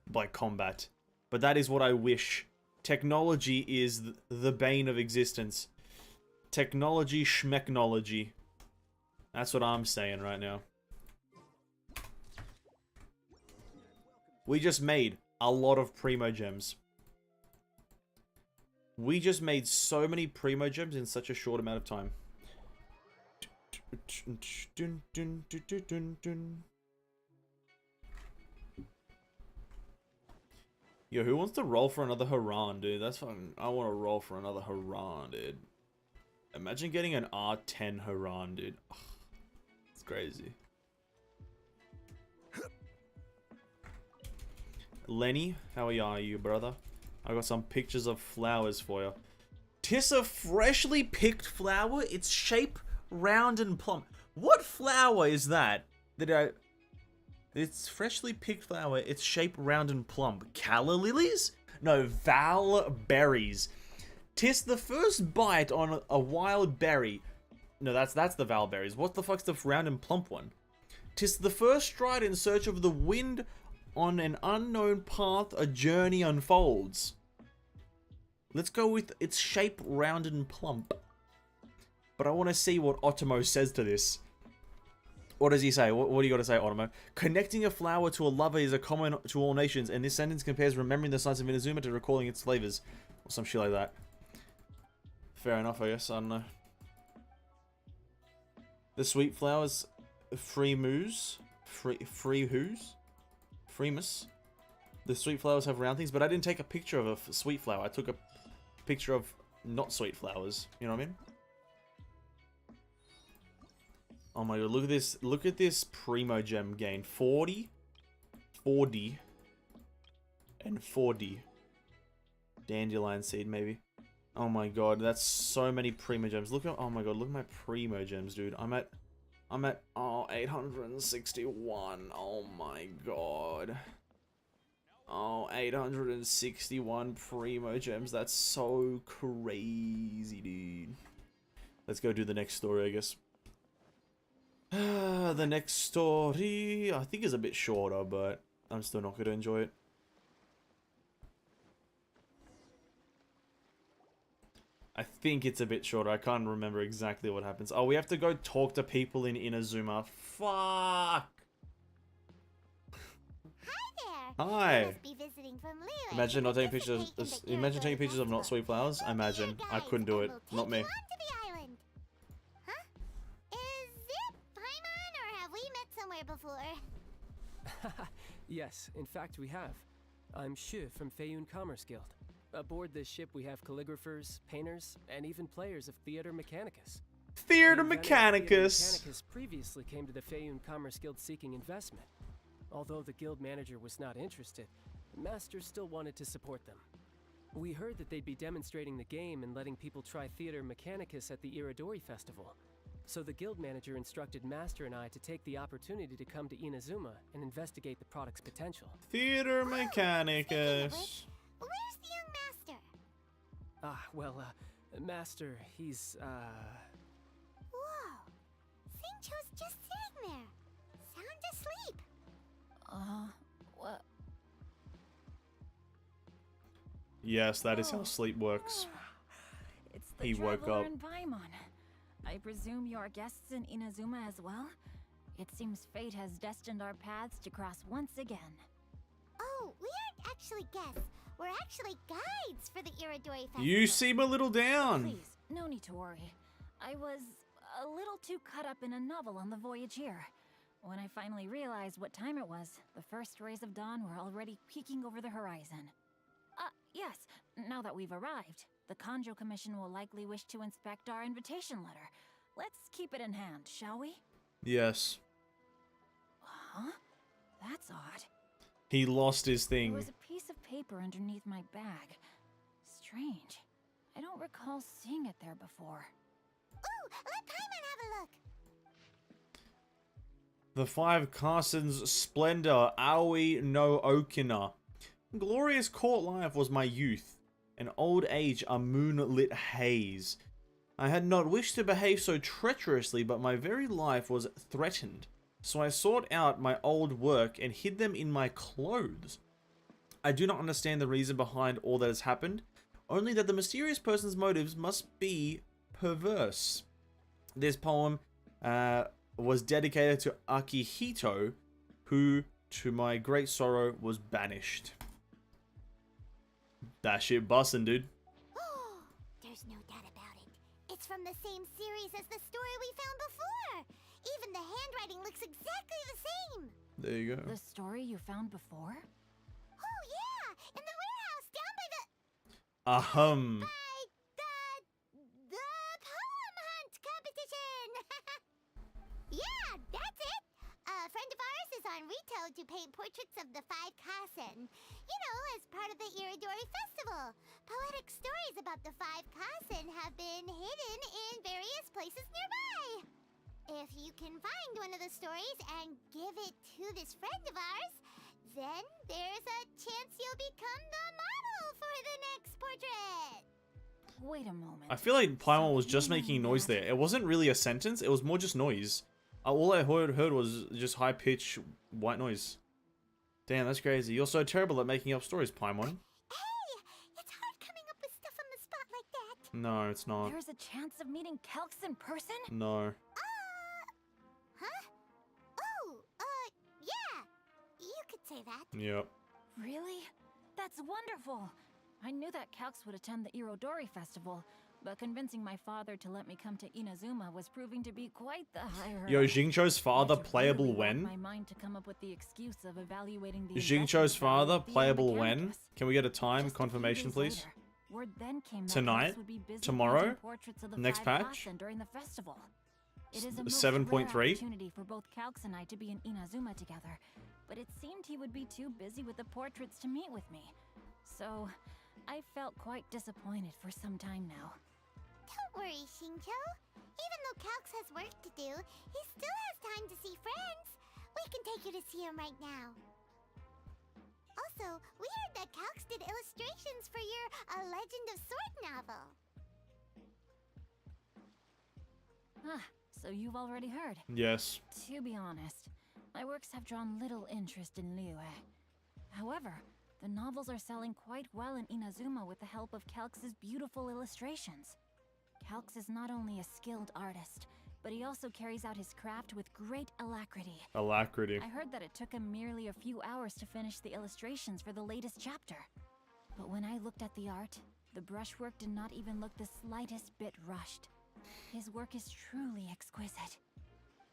by combat. But that is what I wish. Technology is the bane of existence. Technology schmechnology. That's what I'm saying right now. We just made a lot of Primo Gems. We just made so many Primo Gems in such a short amount of time. Yo, who wants to roll for another Haran, dude? That's fucking... I want to roll for another Haran, dude. Imagine getting an R10 Haran, dude. Ugh, it's crazy. Lenny, how are you, brother? I got some pictures of flowers for you. Tis a freshly picked flower. Its shape round and plump. What flower is that? It's freshly picked flower. Its shape round and plump. Calla lilies? No, val berries. Tis the first bite on a wild berry. No, that's the val berries. What the fuck's the round and plump one? Tis the first stride in search of the wind. On an unknown path, a journey unfolds. Let's go with its shape round and plump. But I want to see what Otomo says to this. What does he say? What do you got to say, Otomo? Connecting a flower to a lover is a common to all nations, and this sentence compares remembering the sights of Inazuma to recalling its flavors. Or some shit like that. Fair enough, I guess. I don't know. The sweet flowers... Free moos? Free who's? Freemus. The sweet flowers have round things, but I didn't take a picture of a sweet flower. I took a picture of not sweet flowers. You know what I mean? Oh my god, look at this. Look at this Primo Gem gain. 40, 40, and 40. Dandelion seed, maybe. Oh my god, that's so many Primo Gems. Look at, oh my god, look at my Primo Gems, dude. I'm at, oh, 861. Oh my god. Oh, 861 Primo Gems. That's so crazy, dude. Let's go do the next story, I guess. The next story, I think is a bit shorter, but I'm still not going to enjoy it. I think it's a bit shorter. I can't remember exactly what happens. Oh, we have to go talk to people in Inazuma. Fuck! Hi! You must be visiting from Liyue. Imagine not taking pictures. Imagine taking pictures of not sweet flowers. I imagine. I couldn't do it. Not me. Huh? Is it Paimon, or have we met somewhere before? Yes, in fact we have. I'm Shu from Feiyun Commerce Guild. Aboard this ship we have calligraphers, painters, and even players of Theater Mechanicus. Theater Theater Mechanicus! Mechanicus previously came to the Feiyun Commerce Guild seeking investment. Although the guild manager was not interested, the master still wanted to support them. We heard that they'd be demonstrating the game and letting people try Theater Mechanicus at the Iridori Festival. So the guild manager instructed Master and I to take the opportunity to come to Inazuma and investigate the product's potential. Theater Mechanicus. Where's the young master? Well, Master, he's, Whoa! Xingqiu's just sitting there. Sound asleep. What? Yes, that is how sleep works. It's the He woke traveler up. in Paimon. I presume you're guests in Inazuma as well? It seems fate has destined our paths to cross once again. Oh, we aren't actually guests. We're actually guides for the Iridori Festival. You seem a little down. Please, no need to worry. I was a little too caught up in a novel on the voyage here. When I finally realized what time it was, the first rays of dawn were already peeking over the horizon. Yes, now that we've arrived, the Kanjo Commission will likely wish to inspect our invitation letter. Let's keep it in hand, shall we? Yes. Huh? That's odd. He lost his There thing. was a piece of paper underneath my bag. Strange. I don't recall seeing it there before. Ooh, let Paimon have a look. The Five Carsons' Splendor, Aoi no Okina. Glorious court life was my youth, and old age a moonlit haze. I had not wished to behave so treacherously, but my very life was threatened. So I sought out my old work and hid them in my clothes. I do not understand the reason behind all that has happened, only that the mysterious person's motives must be perverse. This poem was dedicated to Akihito, who, to my great sorrow, was banished. That shit bussin', dude. There's no doubt about it. It's from the same series as the story we found before. Even the handwriting looks exactly the same. There you go. The story you found before? Oh yeah, in the warehouse down by the poem hunt competition. Yeah, that's it. A friend of ours is on Rito to paint portraits of the 5 Kasen. You know, as part of the Iridori Festival. Poetic stories about the 5 Kasen have been hidden in various places nearby. If you can find one of the stories and give it to this friend of ours, then there's a chance you'll become the model for the next portrait. Wait a moment. I feel like Paimon was just making noise there. It wasn't really a sentence, it was more just noise. All I heard was just high-pitched white noise. Damn, that's crazy. You're so terrible at making up stories, Paimon. Hey, it's hard coming up with stuff on the spot like that. No, it's not. There's a chance of meeting Calx in person? No. Huh? Oh, yeah. You could say that. Yep. Really? That's wonderful! I knew that Calx would attend the Irodori Festival, but convincing my father to let me come to Inazuma was proving to be quite the high hurdle. Yo, Jingcho's father, It playable really when? warped my mind to come up with the excuse of evaluating the Jingcho's investment value father, of the playable when? mechanicus. Can we get a time Just a few confirmation, days please? later, word then came that Tonight? Calx would be busy Tomorrow? painting portraits of the Next 5 patch? Kasen during the festival. It is a most 7.3? rare opportunity for both Calx and I to be in Inazuma together, but it seemed he would be too busy with the portraits to meet with me. So, I felt quite disappointed for some time now. Don't worry, Shincho. Even though Calx has work to do, he still has time to see friends. We can take you to see him right now. Also, we heard that Calx did illustrations for your A Legend of Sword novel. Ah, so you've already heard. Yes. To be honest, my works have drawn little interest in Liyue. However, the novels are selling quite well in Inazuma with the help of Calx's beautiful illustrations. Calx is not only a skilled artist, but he also carries out his craft with great alacrity. Alacrity. I heard that it took him merely a few hours to finish the illustrations for the latest chapter. But when I looked at the art, the brushwork did not even look the slightest bit rushed. His work is truly exquisite.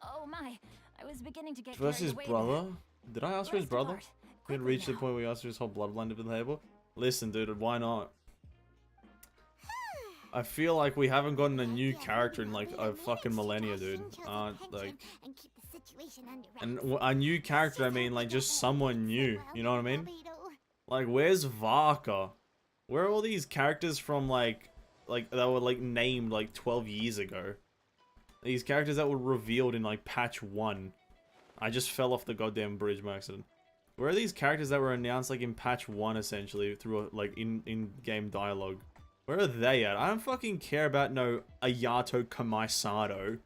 Oh my, I was beginning to get Versus carried his away brother? there. Did I ask for his Let's brother? depart. We had Quickly reached the now. point where we asked for his whole bloodline to the table. Listen, dude, why not? I feel like we haven't gotten a new character in like a fucking millennia, dude. Like, And keep the situation under wraps. and a new character, I mean, like just someone new. You know what I mean? Like, where's Varka? Where are all these characters from like that were like named like 12 years ago? These characters that were revealed in like patch 1. I just fell off the goddamn bridge by accident. Where are these characters that were announced like in patch 1 essentially through like in-game dialogue? Where are they at? I don't fucking care about no AYATO KAMISATO.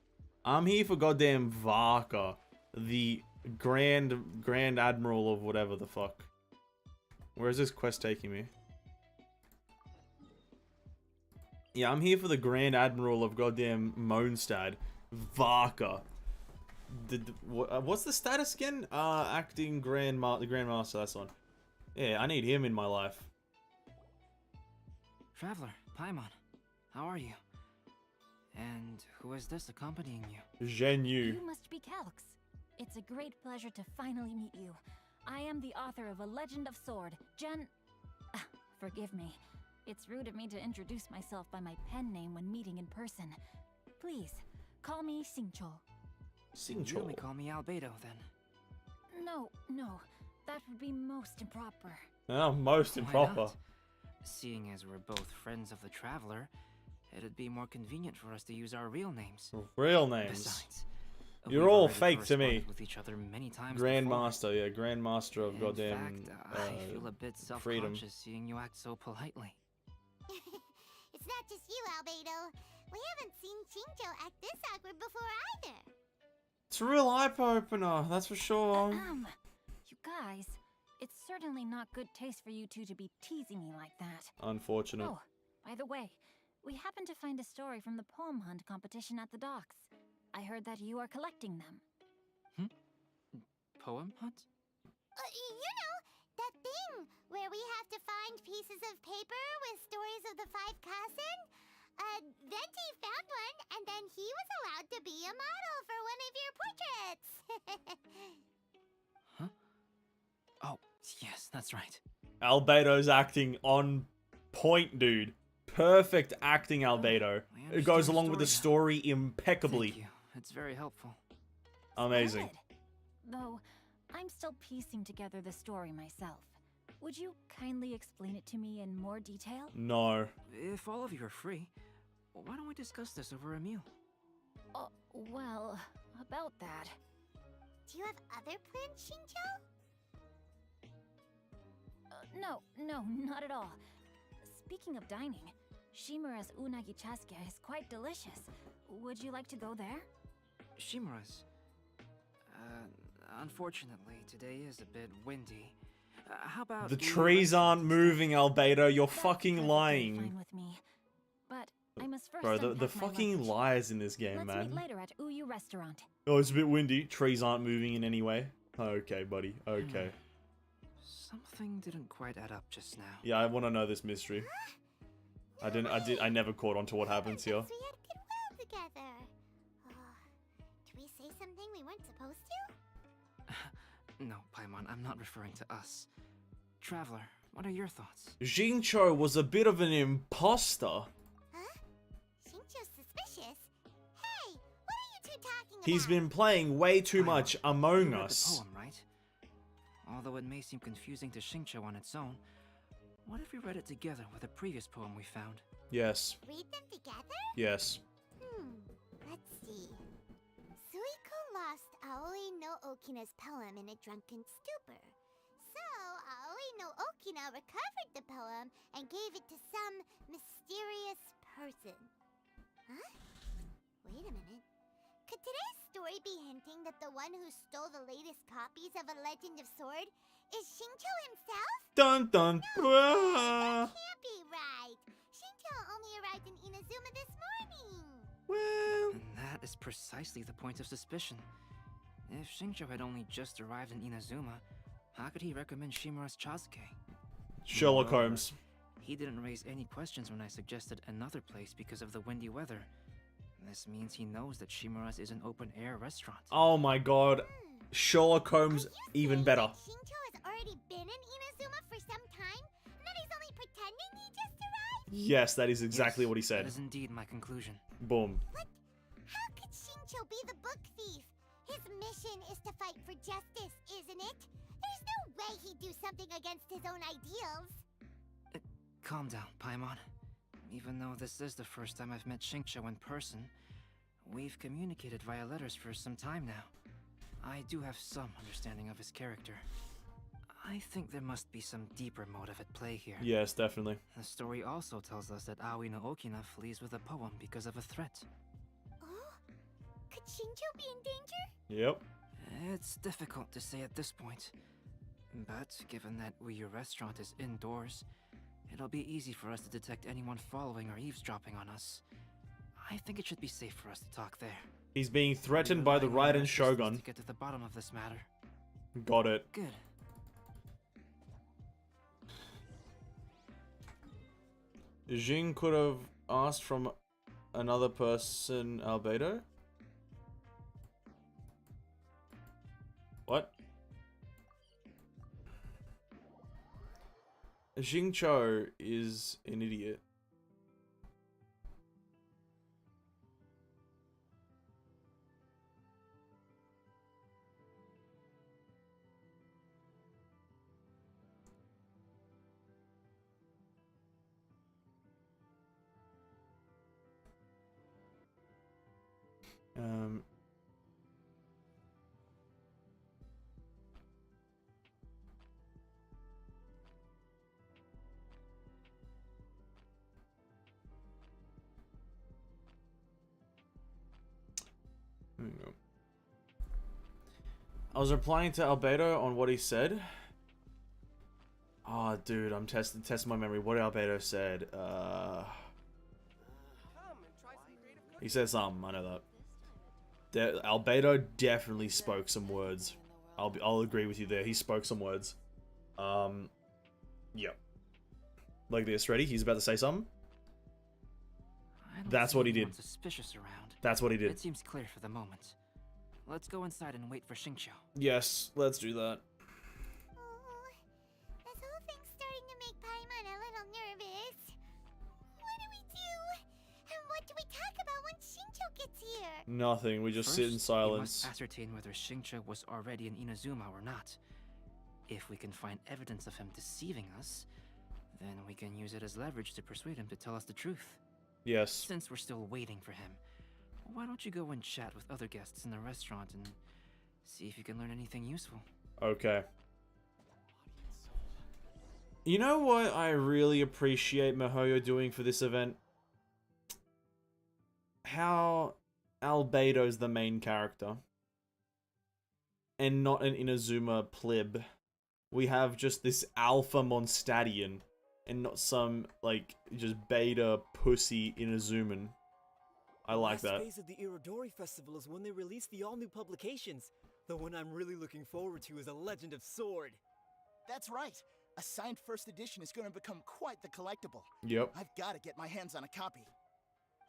I'm here for goddamn Varka, the Grand Admiral of whatever the fuck. Where is this quest taking me? Yeah, I'm here for the Grand Admiral of goddamn Mondstadt, Varka. What's the status again? Acting the Grandmaster, that's one. Yeah, I need him in my life. Traveler, Paimon, how are you? And who is this accompanying you? Zhenyu. You must be Calx. It's a great pleasure to finally meet you. I am the author of A Legend of Sword, forgive me. It's rude of me to introduce myself by my pen name when meeting in person. Please, call me Xingqiu. You may call me Albedo then. No, that would be most improper. Oh, most Why improper. not? Seeing as we're both friends of the Traveler, it'd be more convenient for us to use our real names. Real names. Besides, You're we've all already fake to me. corresponded with each other many times Grandmaster, yeah, Grandmaster of before. goddamn In fact, I feel a bit freedom. self-conscious seeing you act so politely. It's not just you, Albedo. We haven't seen Shinjo act this awkward before either. It's a real eye opener, that's for sure. You guys, it's certainly not good taste for you two to be teasing me like that. Unfortunate. Oh, by the way, we happened to find a story from the poem hunt competition at the docks. I heard that you are collecting them. Poem hunt? You know, that thing where we have to find pieces of paper with stories of the 5 CHASM. Venti found one, and then he was allowed to be a model for one of your portraits. Huh? Oh, yes, that's right. Albedo's acting on point, dude. Perfect acting, Albedo. It goes along with the story impeccably. Thank you. It's very helpful. Amazing. Though, I'm still piecing together the story myself. Would you kindly explain it to me in more detail? No. If all of you are free, why don't we discuss this over a meal? Well, about that. Do you have other plans, Shinjo? No, not at all. Speaking of dining, Shimura's unagi chasuke is quite delicious. Would you like to go there? Shimura's? Unfortunately, today is a bit windy. How about... The trees aren't moving, Albedo. You're fucking lying. Fine with me. But I must first Bro, the unpack my fucking luggage. lies in this game, Let's man. meet later at Uyu Restaurant. Oh, it's a bit windy. Trees aren't moving in any way. Okay, buddy. Okay. Something didn't quite add up just now. Yeah, I want to know this mystery. I never caught on to what happens here. We had goodwill together. Did we say something we weren't supposed to? No, Paimon, I'm not referring to us. Traveler, what are your thoughts? Jincho was a bit of an imposter. Huh? Shinjo's suspicious? Hey, what are you two talking about? He's been playing way too much Among You read Us. the poem, right? Although it may seem confusing to Shincho on its own, what if we read it together with a previous poem we found? Yes. Read them together? Yes. Let's see. Suiko lost Aoi no Okina's poem in a drunken stupor. So, Aoi no Okina recovered the poem and gave it to some mysterious person. Huh? Wait a minute. Could today's story be hinting that the one who stole the latest copies of A Legend of Sword is Shinjo himself? Dun dun. That can't be right. Shinjo only arrived in Inazuma this morning. Well, And that is precisely the point of suspicion. If Shinjo had only just arrived in Inazuma, how could he recommend Shimura's chasuke? Sherlock Moreover, Holmes. He didn't raise any questions when I suggested another place because of the windy weather. This means he knows that Shimura's is an open-air restaurant. Oh my god. Sherlock Holmes, even better. Shinjo has already been in Inazuma for some time, and that he's only pretending he just arrived? Yes, that is exactly what he That said. is indeed my conclusion. Boom. But how could Shinjo be the book thief? His mission is to fight for justice, isn't it? There's no way he'd do something against his own ideals. Calm down, Paimon. Even though this is the first time I've met Shinjo in person, we've communicated via letters for some time now. I do have some understanding of his character. I think there must be some deeper motive at play here. Yes, definitely. The story also tells us that Aoi no Okina flees with a poem because of a threat. Oh? Could Shinjo be in danger? Yep. It's difficult to say at this point. But given that Uyu Restaurant is indoors, it'll be easy for us to detect anyone following or eavesdropping on us. I think it should be safe for us to talk there. He's being threatened by the Raiden To Shogun. get to the bottom of this matter. Got it. Good. Jing could have asked from another person, Albedo? What? Jingcho is an idiot. Um... I was replying to Albedo on what he said. Oh, dude, I'm testing my memory. What Albedo said. He said something. I know that. Albedo definitely spoke some words. I'll agree with you there. He spoke some words. Yeah. Like this. Ready? He's about to say something. That's what he did. Suspicious around. That's what he did. It seems clear for the moment. Let's go inside and wait for Xingqiu. Yes, let's do that. Oh, this whole thing's starting to make Paimon a little nervous. What do we do? And what do we talk about when Xingqiu gets here? Nothing. We just First, sit in silence. We must ascertain whether Xingqiu was already in Inazuma or not. If we can find evidence of him deceiving us, then we can use it as leverage to persuade him to tell us the truth. Yes. Since we're still waiting for him, why don't you go and chat with other guests in the restaurant and see if you can learn anything useful? Okay. You know what I really appreciate Mihoyo doing for this event? How Albedo's the main character. And not an Inazuma pleb. We have just this alpha Mondstadian. And not some, like, just beta pussy Inazuman. I like that. The last phase of the Irodori Festival is when they release the all-new publications. The one I'm really looking forward to is A Legend of Sword. That's right. A signed first edition is going to become quite the collectible. Yep. I've got to get my hands on a copy.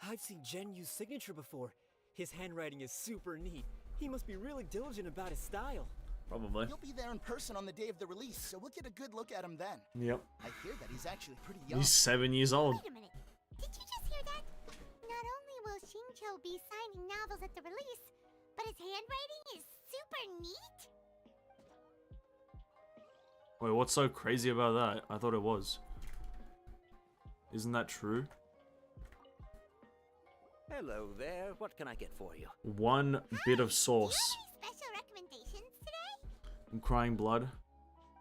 I've seen Genyu's signature before. His handwriting is super neat. He must be really diligent about his style. Probably. You'll be there in person on the day of the release, so we'll get a good look at him then. Yep. I hear that he's actually pretty young. He's 7 years old. Wait a minute. Did you just hear that? Not only will Xingqiu be signing novels at the release, but his handwriting is super neat. Wait, what's so crazy about that? I thought it was. Isn't that true? Hello there. What can I get for you? One bit of sauce. Special recommendations today? I'm crying blood.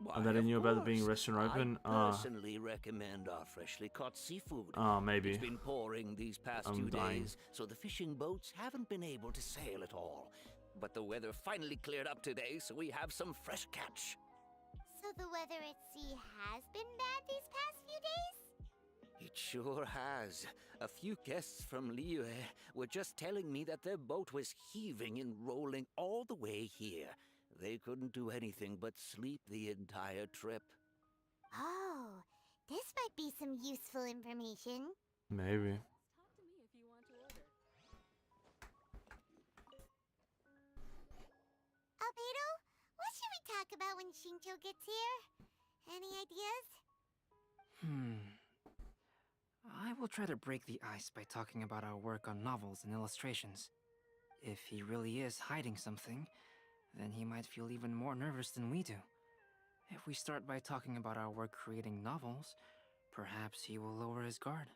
Why, That I knew of about it being course. restaurant open. I personally recommend our freshly caught seafood. Maybe. It's been pouring these past I'm few dying. days, so the fishing boats haven't been able to sail at all. But the weather finally cleared up today, so we have some fresh catch. So the weather at sea has been bad these past few days? It sure has. A few guests from Liyue were just telling me that their boat was heaving and rolling all the way here. They couldn't do anything but sleep the entire trip. Oh, this might be some useful information. Maybe. Albedo, what should we talk about when Xingqiu gets here? Any ideas? I will try to break the ice by talking about our work on novels and illustrations. If he really is hiding something, then he might feel even more nervous than we do. If we start by talking about our work creating novels, perhaps he will lower his guard.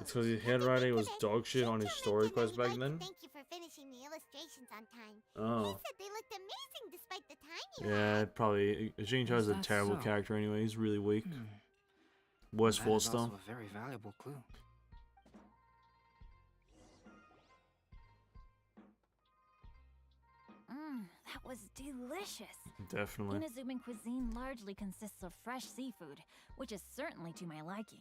It's because his handwriting was dog shit on his story quest back then. Thank you for finishing the illustrations on time. Oh. He said they looked amazing despite the time you Yeah, probably. Xingqiu's a that terrible so? character anyway. He's really weak. Worst That is Forster. also a very valuable clue. That was delicious. Definitely. Inazuman cuisine largely consists of fresh seafood, which is certainly to my liking.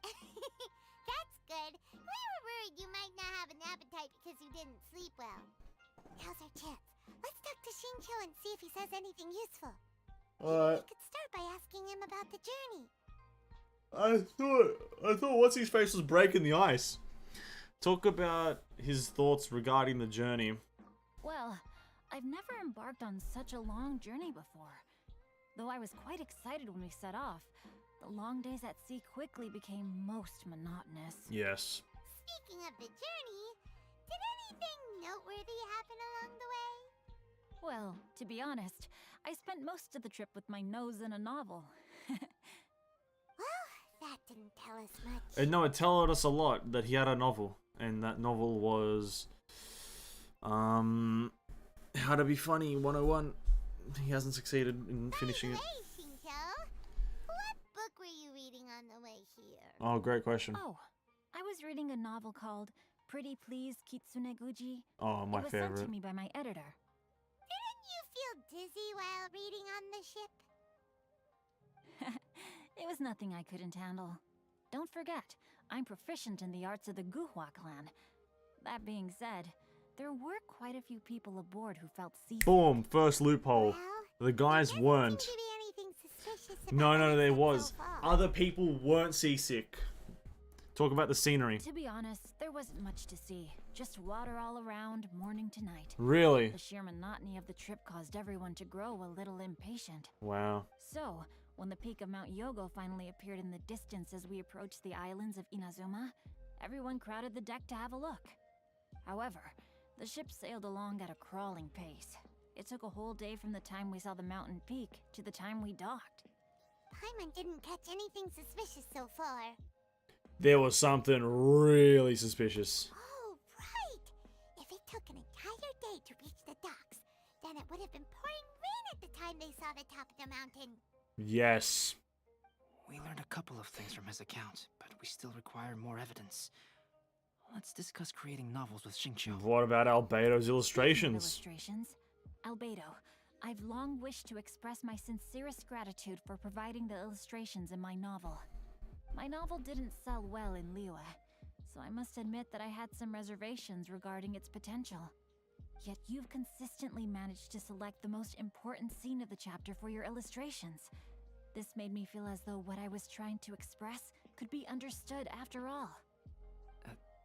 That's good. We were worried you might not have an appetite because you didn't sleep well. Now's our chance. Let's talk to Xingqiu and see if he says anything useful. Alright. We could start by asking him about the journey. I thought what's his face was breaking the ice. Talk about his thoughts regarding the journey. Well, I've never embarked on such a long journey before. Though I was quite excited when we set off, the long days at sea quickly became most monotonous. Yes. Speaking of the journey, did anything noteworthy happen along the way? Well, to be honest, I spent most of the trip with my nose in a novel. Well, that didn't tell us much. And no, it told us a lot that he had a novel. And that novel was... How to Be Funny 101. He hasn't succeeded in finishing it. Hey, Xingqiu. What book were you reading on the way here? Oh, great question. Oh, I was reading a novel called Pretty Please Kitsune Guji. Oh, my It was favorite. sent to me by my editor. Didn't dizzy while reading on the ship? It was nothing I couldn't handle. Don't forget, I'm proficient in the arts of the Guhua clan. That being said, there were quite a few people aboard who felt seasick. Boom, first loophole. The guys weren't. Seem to be anything suspicious about No, what no, it's there said was. so far. Other people weren't seasick. Talk about the scenery. To be honest, there wasn't much to see. Just water all around, morning to night. Really? The sheer monotony of the trip caused everyone to grow a little impatient. Wow. So, when the peak of Mount Yogo finally appeared in the distance as we approached the islands of Inazuma, everyone crowded the deck to have a look. However, the ship sailed along at a crawling pace. It took a whole day from the time we saw the mountain peak to the time we docked. Paimon didn't catch anything suspicious so far. There was something really suspicious. Oh, right! If it took an entire day to reach the docks, then it would have been pouring rain at the time they saw the top of the mountain. Yes. We learned a couple of things from his account, but we still require more evidence. Let's discuss creating novels with Xingqiu. What about Albedo's illustrations? Illustrations? Albedo, I've long wished to express my sincerest gratitude for providing the illustrations in my novel. My novel didn't sell well in Liyue, so I must admit that I had some reservations regarding its potential. Yet you've consistently managed to select the most important scene of the chapter for your illustrations. This made me feel as though what I was trying to express could be understood after all.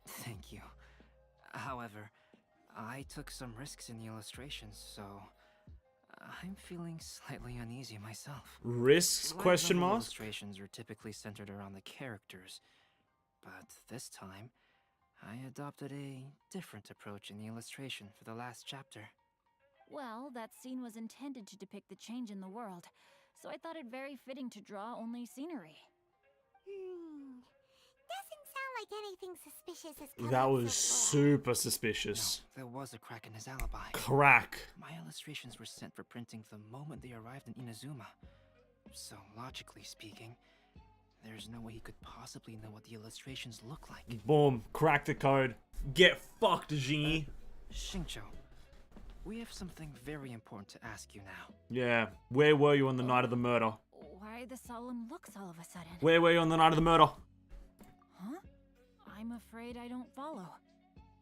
Thank you. However, I took some risks in the illustrations, so I'm feeling slightly uneasy myself. Risks? Light Question novel mark? Illustrations are typically centered around the characters, but this time I adopted a different approach in the illustration for the last chapter. Well, that scene was intended to depict the change in the world, so I thought it very fitting to draw only scenery. Doesn't sound like anything suspicious has come That out was so far. super suspicious. There was a crack in his alibi. Crack. My illustrations were sent for printing the moment they arrived in Inazuma. So, logically speaking, there's no way he could possibly know what the illustrations look like. Boom. Crack the code. Get fucked, Jingy. Xingqiu, we have something very important to ask you now. Yeah. Where were you on the night of the murder? Why the solemn looks all of a sudden? Where were you on the night of the murder? Huh? I'm afraid I don't follow.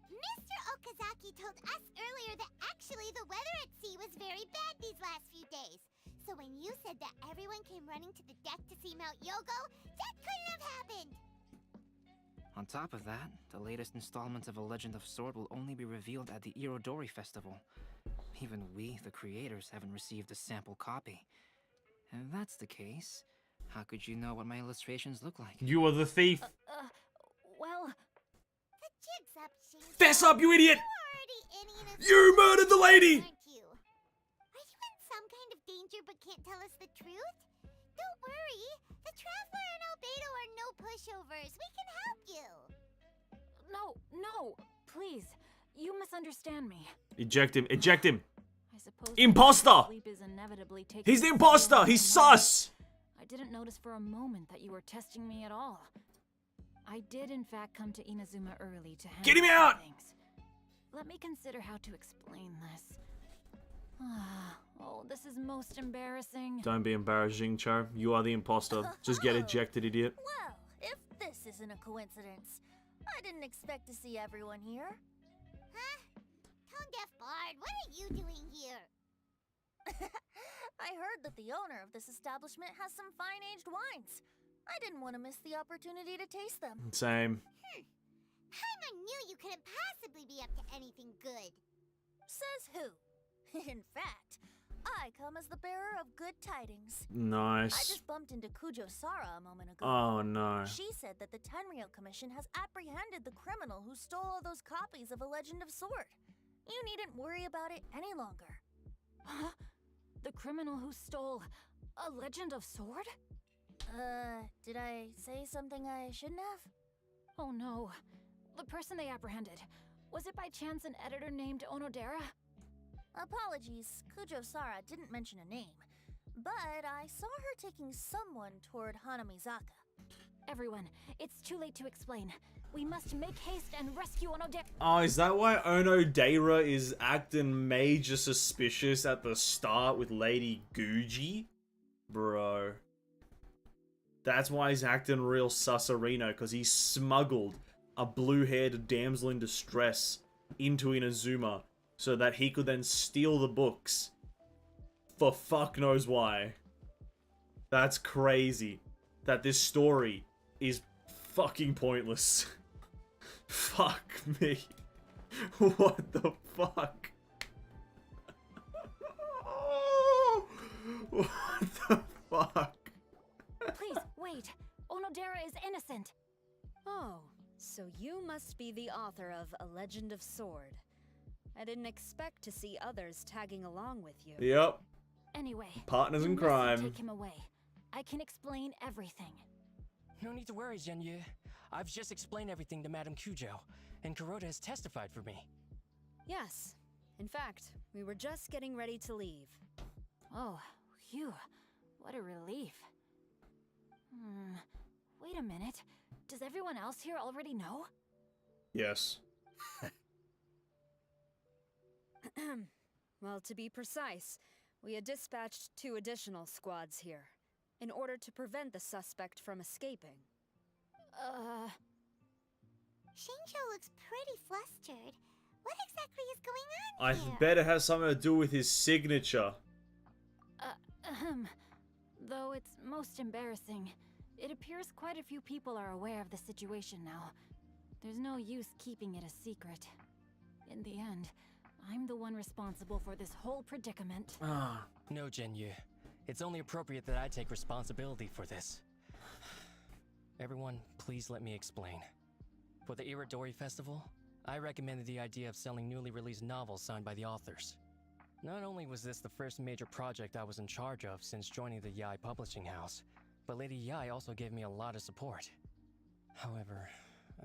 Mr. Okazaki told us earlier that actually the weather at sea was very bad these last few days. So when you said that everyone came running to the deck to see Mount Yogo, that couldn't have happened! On top of that, the latest installment of A Legend of Sword will only be revealed at the Irodori Festival. Even we, the creators, haven't received a sample copy. And if that's the case, how could you know what my illustrations look like? You are the thief. Well... The jig's up, Shinji. Fess up, you idiot! You were already in Inazuma, You murdered the lady! aren't you? Are you in some kind of danger but can't tell us the truth? Don't worry. The Traveler and Albedo are no pushovers. We can help you. No, please. You misunderstand me. Eject him. Eject him. I suppose Imposter! sleep is inevitably taken He's the from imposter! someone He's else. sus! I didn't notice for a moment that you were testing me at all. I did in fact come to Inazuma early to handle Get him some out! things. Let me consider how to explain this. Oh, this is most embarrassing. Don't be embarrassed, Jingcho. You are the imposter. Just get ejected, idiot. Well, if this isn't a coincidence, I didn't expect to see everyone here. Huh? Tone-deaf bard, what are you doing here? I heard that the owner of this establishment has some fine-aged wines. I didn't want to miss the opportunity to taste them. Same. Paimon knew you couldn't possibly be up to anything good. Says who? In fact, I come as the bearer of good tidings. I Nice. just bumped into Kujo Sara a moment ago. Oh, no. She said that the Tenryou Commission has apprehended the criminal who stole all those copies of A Legend of Sword. You needn't worry about it any longer. Huh? The criminal who stole A Legend of Sword? Did I say something I shouldn't have? Oh no. The person they apprehended. Was it by chance an editor named Onodera? Apologies, Kujo Sara didn't mention a name, but I saw her taking someone toward Hanamizaka. Everyone, it's too late to explain. We must make haste and rescue Onodera. Oh, is that why Onodera is acting major suspicious at the start with Lady Guji? Bro. That's why he's acting real susserino, because he smuggled a blue-haired damsel in distress into Inazuma so that he could then steal the books. For fuck knows why. That's crazy. That this story is fucking pointless. Fuck me. What the fuck? What the fuck? Please, wait. Onodera is innocent. Oh, so you must be the author of A Legend of Sword. I didn't expect to see others tagging along with you. Yep. Anyway, Partners in you crime. mustn't take him away. I can explain everything. No need to worry, Genyu. I've just explained everything to Madame Kujo, and Kuroda has testified for me. Yes. In fact, we were just getting ready to leave. Oh, phew. What a relief. Wait a minute. Does everyone else here already know? Yes. Well, to be precise, we had dispatched 2 additional squads here, in order to prevent the suspect from escaping. Shinjo looks pretty flustered. What exactly is going on I here? bet it has something to do with his signature. Though it's most embarrassing, it appears quite a few people are aware of the situation now. There's no use keeping it a secret. In the end, I'm the one responsible for this whole predicament. No, Genyu. It's only appropriate that I take responsibility for this. Everyone, please let me explain. For the Iridori Festival, I recommended the idea of selling newly released novels signed by the authors. Not only was this the first major project I was in charge of since joining the Yae publishing house, but Lady Yae also gave me a lot of support. However,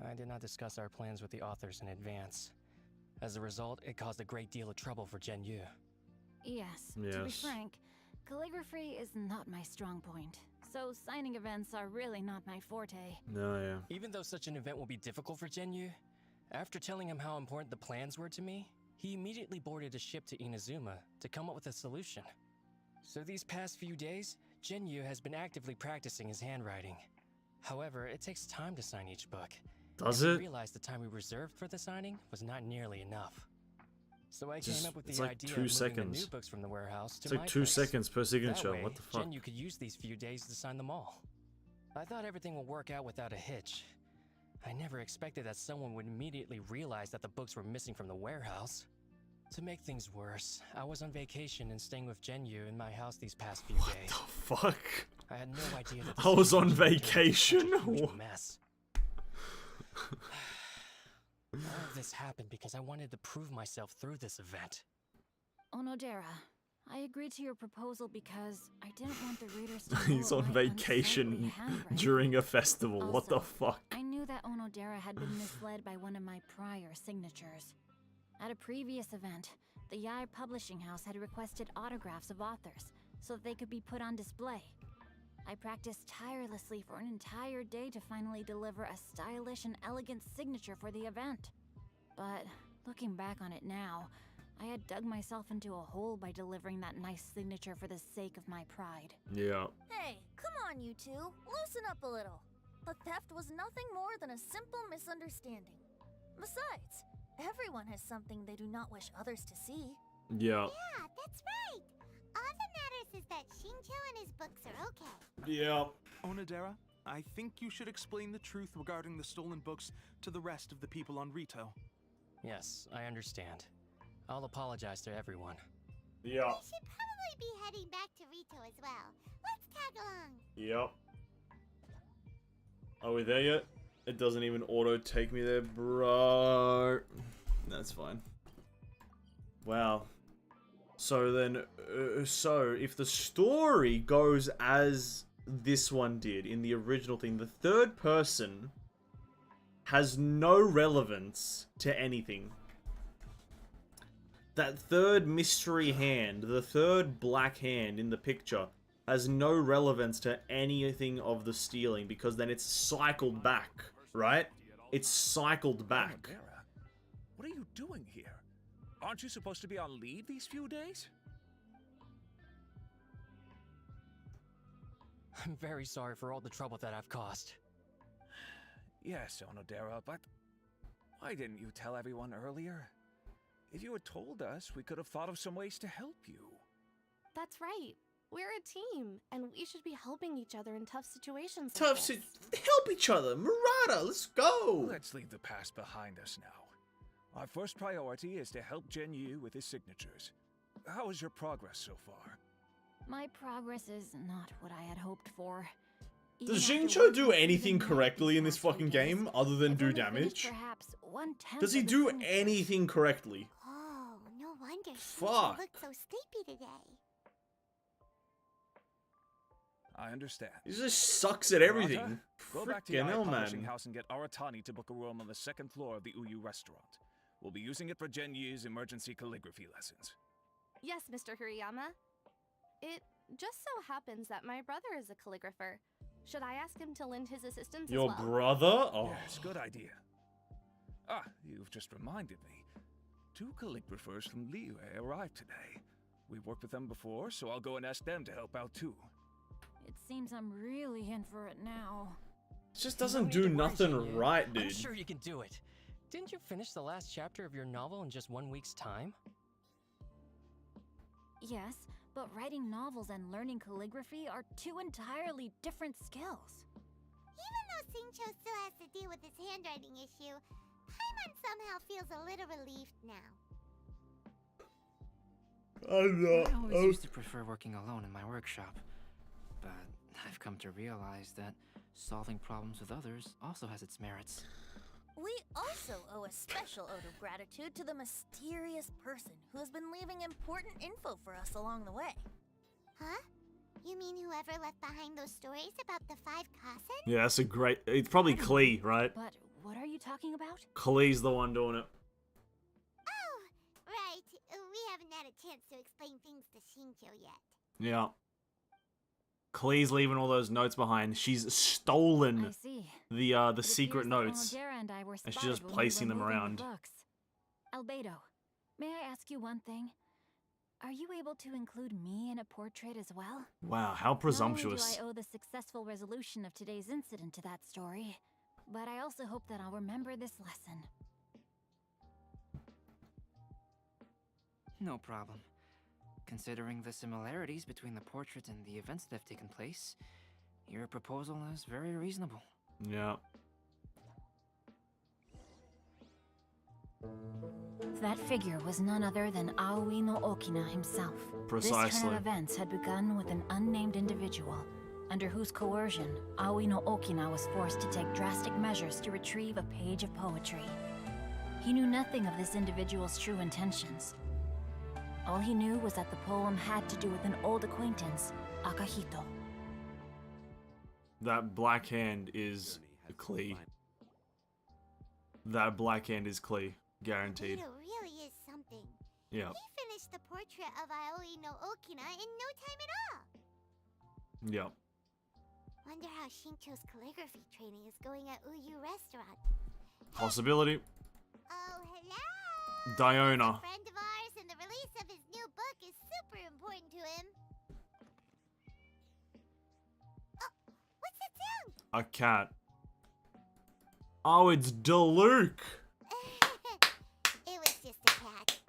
I did not discuss our plans with the authors in advance. As a result, it caused a great deal of trouble for Genyu. Yes, to be frank, calligraphy is not my strong point, so signing events are really not my forte. No, yeah. Even though such an event will be difficult for Genyu, after telling him how important the plans were to me, he immediately boarded a ship to Inazuma to come up with a solution. So these past few days, Genyu has been actively practicing his handwriting. However, it takes time to sign each book. Does and it? I realized the time we reserved for the signing was not nearly enough. So I came up with It's the like idea 2 of moving the seconds. new books from the warehouse to It's like my 2 place. seconds per signature. That way, What the fuck? Genyu could use these few days to sign them all. I thought everything would work out without a hitch. I never expected that someone would immediately realize that the books were missing from the warehouse. To make things worse, I was on vacation and staying with Genyu in my house these past few days. The fuck? I had no idea that I was on situation would turn into vacation? such a huge mess. All of this happened because I wanted to prove myself through this event. Onodera, I agreed to your proposal because I didn't want the readers to know He's of on my vacation unsightly handwriting. during a festival. What the Also, fuck? I knew that Onodera had been misled by one of my prior signatures. At a previous event, the Yae publishing house had requested autographs of authors so that they could be put on display. I practiced tirelessly for an entire day to finally deliver a stylish and elegant signature for the event. But looking back on it now, I had dug myself into a hole by delivering that nice signature for the sake of my pride. Yeah. Hey, come on, you two. Loosen up a little. The theft was nothing more than a simple misunderstanding. Besides, everyone has something they do not wish others to see. Yeah. Yeah, that's right. All that matters is that Shinjo and his books are okay. Yeah. Onodera, I think you should explain the truth regarding the stolen books to the rest of the people on Rito. Yes, I understand. I'll apologize to everyone. Yeah. We should probably be heading back to Rito as well. Let's tag along. Yep. Are we there yet? It doesn't even auto take me there, bro. That's fine. Wow. So then, so if the story goes as this one did in the original thing, the third person has no relevance to anything. That third mystery hand, the third black hand in the picture, has no relevance to anything of the stealing because then it's cycled back, right? It's cycled back. Vera, what are you doing here? Aren't you supposed to be on leave these few days? I'm very sorry for all the trouble that I've caused. Yes, Onodera, but why didn't you tell everyone earlier? If you had told us, we could have thought of some ways to help you. That's right. We're a team, and we should be helping each other in tough situations. Help each other. Murata, let's go. Let's leave the past behind us now. Our first priority is to help Genyu with his signatures. How is your progress so far? My progress is not what I had hoped for. Does Xingqiu do anything correctly in this fucking game other than do damage? Does he do anything correctly? Oh, no wonder Fuck. Xingqiu looks so sleepy today. I understand. He just sucks at everything. Murata, go back to Frickin' the hell, publishing man. house and get Aratani to book a room on the second floor of the Uyu restaurant. We'll be using it for Genyu's emergency calligraphy lessons. Yes, Mr. Hirayama. It just so happens that my brother is a calligrapher. Should I ask him to lend his assistance Your as well? brother? Oh. Yes, good idea. Ah, you've just reminded me. 2 calligraphers from Liyue arrived today. We've worked with them before, so I'll go and ask them to help out too. It seems I'm really in for it now. It just doesn't do nothing right, dude. I'm sure you can do it. Didn't you finish the last chapter of your novel in just 1 week's time? Yes, but writing novels and learning calligraphy are 2 entirely different skills. Even though Xingqiu still has to deal with his handwriting issue, Paimon somehow feels a little relieved now. I always used to prefer working alone in my workshop, but I've come to realize that solving problems with others also has its merits. We also owe a special ode of gratitude to the mysterious person who has been leaving important info for us along the way. Huh? You mean whoever left behind those stories about the 5 CHASM? Yeah, that's a great... It's probably Klee, right? But what are you talking about? Klee's the one doing it. Oh, right. We haven't had a chance to explain things to Xingqiu yet. Yeah. Klee's leaving all those notes behind. She's stolen the secret notes. And she's just placing them around. Albedo, may I ask you one thing? Are you able to include me in a portrait as well? Wow, how presumptuous. Not only do I owe the successful resolution of today's incident to that story, but I also hope that I'll remember this lesson. No problem. Considering the similarities between the portrait and the events that have taken place, your proposal is very reasonable. Yeah. That figure was none other than Aoi no Okina himself. Precisely. This turn of events had begun with an unnamed individual, under whose coercion, Aoi no Okina was forced to take drastic measures to retrieve a page of poetry. He knew nothing of this individual's true intentions. All he knew was that the poem had to do with an old acquaintance, Akahito. That black hand is Klee. That black hand is Klee. Guaranteed. It really is something. Yeah. He finished the portrait of Aoi no Okina in no time at all. Yeah. Wonder how Xingqiu's calligraphy training is going at Uyu restaurant. Possibility. Oh, hello! Diona. A friend of ours, and the release of his new book is super important to him. Oh, what's that sound? A cat. Oh, it's Diluc. It was just a cat.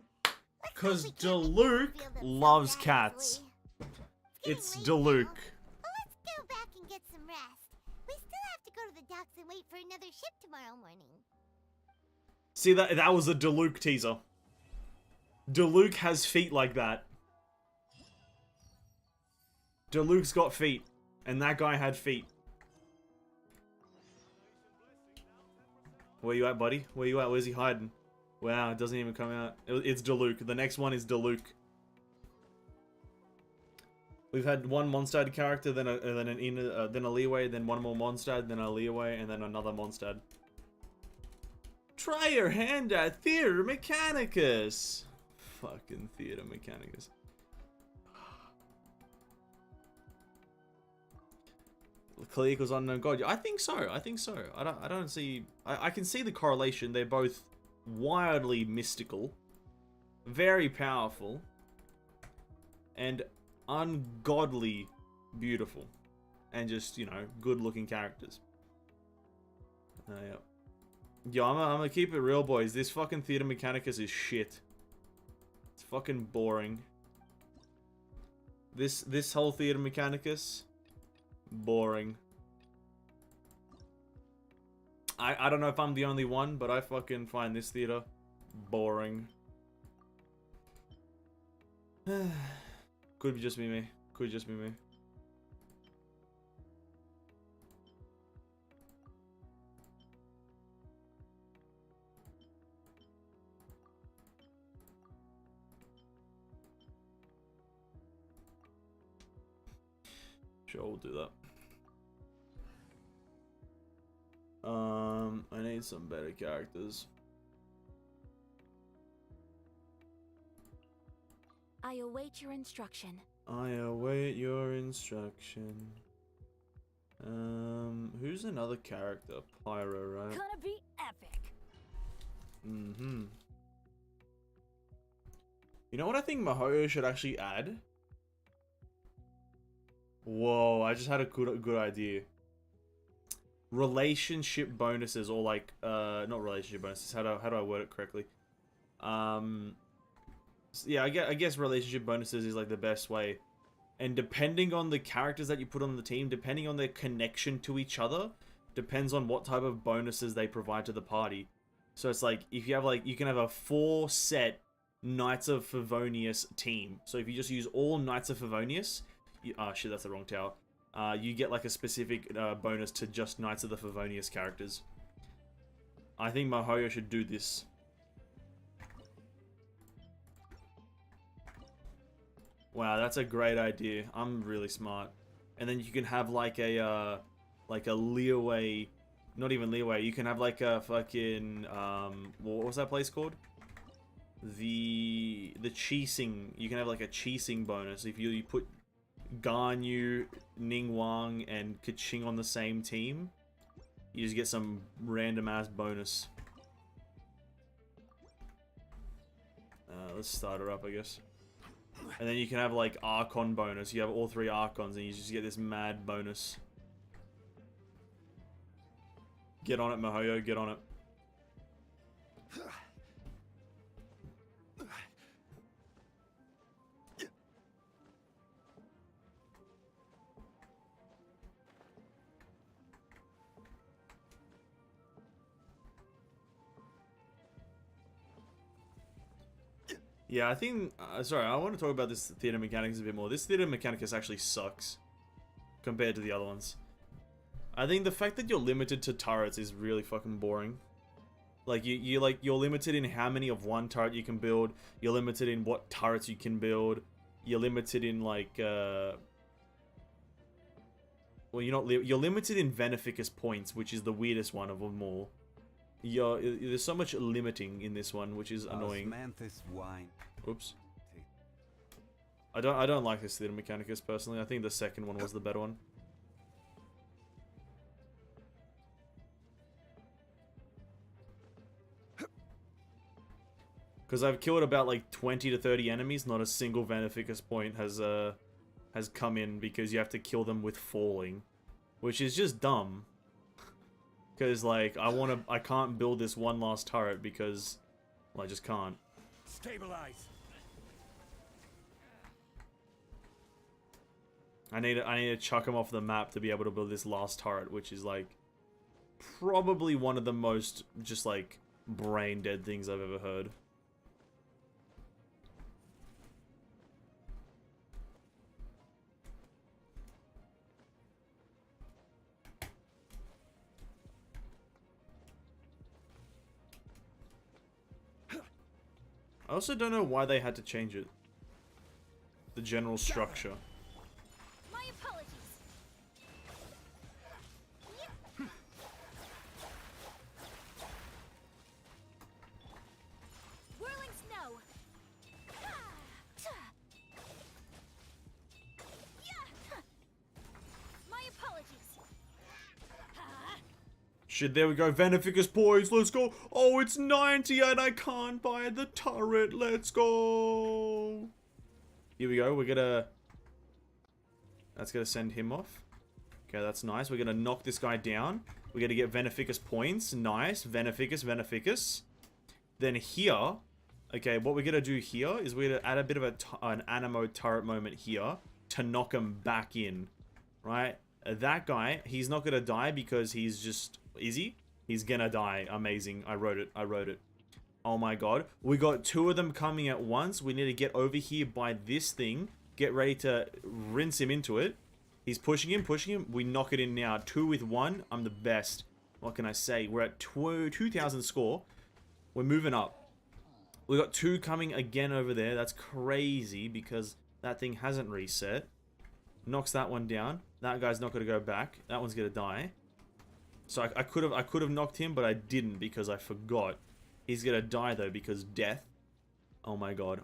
Because Diluc loves cats. It's Diluc. Well, let's go back and get some rest. We still have to go to the docks and wait for another ship tomorrow morning. See, that was a Diluc teaser. Diluc has feet like that. Diluc's got feet. And that guy had feet. Where you at, buddy? Where you at? Where's he hiding? Wow, it doesn't even come out. It's Diluc. The next one is Diluc. We've had one Mondstadt character, then a Liyue, then one more Mondstadt, then a Liyue, and then another Mondstadt. Try your hand at Theater Mechanicus. Fucking Theater Mechanicus. Clear equals unknown god. I think so. I think so. I don't see. I can see the correlation. They're both wildly mystical, very powerful, and ungodly beautiful, and just, you know, good-looking characters. Yeah. Yo, I'm gonna keep it real, boys. This fucking Theater Mechanicus is shit. It's fucking boring. This whole Theater Mechanicus, boring. I don't know if I'm the only one, but I fucking find this theater boring. Could just be me. Could just be me. Sure, we'll do that. I need some better characters. I await your instruction. I await your instruction. Who's another character? Pyro, right? Gonna be epic. Mm-hmm. You know what I think Mihoyo should actually add? Whoa, I just had a good idea. Relationship bonuses, or like, not relationship bonuses, how do I word it correctly? Yeah, I guess relationship bonuses is like the best way. And depending on the characters that you put on the team, depending on their connection to each other, depends on what type of bonuses they provide to the party. So it's like, if you have like, you can have a 4-set Knights of Favonius team. So if you just use all Knights of Favonius, shit, that's the wrong tower. You get like a specific bonus to just Knights of the Favonius characters. I think Mihoyo should do this. Wow, that's a great idea. I'm really smart. And then you can have like a Liyue, not even Liyue. You can have like a fucking what was that place called? The Qixing. You can have like a Qixing bonus if you put Ganyu, Ningguang, and Keqing on the same team. You just get some random ass bonus. Let's start her up, I guess. And then you can have like Archon bonus. You have all 3 Archons and you just get this mad bonus. Get on it, Mihoyo, get on it. Yeah, I think... sorry, I want to talk about this Theater Mechanicus a bit more. This Theater Mechanicus actually sucks compared to the other ones. I think the fact that you're limited to turrets is really fucking boring. Like, you're limited in how many of one turret you can build. You're limited in what turrets you can build. You're limited in, like, well, you're limited in Veneficus points, which is the weirdest one of them all. There's so much limiting in this one, which is annoying. Oops. I don't like this Theater Mechanicus personally. I think the second one was the better one. Because I've killed about like 20 to 30 enemies, not a single Veneficus point has come in because you have to kill them with falling, which is just dumb. Because, like, I can't build this one last turret because, well, I just can't. Stabilize. I need to chuck him off the map to be able to build this last turret, which is, like, probably one of the most, just, like, brain-dead things I've ever heard. I also don't know why they had to change it. The general structure. My apologies. Whirling snow. My apologies. Shit, there we go. Veneficus points. Let's go. Oh, it's 90 and I can't buy the turret. Let's go. Here we go. We're gonna... That's gonna send him off. Okay, that's nice. We're gonna knock this guy down. We're gonna get Veneficus points. Nice. Veneficus. Then here... Okay, what we're gonna do here is we're gonna add a bit of an Animo turret moment here to knock him back in. Right? That guy, he's not gonna die because he's just... Is he? He's gonna die. Amazing. I wrote it. Oh my god. We got 2 of them coming at once. We need to get over here by this thing. Get ready to rinse him into it. He's pushing him. We knock it in now. 2 with 1. I'm the best. What can I say? We're at 2,000 score. We're moving up. We got 2 coming again over there. That's crazy because that thing hasn't reset. Knocks that one down. That guy's not going to go back. That one's going to die. So I could have knocked him, but I didn't because I forgot. He's going to die though because death. Oh my god.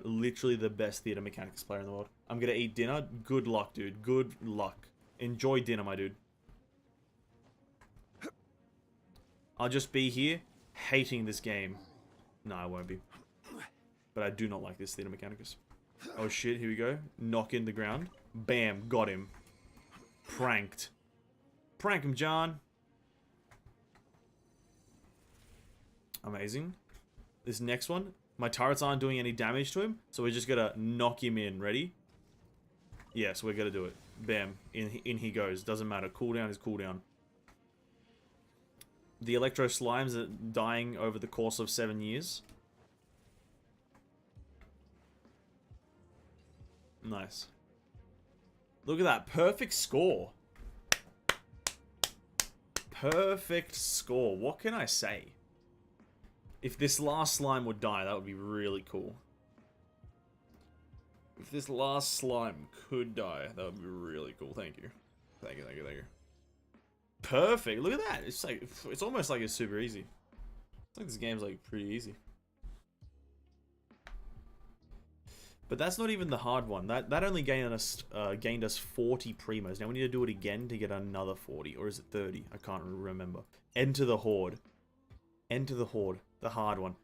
Literally the best theater mechanics player in the world. I'm going to eat dinner. Good luck, dude. Good luck. Enjoy dinner, my dude. I'll just be here hating this game. No, I won't be. But I do not like this theater mechanicus. Oh shit, here we go. Knock in the ground. Bam, got him. Pranked. Prank him, John. Amazing. This next one, my turrets aren't doing any damage to him, so we're just gonna knock him in. Ready? Yes, we're gonna do it. Bam. In he goes. Doesn't matter. Cooldown is cooldown. The Electro Slimes are dying over the course of 7 years. Nice. Look at that. Perfect score. Perfect score. What can I say? If this last slime would die, that would be really cool. If this last slime could die, that would be really cool. Thank you. Thank you. Perfect. Look at that. It's like, it's almost like it's super easy. It's like this game's like pretty easy. But that's not even the hard one. That only gained us 40 primos. Now we need to do it again to get another 40, or is it 30? I can't remember. Enter the Horde. Enter the Horde. The hard one.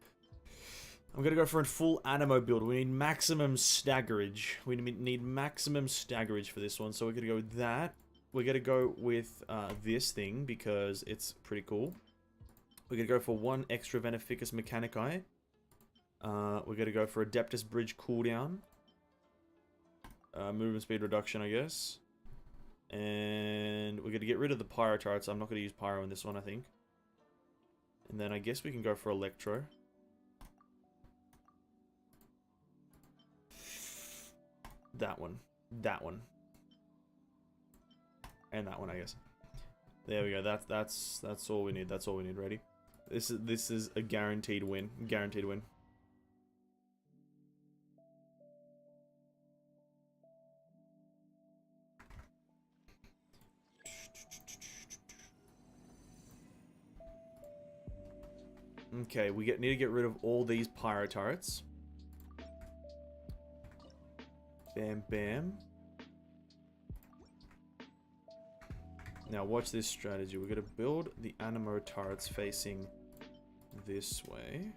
I'm gonna go for a full Animo build. We need maximum staggerage. We need maximum staggerage for this one. So we're gonna go with that. We're gonna go with this thing because it's pretty cool. We're gonna go for 1 extra Veneficus Mechanici. We're gonna go for Adeptus Bridge cooldown. Movement speed reduction, I guess. And we're gonna get rid of the Pyro turrets. I'm not gonna use Pyro in this one, I think. And then I guess we can go for Electro. That one. That one. And that one, I guess. There we go. That's all we need. That's all we need. Ready? This is a guaranteed win. Guaranteed win. Okay, we need to get rid of all these Pyro turrets. Bam, bam. Now watch this strategy. We're going to build the Animo turrets facing this way.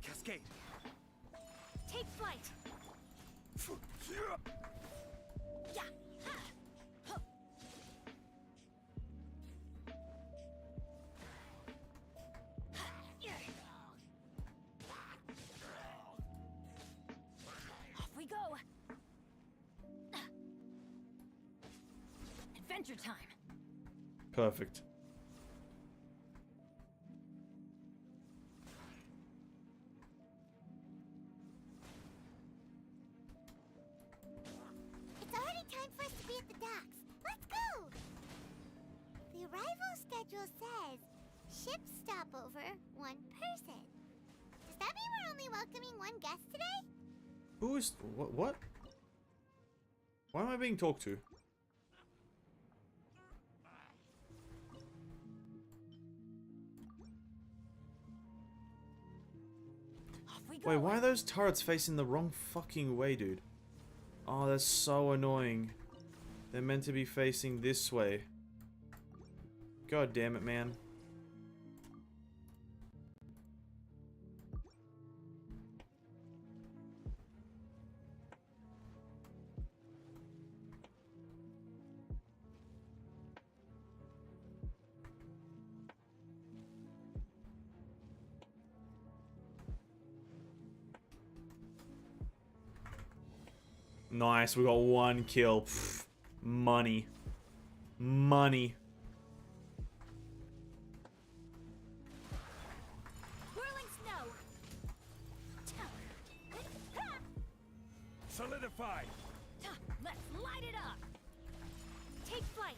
Cascade. Take flight. Yeah. Off we go. Adventure time. Perfect. It's already time for us to be at the docks. Let's go! The arrival schedule says ship stopover, 1 person. Does that mean we're only welcoming 1 guest today? Who is... What? Why am I being talked to? Wait, why are those turrets facing the wrong fucking way, dude? Oh, that's so annoying. They're meant to be facing this way. God damn it, man. Nice, we got 1 kill. Pfft, money. Money. Whirling snow. Solidify. Let's light it up. Take flight.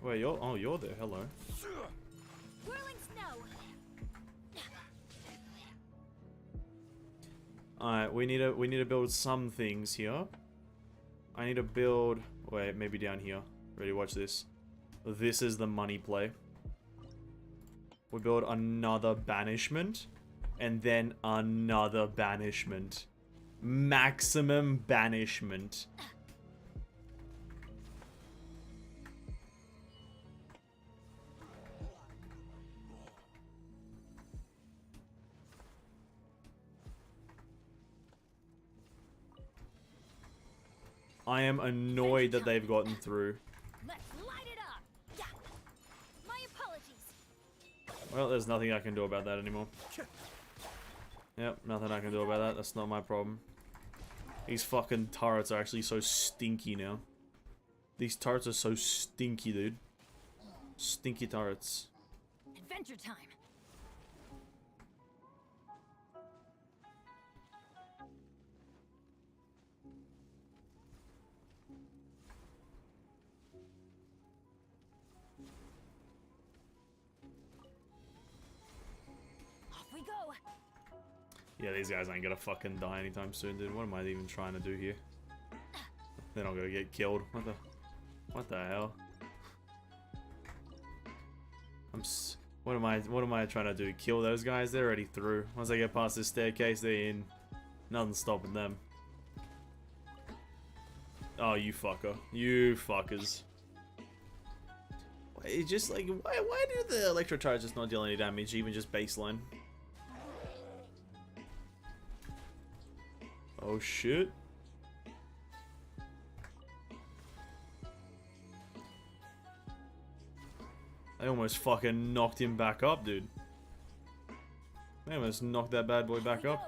Wait, you're there. Hello. Whirling snow. Alright, we need to build some things here. I need to build... Wait, maybe down here. Ready, watch this. This is the money play. We build another banishment. And then another banishment. Maximum banishment. I am annoyed that they've gotten through. Let's light it up. Yeah. My apologies. Well, there's nothing I can do about that anymore. Yep, nothing I can do about that. That's not my problem. These fucking turrets are actually so stinky now. These turrets are so stinky, dude. Stinky turrets. Adventure time. We go. Yeah, these guys ain't gonna fucking die anytime soon, dude. What am I even trying to do here? They're not gonna get killed. What the hell? What am I trying to do? Kill those guys? They're already through. Once they get past this staircase, they're in. Nothing's stopping them. Oh, you fucker. You fuckers. It's just like, why do the electro turrets just not deal any damage, even just baseline? Oh shit. I almost fucking knocked him back up, dude. I almost knocked that bad boy back up.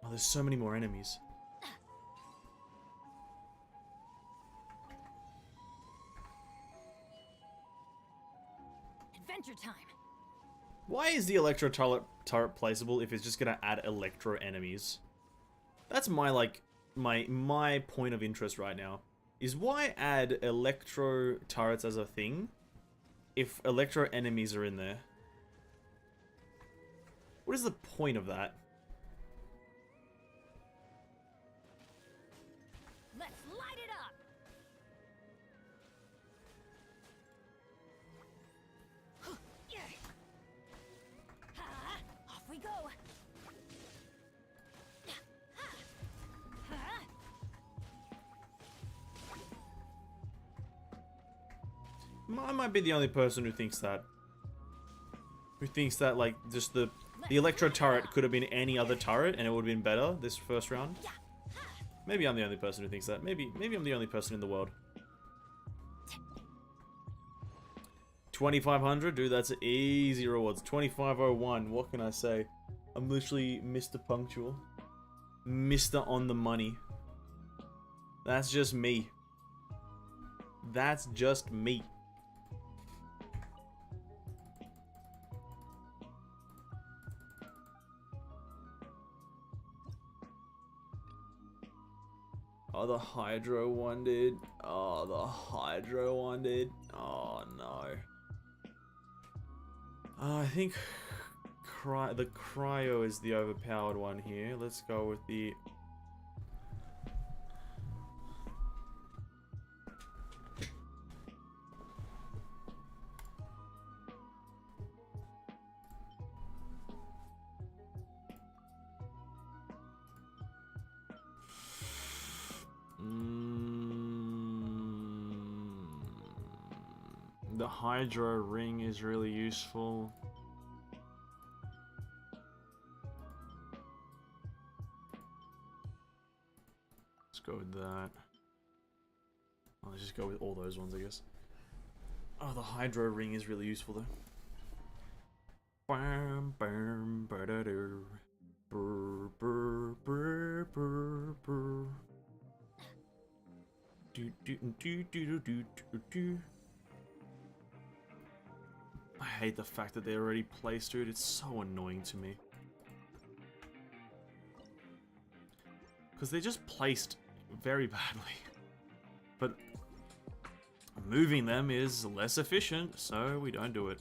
Oh, there's so many more enemies. Adventure time. Why is the electro turret placeable if it's just gonna add electro enemies? That's my, like, my point of interest right now. Is why add electro turrets as a thing if electro enemies are in there? What is the point of that? Let's light it up. Off we go. I might be the only person who thinks that. Who thinks that, like, just the electro turret could have been any other turret and it would have been better this first round. Maybe I'm the only person who thinks that. Maybe I'm the only person in the world. 2,500? Dude, that's easy rewards. 2,501. What can I say? I'm literally Mr. Punctual. Mr. On the money. That's just me. That's just me. Oh, the Hydro one did. Oh, the Hydro one did. Oh, no. I think the Cryo is the overpowered one here. Let's go with the... The Hydro ring is really useful. Let's go with that. Let's just go with all those ones, I guess. Oh, the Hydro ring is really useful though. Bam, bam, ba-da-doo. Brr, brr, brr, brr, brr. Do, do, do, do, do, do, do. I hate the fact that they're already placed, dude. It's so annoying to me. Because they're just placed very badly. But moving them is less efficient, so we don't do it.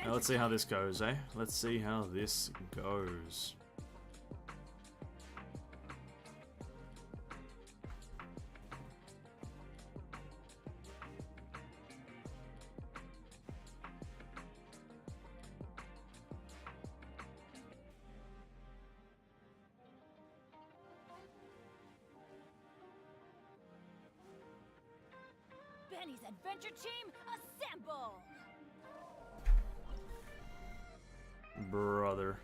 Now let's see how this goes, eh? Let's see how this goes. Benny's adventure team, assemble! Brother.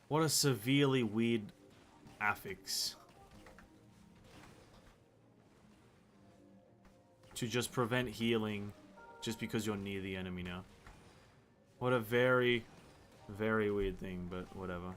What a severely weird affix. To just prevent healing just because you're near the enemy now. What a very, very weird thing, but whatever.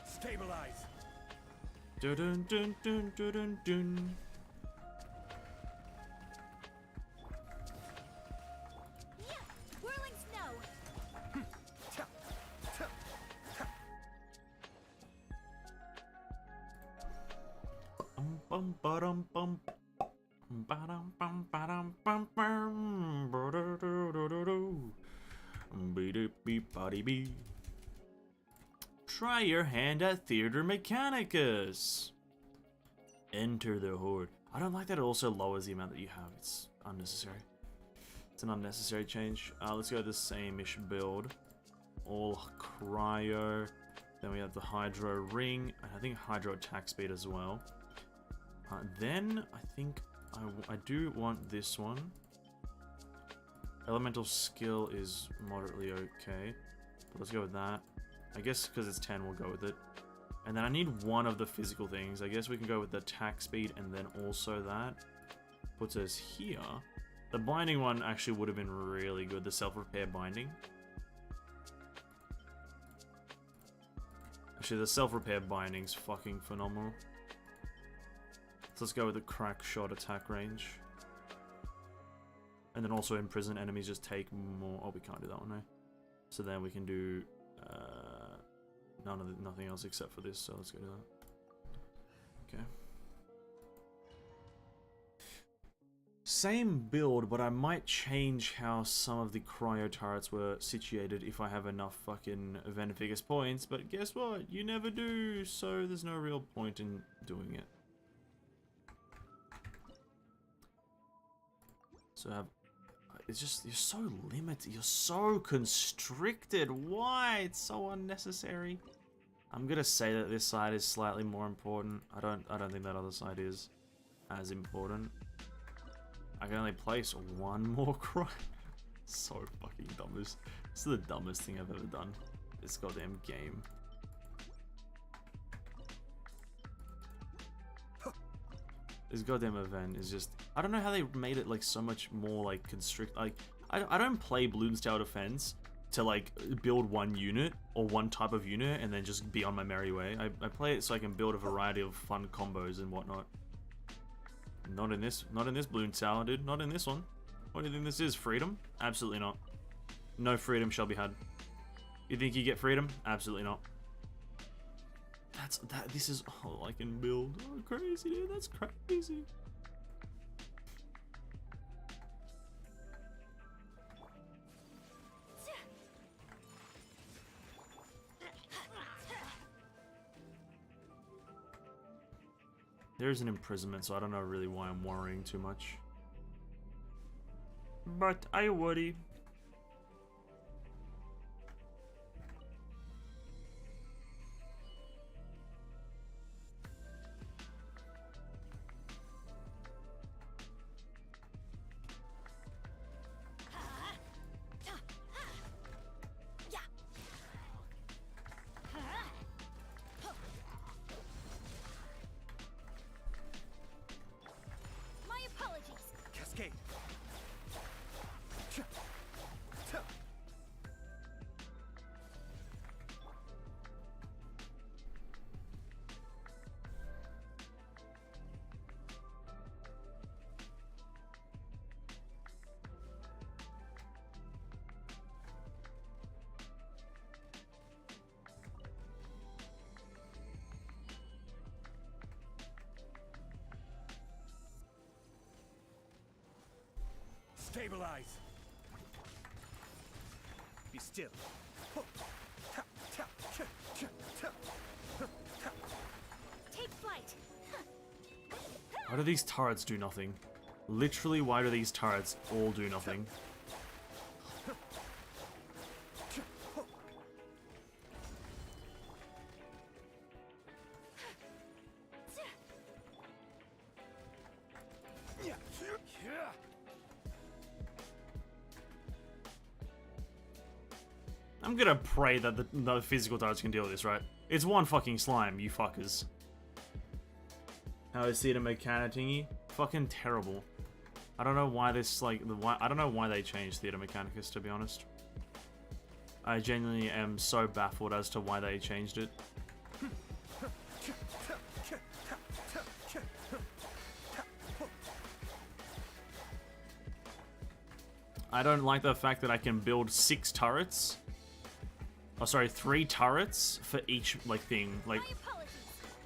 Stabilize. Dun dun dun dun dun dun dun. Whirling snow! Bum bum ba-dum bum. Buddy B. Try your hand at Theater Mechanicus. Enter the Horde. I don't like that it also lowers the amount that you have. It's unnecessary. It's an unnecessary change. Let's go the same-ish build. All cryo. Then we have the Hydro Ring. And I think Hydro Attack Speed as well. Then I think I do want this one. Elemental Skill is moderately okay. But let's go with that. I guess because it's 10, we'll go with it. And then I need one of the physical things. I guess we can go with the attack speed and then also that. Puts us here. The binding one actually would have been really good. The self-repair binding. Actually, the self-repair binding's fucking phenomenal. So let's go with the crack shot attack range. And then also imprison enemies just take more. Oh, we can't do that one, no. So then we can do nothing else except for this. So let's go to that. Okay. Same build, but I might change how some of the cryo turrets were situated if I have enough fucking Veneficus points. But guess what? You never do. So there's no real point in doing it. So it's just, you're so limited, you're so constricted. Why? It's so unnecessary. I'm gonna say that this side is slightly more important. I don't think that other side is as important. I can only place one more cry. So fucking dumb. This is the dumbest thing I've ever done. This goddamn game. This goddamn event is just... I don't know how they made it like so much more like constrict... Like, I don't play Bloons Tower Defense to like build one unit or one type of unit and then just be on my merry way. I play it so I can build a variety of fun combos and whatnot. Not in this Bloons Tower, dude. Not in this one. What do you think this is? Freedom? Absolutely not. No freedom shall be had. You think you get freedom? Absolutely not. This is all I can build. Oh, crazy, dude. That's crazy. There's an imprisonment, so I don't know really why I'm worrying too much. But I worry. Stabilize. Be still. Take flight. Why do these turrets do nothing? Literally, why do these turrets all do nothing? I'm gonna pray that the physical turrets can deal with this, right? It's one fucking slime, you fuckers. How is Theater Mechanic thingy? Fucking terrible. I don't know why this, like, I don't know why they changed Theater Mechanicus, to be honest. I genuinely am so baffled as to why they changed it. I don't like the fact that I can build 6 turrets. Oh, sorry, 3 turrets for each, like, thing. Like,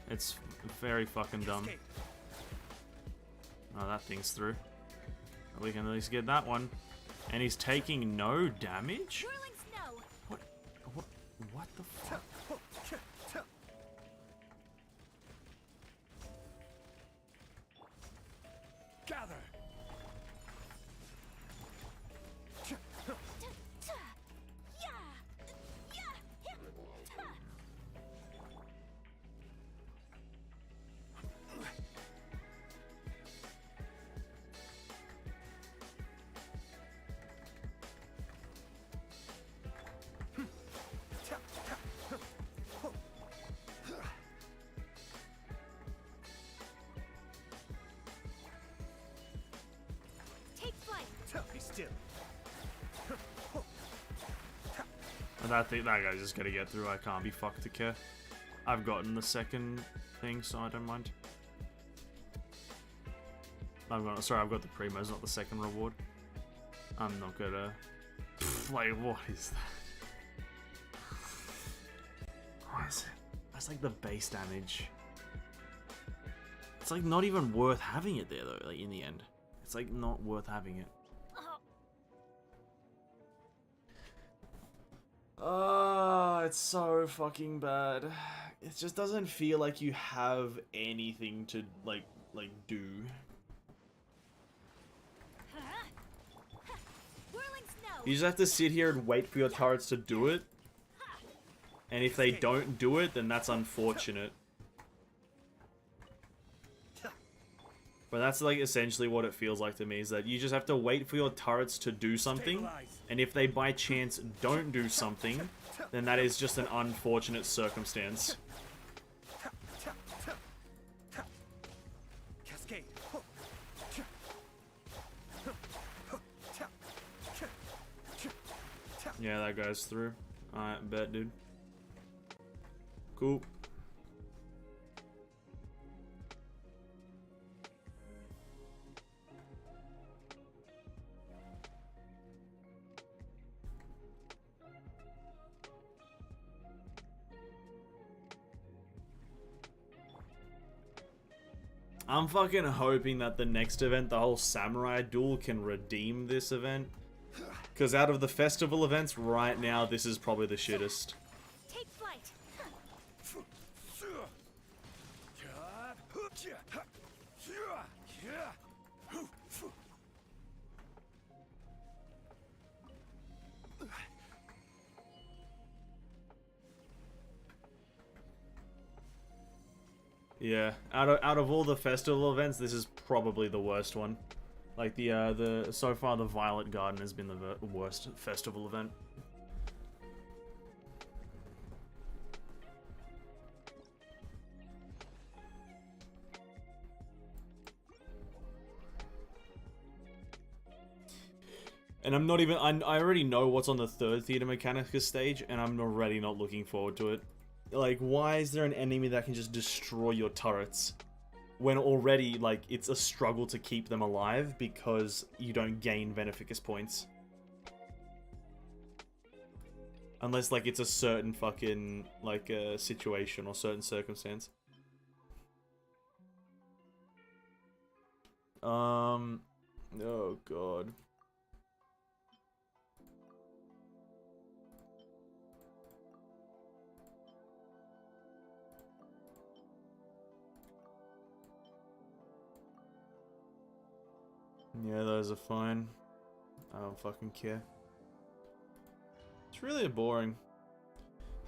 it's very fucking dumb. Oh, that thing's through. We can at least get that one. And he's taking no damage? What? What the fuck? Gather. Take flight. Be still. That guy's just gonna get through. I can't be fucked to care. I've gotten the second thing, so I don't mind. I've got the primos, not the second reward. I'm not gonna. Like, what is that? What is it? That's like the base damage. It's like not even worth having it there though. Like in the end, it's like not worth having it. Oh, it's so fucking bad. It just doesn't feel like you have anything to like do. You just have to sit here and wait for your turrets to do it. And if they don't do it, then that's unfortunate. But that's like essentially what it feels like to me, is that you just have to wait for your turrets to do something, and if they by chance don't do something, then that is just an unfortunate circumstance. Cascade. Yeah, that goes through. Alright, bet, dude. Cool. I'm fucking hoping that the next event, the whole samurai duel, can redeem this event. Because out of the festival events right now, this is probably the shittest. Take flight. Yeah, out of all the festival events, this is probably the worst one. Like so far the Violet Garden has been the worst festival event. And I'm not even, I already know what's on the third Theater Mechanica stage, and I'm already not looking forward to it. Like, why is there an enemy that can just destroy your turrets? When already, like, it's a struggle to keep them alive because you don't gain Beneficus points. Unless, like, it's a certain fucking, like, situation or certain circumstance. Oh god. Yeah, those are fine. I don't fucking care. It's really boring.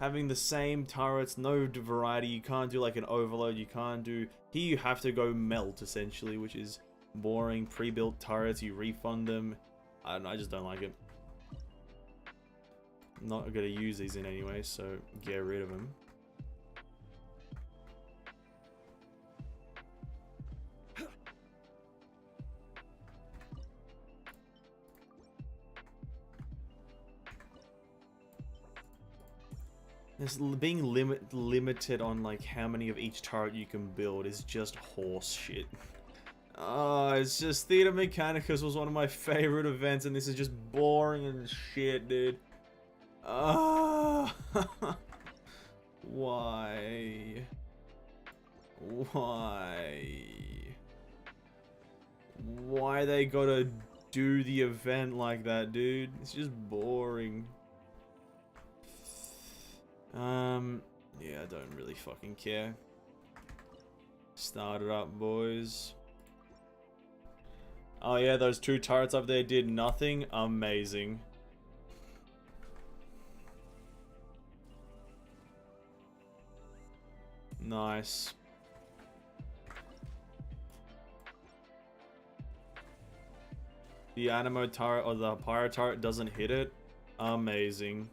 Having the same turrets, no variety, you can't do like an overload, you can't do... Here you have to go melt, essentially, which is boring. Pre-built turrets, you refund them. I don't know, I just don't like it. I'm not gonna use these in anyway, so get rid of them. This being limited on like how many of each turret you can build is just horse shit. It's just Theater Mechanicus was one of my favorite events, and this is just boring and shit, dude. Why? Why they gotta do the event like that, dude? It's just boring. Yeah, I don't really fucking care. Start it up, boys. Oh yeah, those 2 turrets up there did nothing. Amazing. Nice. The Animo turret or the Pyro turret doesn't hit it. Amazing.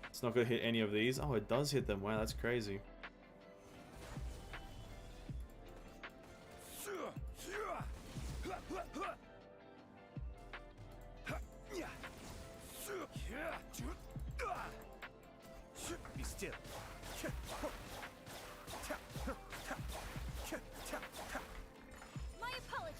It's not gonna hit any of these. Oh, it does hit them. Wow, that's crazy. Be still. My apologies.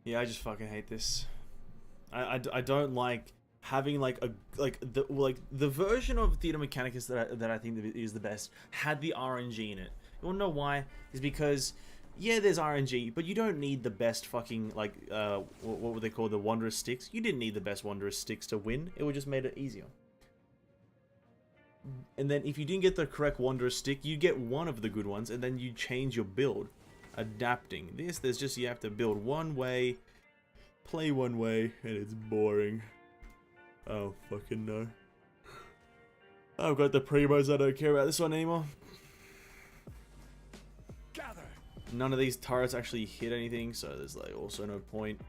Yeah, I just fucking hate this. I don't like having like the version of Theater Mechanicus that I think is the best had the RNG in it. You wanna know why? Is because yeah, there's RNG, but you don't need the best fucking like what would they call the Wondrous Sticks? You didn't need the best Wondrous Sticks to win. It would just made it easier. And then if you didn't get the correct Wondrous Stick, you get one of the good ones, and then you change your build. Adapting. There's just, you have to build one way, play one way, and it's boring. Oh, fucking no. I've got the primos, I don't care about this one anymore. Gather. None of these turrets actually hit anything, so there's like also no point.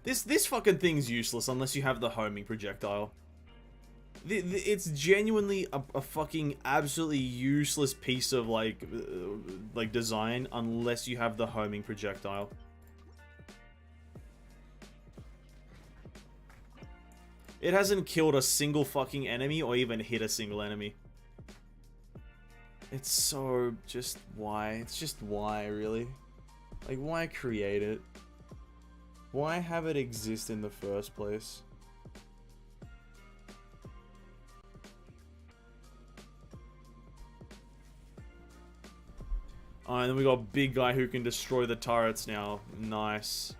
This fucking thing's useless unless you have the homing projectile. It's genuinely a fucking absolutely useless piece of like design unless you have the homing projectile. It hasn't killed a single fucking enemy or even hit a single enemy. It's so just why? It's just why, really? Like, why create it? Why have it exist in the first place? Alright, then we got big guy who can destroy the turrets now. Nice.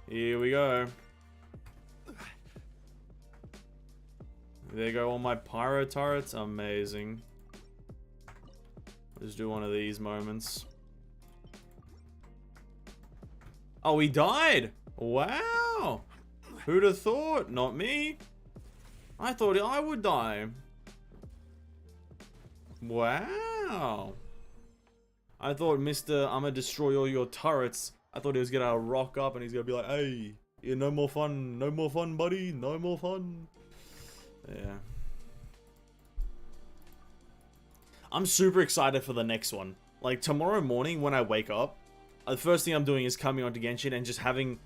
Here we go. There go all my pyro turrets. Amazing. Let's do one of these moments. Oh, he died! Wow! Who'd have thought? Not me. I thought I would die. Wow. I thought Mr. I'ma destroy all your turrets. I thought he was gonna rock up and he's gonna be like, hey, yeah, no more fun, buddy, no more fun. Yeah. I'm super excited for the next one. Like, tomorrow morning when I wake up, the first thing I'm doing is coming onto Genshin and just having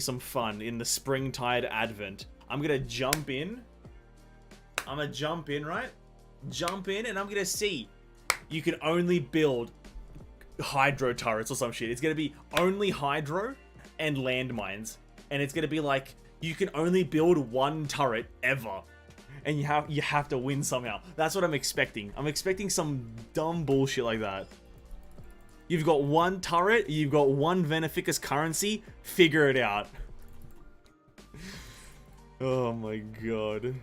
some fun in the springtide advent. I'm gonna jump in. Right? Jump in and I'm gonna see. You can only build hydro turrets or some shit. It's gonna be only hydro and landmines. And it's gonna be like, you can only build one turret ever. And you have to win somehow. That's what I'm expecting. I'm expecting some dumb bullshit like that. You've got one turret, you've got one Veneficus currency, figure it out. Oh my god.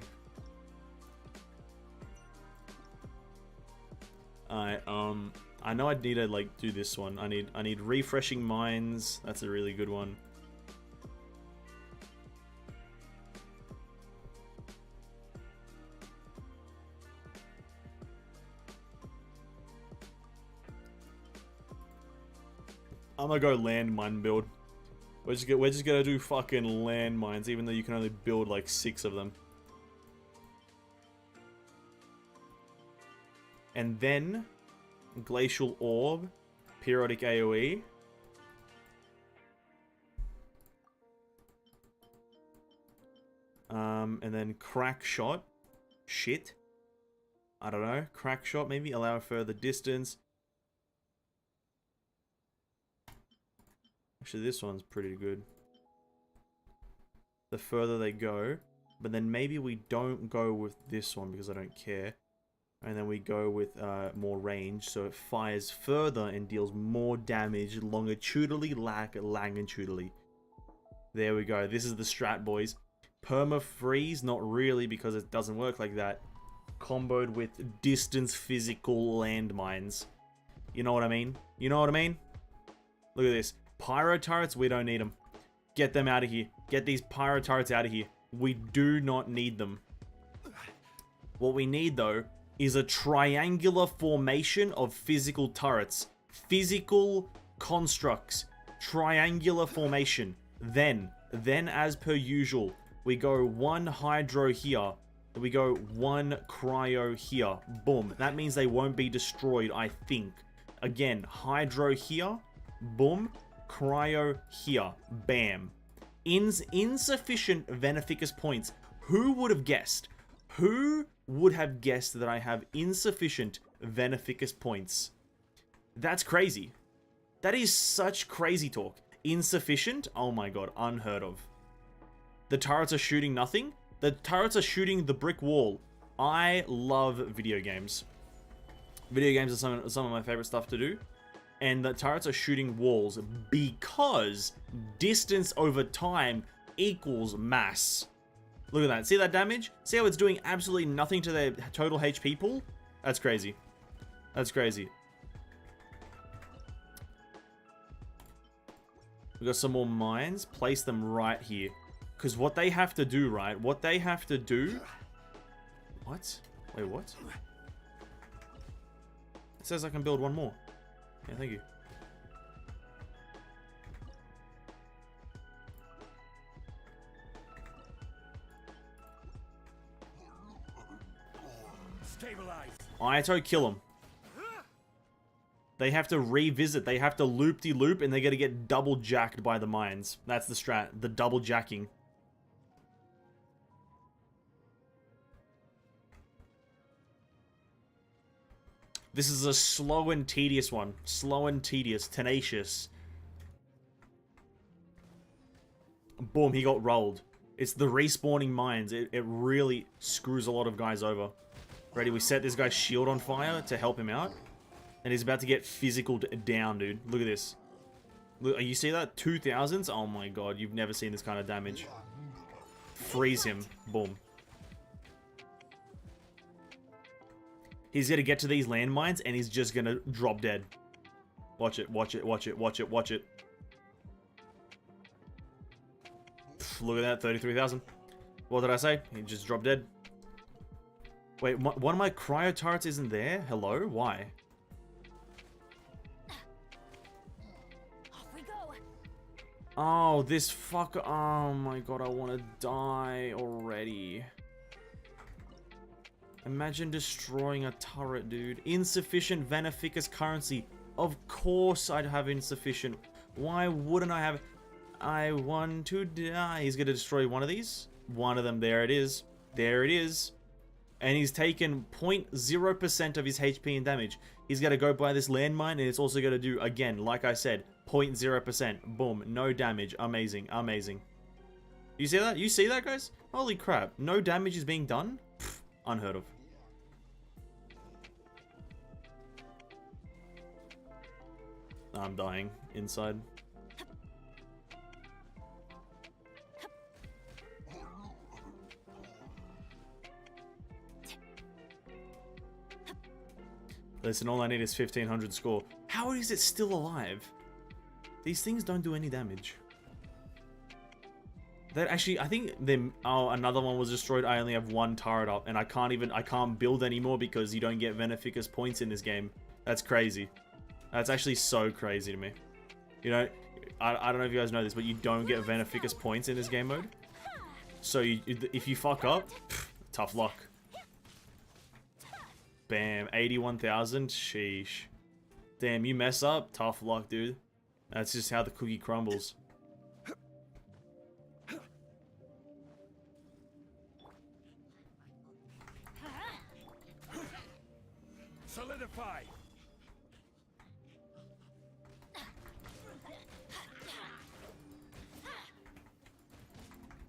Alright, I know I need to like do this one. I need refreshing minds. That's a really good one. I'm gonna go landmine build. We're just gonna do fucking landmines, even though you can only build like 6 of them. And then Glacial Orb, Periodic AoE. And then Crack Shot. Shit. I don't know. Crack shot, maybe. Allow a further distance. Actually, this one's pretty good. The further they go. But then maybe we don't go with this one because I don't care. And then we go with more range. So it fires further and deals more damage longitudinally, longitudinally. There we go. This is the strat, boys. Perma freeze, not really because it doesn't work like that. Comboed with distance physical landmines. You know what I mean? You know what I mean? Look at this. Pyro turrets, we don't need them. Get them out of here. Get these pyro turrets out of here. We do not need them. What we need, though, is a triangular formation of physical turrets. Physical constructs. Triangular formation. Then as per usual, we go one hydro here. We go one cryo here. Boom. That means they won't be destroyed, I think. Again, hydro here. Boom. Cryo here. Bam. Insufficient Veneficus points. Who would have guessed? Who would have guessed that I have insufficient Veneficus points? That's crazy. That is such crazy talk. Insufficient? Oh my god, unheard of. The turrets are shooting nothing? The turrets are shooting the brick wall. I love video games. Video games are some of my favorite stuff to do. And the turrets are shooting walls because distance over time equals mass. Look at that. See that damage? See how it's doing absolutely nothing to their total HP pool? That's crazy. That's crazy. We got some more mines. Place them right here. Because what they have to do, right? What they have to do... What? Wait, what? It says I can build one more. Yeah, thank you. Stabilize. AYATO, kill him. They have to revisit. They have to loop-de-loop, and they're going to get double jacked by the mines. That's the strat. The double jacking. This is a slow and tedious one. Slow and tedious. Tenacious. Boom, he got rolled. It's the respawning mines. It really screws a lot of guys over. Ready, we set this guy's shield on fire to help him out. And he's about to get physical down, dude. Look at this. Look, you see that? 2000s? Oh my god, you've never seen this kind of damage. Freeze him. Boom. He's gonna get to these landmines and he's just gonna drop dead. Watch it, watch it, watch it, watch it, watch it. Look at that, 33,000. What did I say? He just dropped dead. Wait, one of my cryo turrets isn't there? Hello? Why? Off we go. Oh, this fucker. Oh my god, I want to die already. Imagine destroying a turret, dude. Insufficient Veneficus currency. Of course I'd have insufficient. Why wouldn't I have... I want to die. He's going to destroy one of these. One of them. There it is. There it is. And he's taken 0.0% of his HP and damage. He's going to go by this landmine, and it's also going to do, again, like I said, 0.0%. Boom. No damage. Amazing. Amazing. You see that? You see that, guys? Holy crap. No damage is being done? Pfft, unheard of. I'm dying inside. Listen, all I need is 1500 score. How is it still alive? These things don't do any damage. That actually, I think them. Oh, another one was destroyed. I only have one turret up, and I can't build anymore because you don't get Veneficus points in this game. That's crazy. That's actually so crazy to me. You know, I don't know if you guys know this, but you don't get Veneficus points in this game mode. So if you fuck up, tough luck. Bam, 81,000. Sheesh. Damn, you mess up, tough luck, dude. That's just how the cookie crumbles. Solidify!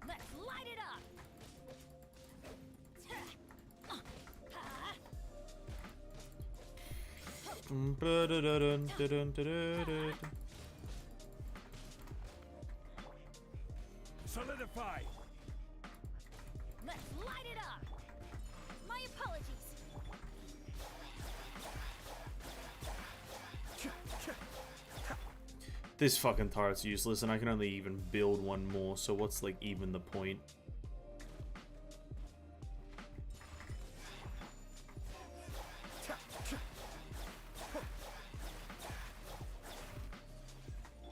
Let's light it up! Solidify! Let's light it up! My apologies! This fucking turret's useless, and I can only even build one more, so what's, like, even the point?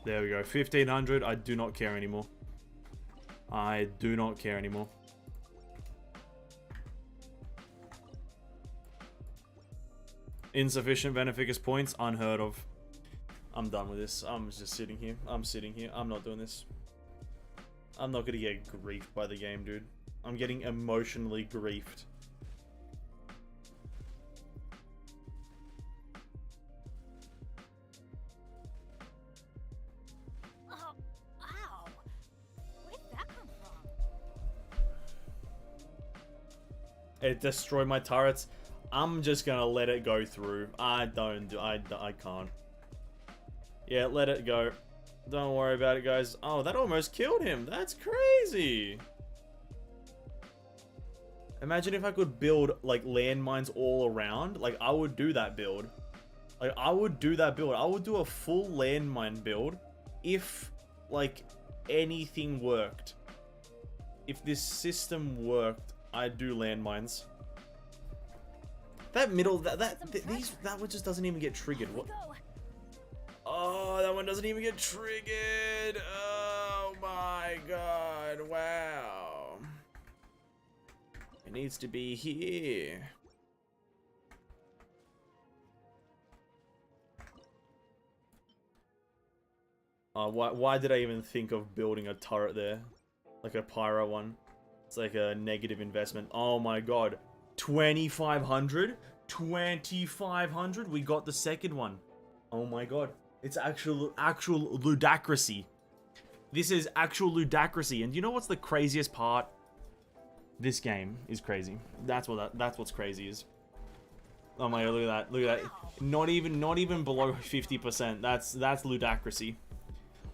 There we go, 1500, I do not care anymore. I do not care anymore. Insufficient beneficus points, unheard of. I'm done with this. I'm just sitting here. I'm sitting here. I'm not doing this. I'm not gonna get griefed by the game, dude. I'm getting emotionally griefed. Oh, ow! Where did that come from? It destroyed my turrets. I'm just gonna let it go through. I can't. Yeah, let it go. Don't worry about it, guys. Oh, that almost killed him. That's crazy. Imagine if I could build, like, landmines all around. Like, I would do that build. Like, I would do that build. I would do a full landmine build if, like, anything worked. If this system worked, I'd do landmines. That middle, that one just doesn't even get triggered. What? Oh, that one doesn't even get triggered. Oh my god, wow. It needs to be here. Why did I even think of building a turret there? Like a pyro one. It's like a negative investment. Oh my god. 2,500? 2,500? We got the second one. Oh my god. It's actual ludacracy. This is actual ludacracy. And you know what's the craziest part? This game is crazy. That's what's crazy is. Oh my god, look at that. Look at that. Not even below 50%. That's ludacracy.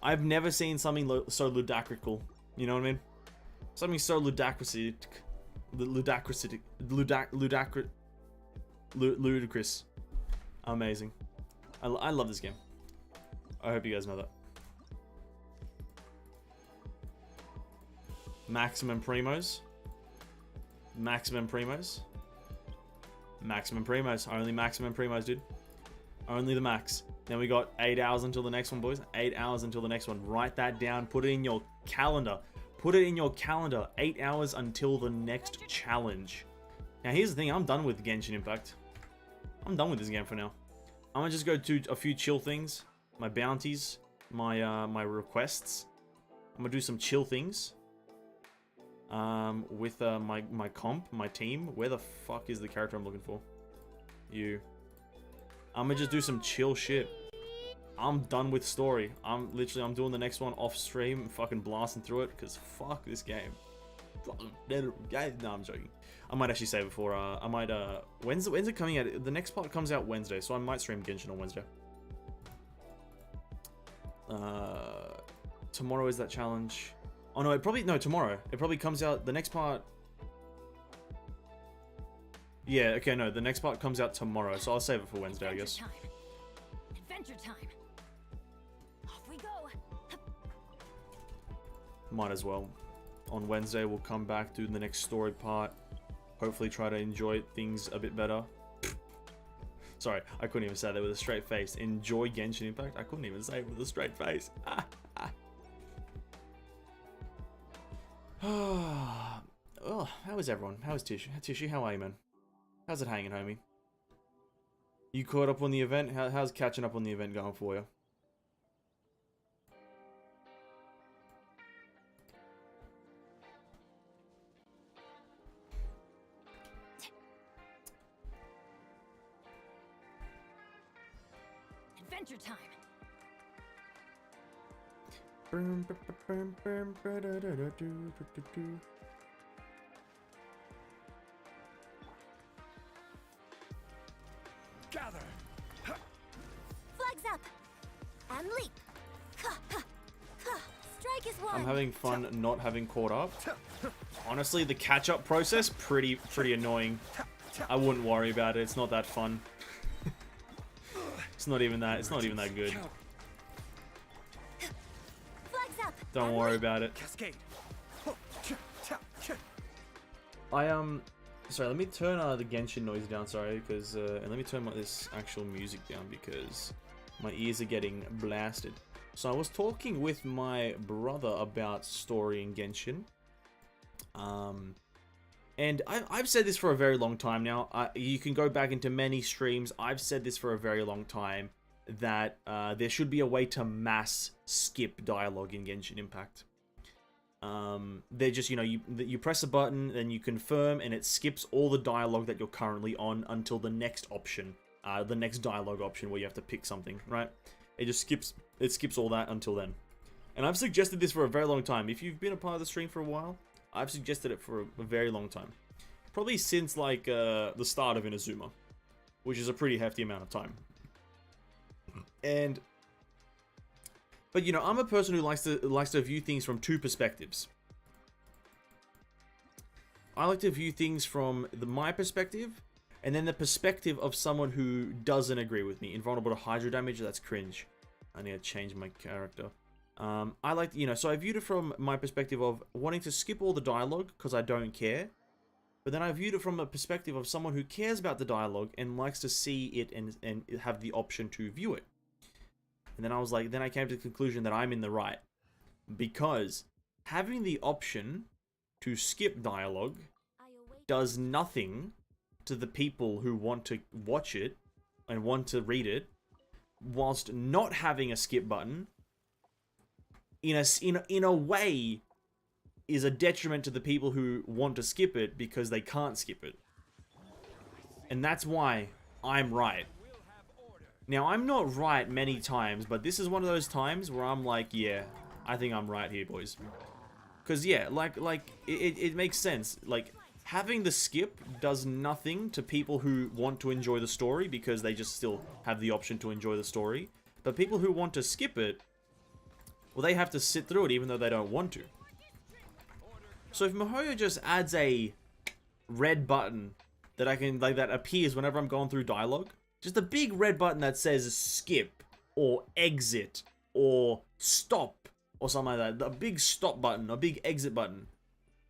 I've never seen something so ludacrical. You know what I mean? Something so ludacracy. Ludicrous. Amazing. I love this game. I hope you guys know that. Maximum primos. Maximum primos. Maximum primos. Only maximum primos, dude. Only the max. Then we got 8 hours until the next one, boys. 8 hours until the next one. Write that down. Put it in your calendar. Put it in your calendar. 8 hours until the next challenge. Now, here's the thing. I'm done with Genshin Impact. I'm done with this game for now. I'm gonna just go do a few chill things. My bounties. My requests. I'm gonna do some chill things. With my comp, my team. Where the fuck is the character I'm looking for? You. I'm gonna just do some chill shit. I'm done with story. I'm doing the next one off stream and fucking blasting through it because fuck this game. No, I'm joking. I might actually save it for I might when's it coming out? The next part comes out Wednesday, so I might stream Genshin on Wednesday. Tomorrow is that challenge. Oh no, tomorrow. It probably comes out the next part. Yeah, okay, no, the next part comes out tomorrow, so I'll save it for Wednesday, I guess. Adventure time. Off we go. Might as well. On Wednesday, we'll come back, do the next story part. Hopefully try to enjoy things a bit better. Sorry, I couldn't even say that with a straight face. Enjoy Genshin Impact? I couldn't even say it with a straight face. Oh, how is everyone? How is Tishy? Tishy, how are you, man? How's it hanging, homie? You caught up on the event? How's catching up on the event going for you? adventure time. Gather. Flags up. And leap. Ha, ha, ha. Strike is one. I'm having fun not having caught up. Honestly, the catch-up process pretty annoying. I wouldn't worry about it. It's not that fun. It's not even that good. Flags up. Don't worry about it. Cascade. Sorry, let me turn the Genshin noise down, sorry, because and let me turn this actual music down because my ears are getting blasted. So I was talking with my brother about story in Genshin. And I've said this for a very long time now. You can go back into many streams. I've said this for a very long time that there should be a way to mass skip dialogue in Genshin Impact. They're just, you know, you press a button, then you confirm, and it skips all the dialogue that you're currently on until the next option, the next dialogue option where you have to pick something, right? It skips all that until then. And I've suggested this for a very long time. If you've been a part of the stream for a while, I've suggested it for a very long time. Probably since, like, the start of Inazuma, which is a pretty hefty amount of time. But, you know, I'm a person who likes to view things from two perspectives. I like to view things from my perspective, and then the perspective of someone who doesn't agree with me. Invulnerable to hydro damage, that's cringe. I need to change my character. I like, you know, so I viewed it from my perspective of wanting to skip all the dialogue because I don't care. But then I viewed it from a perspective of someone who cares about the dialogue and likes to see it and have the option to view it. And then I was like, then I came to the conclusion that I'm in the right. Because having the option to skip dialogue does nothing to the people who want to watch it and want to read it, whilst not having a skip button in a way is a detriment to the people who want to skip it because they can't skip it. And that's why I'm right. Now, I'm not right many times, but this is one of those times where I'm like, yeah, I think I'm right here, boys. Because, yeah, it makes sense. Like, having the skip does nothing to people who want to enjoy the story because they just still have the option to enjoy the story. But people who want to skip it, well, they have to sit through it even though they don't want to. So if MiHoYo just adds a red button that I can, like, that appears whenever I'm going through dialogue, just a big red button that says skip or exit or stop or something like that, a big stop button, a big exit button,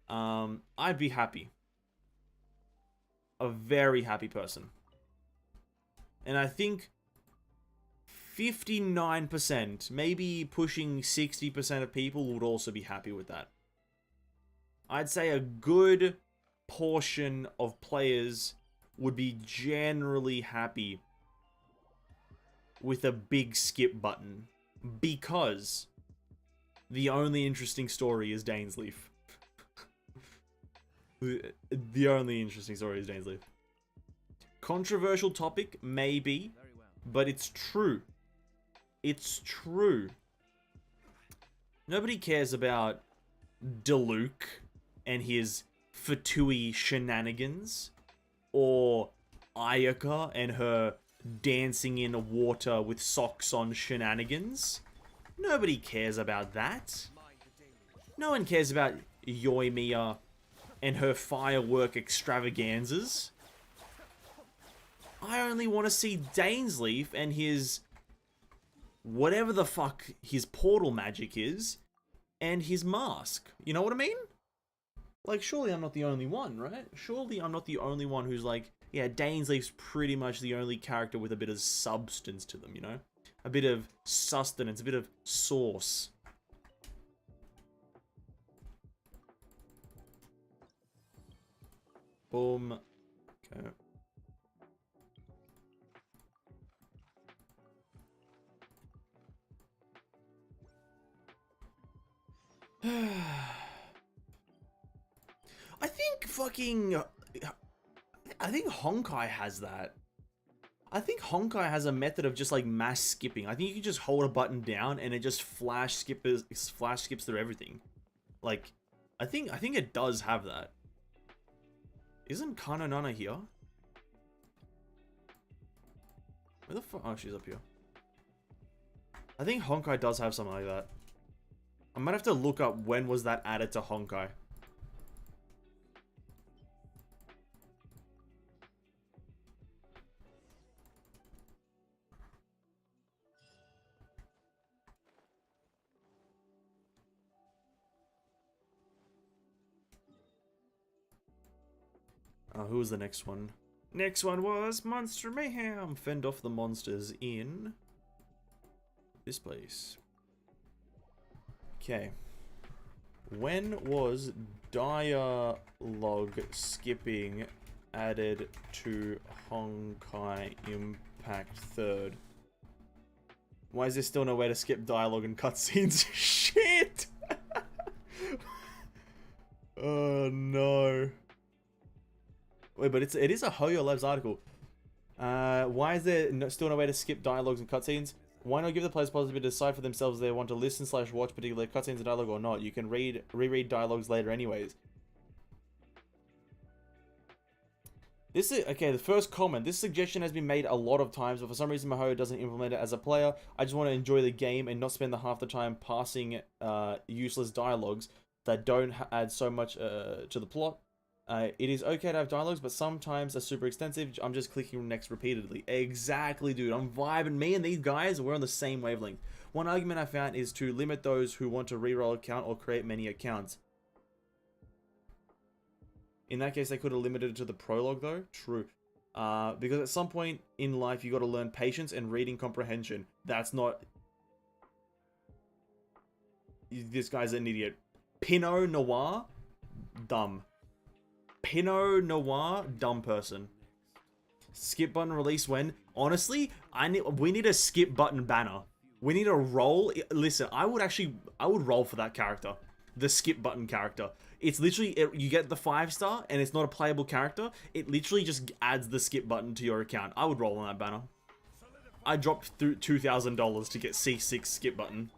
I'd be happy. A very happy person. And I think 59%, maybe pushing 60% of people would also be happy with that. I'd say a good portion of players would be generally happy with a big skip button because the only interesting story is DAINSLEAF. The only interesting story is DAINSLEAF. Controversial topic, maybe, but it's true. It's true. Nobody cares about Diluc and his Fatui shenanigans, or Ayaka and her dancing in water with socks on shenanigans. Nobody cares about that. No one cares about Yoimiya and her firework extravaganzas. I only want to see DAINSLEAF and his whatever the fuck his portal magic is and his mask. You know what I mean? Like, surely I'm not the only one, right? Surely I'm not the only one who's like, yeah, DAINSLEAF's pretty much the only character with a bit of substance to them, you know? A bit of sustenance, a bit of sauce. Boom. Okay. I think Honkai has that. I think Honkai has a method of just like mass skipping. I think you can just hold a button down and it just flash skips through everything. Like, I think it does have that. Isn't Kanonana here? Where the fuck? Oh, she's up here. I think Honkai does have something like that. I might have to look up when was that added to Honkai. Who was the next one? Next one was Monster Mayhem. Fend off the monsters in this place. Okay. When was dialogue skipping added to Honkai Impact 3rd? Why is there still no way to skip dialogue and cutscenes? Shit! Oh no. Wait, but it is a Hoyo Labs article. Why is there still no way to skip dialogues and cutscenes? Why not give the players possibility to decide for themselves if they want to listen / watch particular cutscenes and dialogue or not? You can reread dialogues later anyways. This is okay. The first comment. This suggestion has been made a lot of times, but for some reason Mihoyo doesn't implement it as a player. I just want to enjoy the game and not spend the half the time passing useless dialogues that don't add so much to the plot. It is okay to have dialogues, but sometimes they're super extensive. I'm just clicking next repeatedly. Exactly, dude. I'm vibing. Me and these guys, we're on the same wavelength. One argument I found is to limit those who want to reroll account or create many accounts. In that case, they could have limited it to the prologue, though. True. Because at some point in life, you got to learn patience and reading comprehension. That's not... This guy's an idiot. Pinot Noir? Dumb. Pinot Noir, dumb person. Skip button release when? Honestly, we need a skip button banner. We need a roll. Listen, I would roll for that character. The skip button character. It's literally, you get the 5-star and it's not a playable character. It literally just adds the skip button to your account. I would roll on that banner. I dropped through $2,000 to get C6 skip button.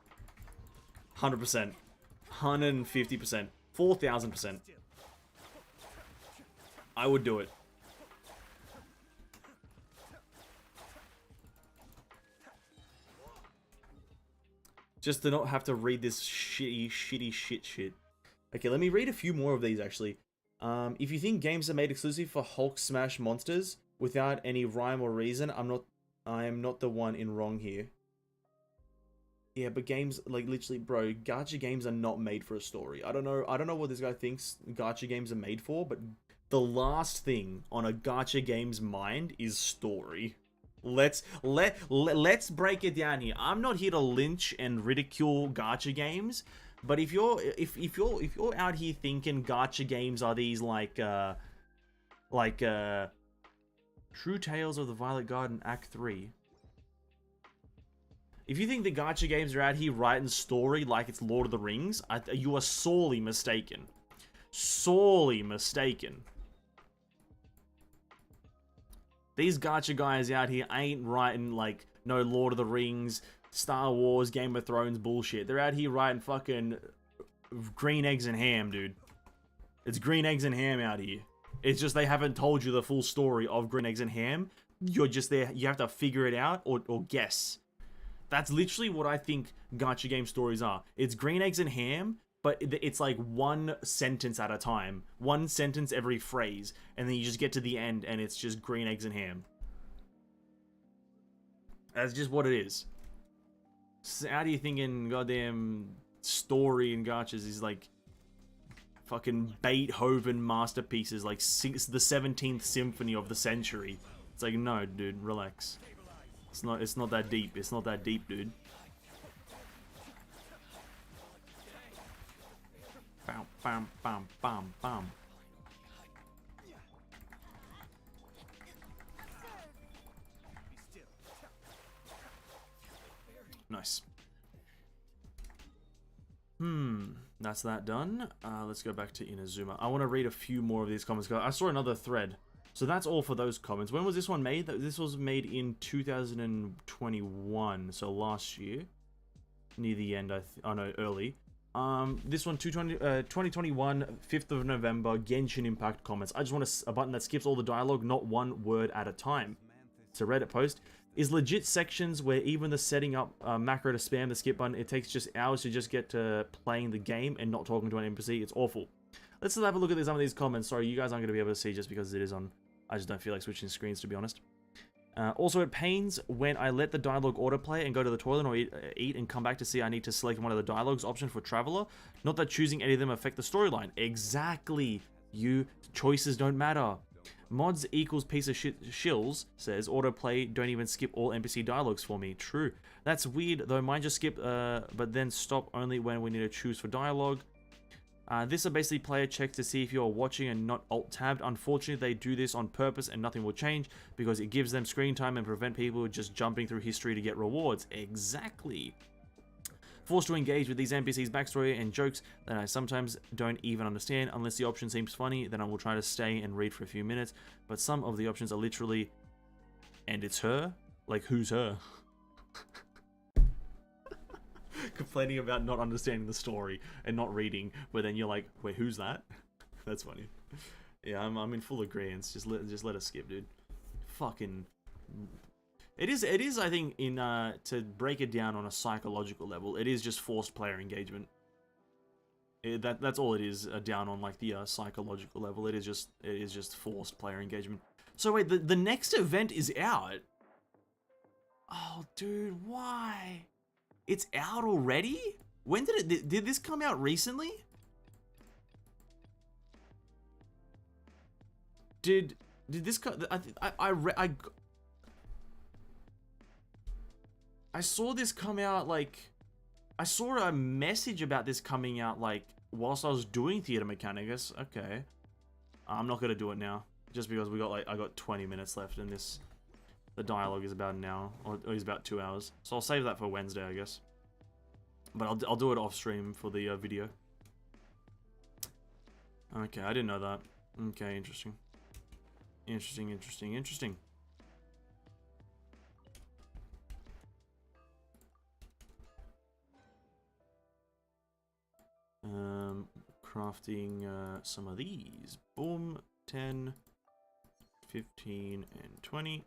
100%. 150%. 4,000%. I would do it. Just to not have to read this shit shit. Okay, let me read a few more of these actually. If you think games are made exclusive for Hulk smash monsters without any rhyme or reason, I am not the one in wrong here. Yeah, but games, like, literally, bro, gacha games are not made for a story. I don't know what this guy thinks gacha games are made for, but the last thing on a gacha game's mind is story. Let's break it down here. I'm not here to lynch and ridicule gacha games, but if you're out here thinking gacha games are these like True Tales of the Violet Garden Act 3. If you think the gacha games are out here writing story like it's Lord of the Rings, you are sorely mistaken. Sorely mistaken. These gacha guys out here ain't writing like no Lord of the Rings, Star Wars, Game of Thrones bullshit. They're out here writing fucking green eggs and ham, dude. It's green eggs and ham out here. It's just they haven't told you the full story of green eggs and ham. You're just there. You have to figure it out or guess. That's literally what I think gacha game stories are. It's green eggs and ham, but it's like one sentence at a time. One sentence every phrase. And then you just get to the end and it's just green eggs and ham. That's just what it is. So how do you thinking goddamn story in gachas is like fucking Beethoven masterpieces, like the 17th symphony of the century? It's like, no, dude, relax. It's not that deep. It's not that deep, dude. Bam, bam, bam, bam, bam. Nice. That's that done. Let's go back to Inazuma. I want to read a few more of these comments. I saw another thread. So that's all for those comments. When was this one made? This was made in 2021, so last year. Near the end, oh no, early. This one, 2021, 5th of November, Genshin Impact comments. I just want a button that skips all the dialogue, not one word at a time. It's a Reddit post. Is legit sections where even the setting up macro to spam the skip button, it takes just hours to just get to playing the game and not talking to an NPC. It's awful. Let's have a look at some of these comments. Sorry, you guys aren't going to be able to see just because it is on. I just don't feel like switching screens, to be honest. Also, it pains when I let the dialogue autoplay and go to the toilet or eat and come back to see I need to select one of the dialogues option for Traveler. Not that choosing any of them affect the storyline. Exactly. Choices don't matter. Mods equals piece of shit shills says autoplay don't even skip all NPC dialogues for me. True. That's weird though. Mine just skip but then stop only when we need to choose for dialogue. This are basically player checks to see if you're watching and not alt-tabbed. Unfortunately, they do this on purpose and nothing will change because it gives them screen time and prevent people just jumping through history to get rewards. Exactly. Forced to engage with these NPCs' backstory and jokes that I sometimes don't even understand. Unless the option seems funny, then I will try to stay and read for a few minutes. But some of the options are literally, and it's her? Like, who's her? Complaining about not understanding the story and not reading, but then you're like, wait, who's that? That's funny. Yeah, I'm in full agreement. Just let us skip, dude. Fucking. It is. I think to break it down on a psychological level, it is just forced player engagement. That's all it is. Down on like the psychological level, it is just forced player engagement. So wait, the next event is out. Oh, dude, why? It's out already? When did this come out recently? Did this come? I saw this come out like I saw a message about this coming out like whilst I was doing Theater Mechanicus. Okay, I'm not gonna do it now just because I got 20 minutes left and this. The dialogue is about an hour, or is about 2 hours. So I'll save that for Wednesday, I guess. But I'll do it off stream for the video. Okay, I didn't know that. Okay, interesting. Interesting. Crafting some of these. Boom, 10, 15, and 20.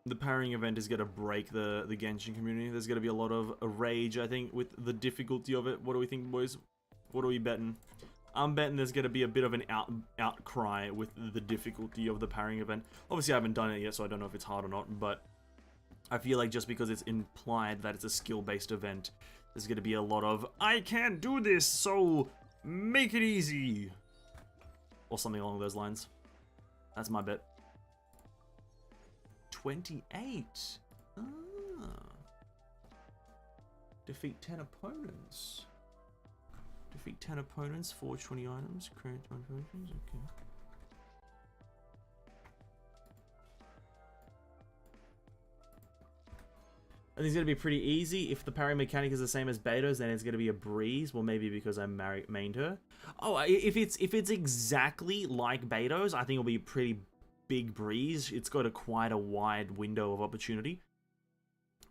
The parrying event is going to break the Genshin community. There's going to be a lot of rage, I think, with the difficulty of it. What do we think, boys? What are we betting? I'm betting there's going to be a bit of an outcry with the difficulty of the parrying event. Obviously, I haven't done it yet, so I don't know if it's hard or not, but I feel like just because it's implied that it's a skill-based event, there's going to be a lot of, I can't do this, so make it easy. Or something along those lines. That's my bet. 28. Ah. Defeat 10 opponents. Defeat 10 opponents, forge 20 items, create 20 potions. Okay. I think it's going to be pretty easy. If the parry mechanic is the same as Beto's, then it's going to be a breeze. Well, maybe because I mained her. Oh, if it's exactly like Beto's, I think it'll be a pretty big breeze. It's got quite a wide window of opportunity.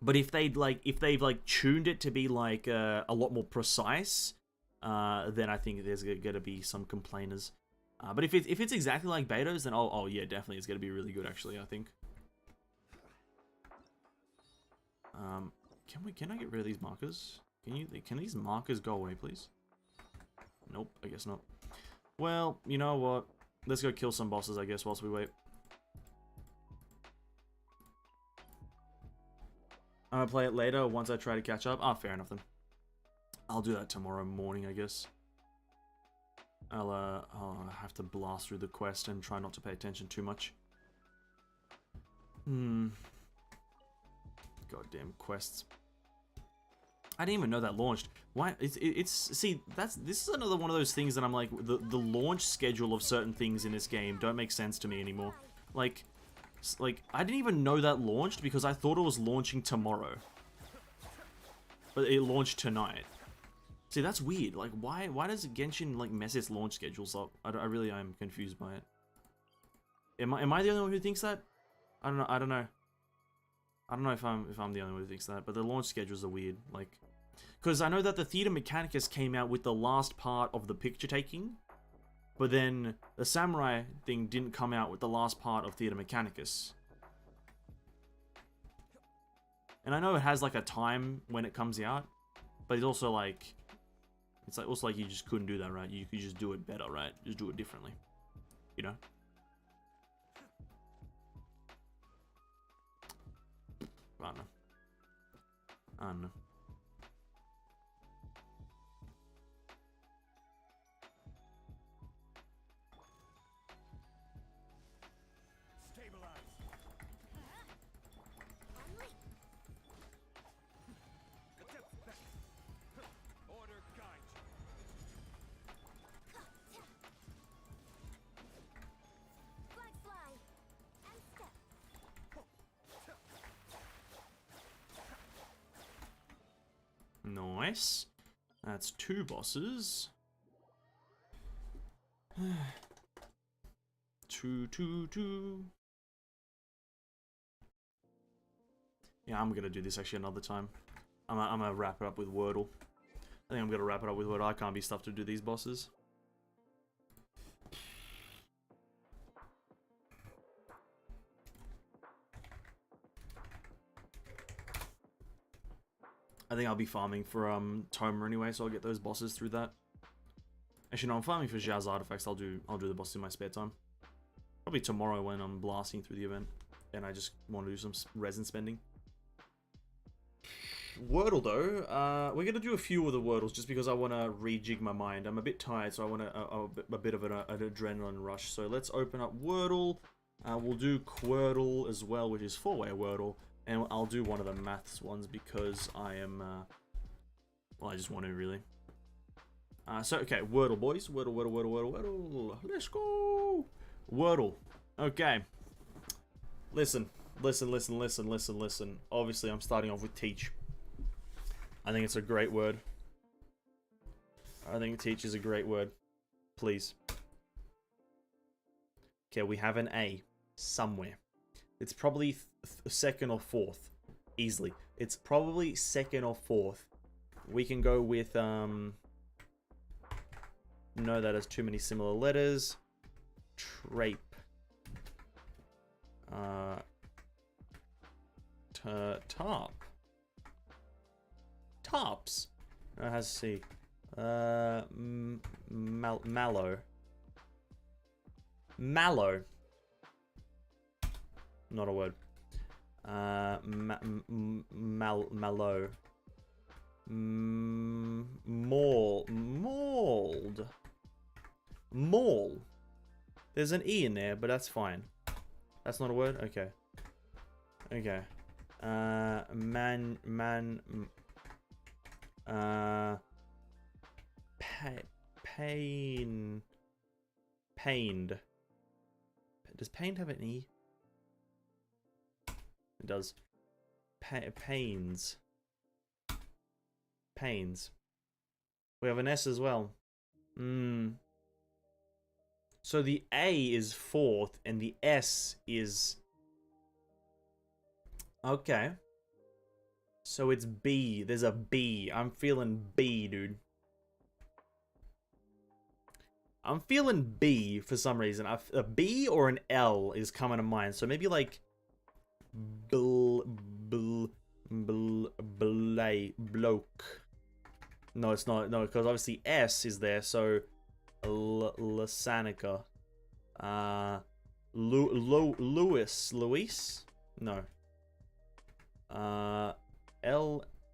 But if they've tuned it to be like a lot more precise, then I think there's going to be some complainers. But if it's exactly like Beto's, then oh yeah, definitely it's going to be really good. Actually, I think. Can I get rid of these markers? Can these markers go away, please? Nope, I guess not. Well, you know what? Let's go kill some bosses, I guess, whilst we wait. I'm gonna play it later once I try to catch up. Ah, fair enough then. I'll do that tomorrow morning, I guess. I'll have to blast through the quest and try not to pay attention too much. Goddamn quests. I didn't even know that launched. Why? See, this is another one of those things that I'm like, the launch schedule of certain things in this game don't make sense to me anymore. Like I didn't even know that launched because I thought it was launching tomorrow. But it launched tonight. See, that's weird. Like, why does Genshin, like, mess its launch schedules up? I really am confused by it. Am I the only one who thinks that? I don't know. I don't know if I'm the only one who thinks that, but the launch schedules are weird. Like, because I know that the Theater Mechanicus came out with the last part of the picture taking, but then the Samurai thing didn't come out with the last part of Theater Mechanicus. And I know it has like a time when it comes out, but it's also like, also like you just couldn't do that, right? You could just do it better, right? Just do it differently, you know? I don't know. I don't know. Nice. That's 2 bosses. 2. Yeah, I'm gonna do this actually another time. I'm gonna wrap it up with Wordle. I think I'm gonna wrap it up with Wordle. I can't be stuffed to do these bosses. I think I'll be farming for Toma anyway, so I'll get those bosses through that. Actually, no, I'm farming for Zhao's artifacts. I'll do the bosses in my spare time. Probably tomorrow when I'm blasting through the event, and I just want to do some resin spending. Wordle though, we're gonna do a few of the Wordles just because I want to rejig my mind. I'm a bit tired, so I want a bit of an adrenaline rush. So let's open up Wordle. We'll do Quirtle as well, which is 4-way Wordle. And I'll do one of the maths ones because I am, well, I just want to, really. So, okay, Wordle, boys. Wordle. Let's go! Wordle. Okay. Listen. Obviously, I'm starting off with teach. I think it's a great word. I think teach is a great word. Please. Okay, we have an A somewhere. It's probably second or fourth, easily. It's probably second or fourth. We can go with no, that has too many similar letters. Trape. Tarp. Tarps. It has C. Mallow. Mallow. Not a word. Mallow. Mauled. Maul. There's an E in there, but that's fine. That's not a word? Okay. Okay. Pained. Does pained have an E? It does. Pains. Pains. We have an S as well. So the A is fourth and the S is... Okay. So it's B. There's a B. I'm feeling B, dude. I'm feeling B for some reason. A B or an L is coming to mind. So maybe like... bloke. No, it's not. No, because obviously S is there. So... Lasanica. Luis? No.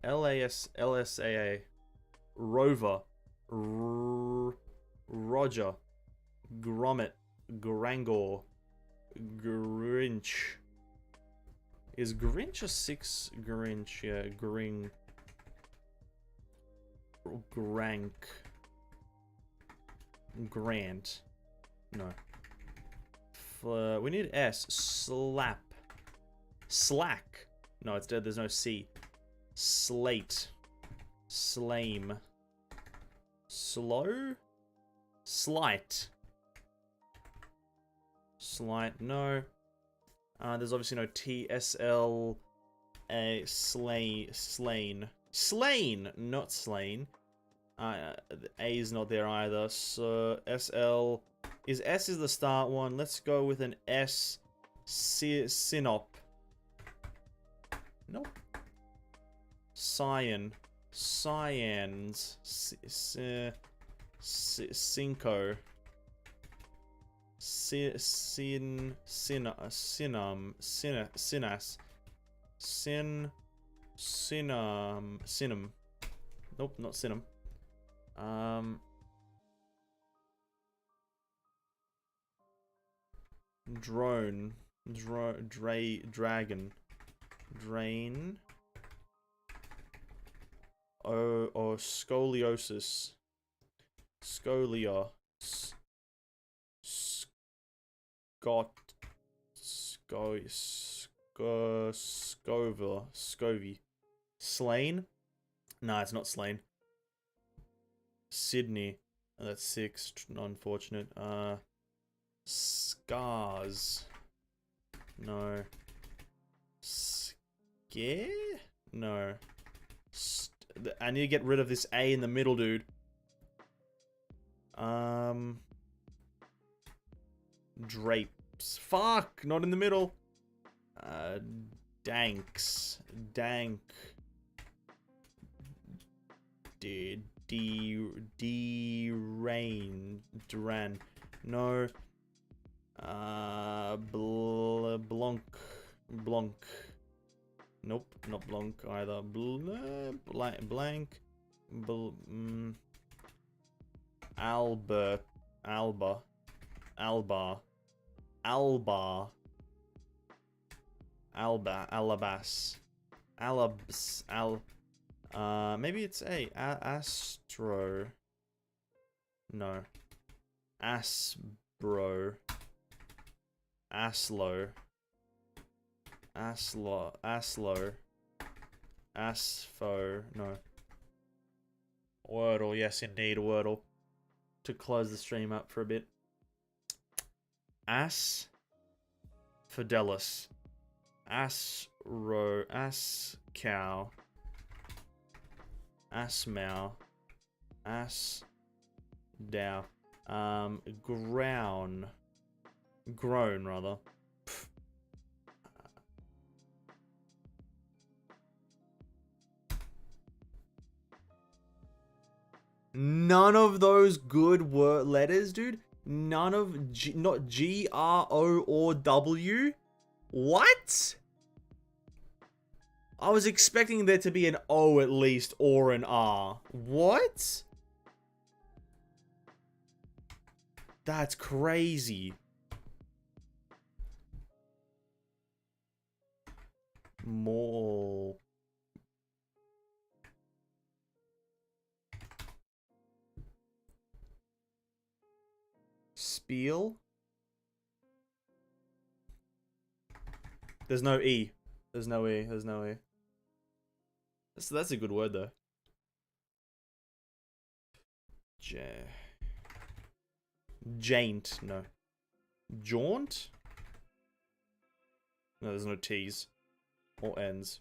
LSAA. Rover. Roger. Grommet. Grangor. Grinch. Is Grinch a 6? Grinch, yeah. Grank. Grant. No. We need S. Slap. Slack. No, it's dead. There's no C. Slate. Slame. Slow? Slight. Slight, no. There's obviously no TSL. Slain. Slain, not slain. A is not there either. So SL is S is the start one. Let's go with an S. Synop. Nope. Cyan. Cyans. Cinco. Sinum. Nope, not Sinum. Drone. Dragon. Drain. Or scoliosis. Scolia. Scott. Scovy. Slain? Nah, it's not slain. Sydney. Oh, that's 6. Unfortunate. Scars. No. Scare? No. I need to get rid of this A in the middle, dude. Drapes. Fuck! Not in the middle. Danks. Dank. Duran. No. Blanc. Nope, not Blanc either. Blank. Alba. Maybe it's Astro. No. Asbro. Aslo. Asfo. No. Wordle. Yes, indeed, Wordle. To close the stream up for a bit. Fidelis. Cow. Asmow. Dow. Grown, rather. None of those good word letters, dude. None of not G, R, O, or W. What? I was expecting there to be an O at least, or an R. What? That's crazy. Mall. Spiel. There's no E. There's no E. There's no E. That's a good word though. Jaint. No. Jaunt? No, there's no T's. Or N's.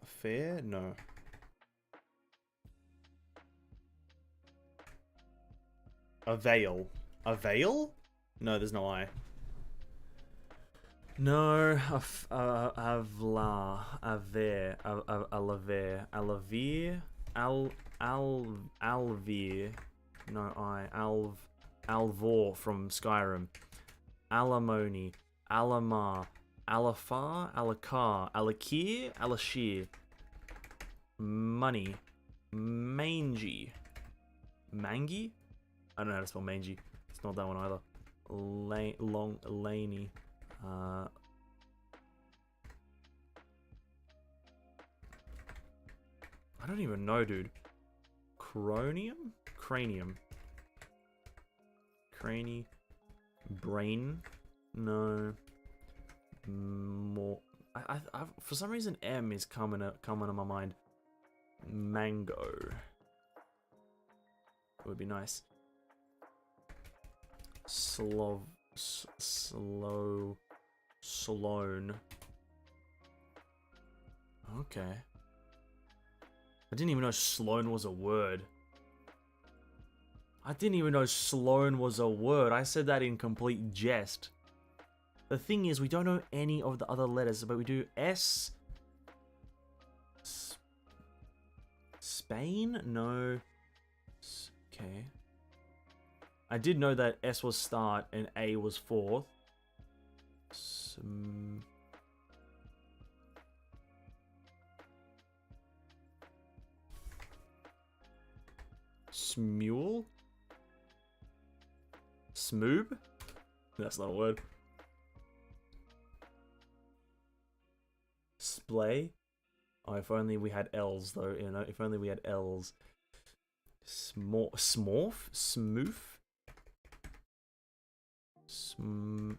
Affair? No. Avail. Avail? No, there's no I. No. Avla. Aver. Alaver. Alavir. Alvir. No I. Alvor from Skyrim. Alimony. Alamar. Alafar. Alakar. Alakir. Alashir. Money. Mangy. Mangy? I don't know how to spell mangy. It's not that one either. Laney. I don't even know, dude. Cranium? Cranium. Brain? No. More. For some reason, M is coming on my mind. Mango. Would be nice. Sloan. Okay. I didn't even know Sloan was a word. I said that in complete jest. The thing is, we don't know any of the other letters, but we do S. Spain? No. Okay. I did know that S was start and A was fourth. Smule? Smoob? That's not a word. Splay? Oh, if only we had L's though, you know, if only we had L's. Smorf? Smoof? Simib.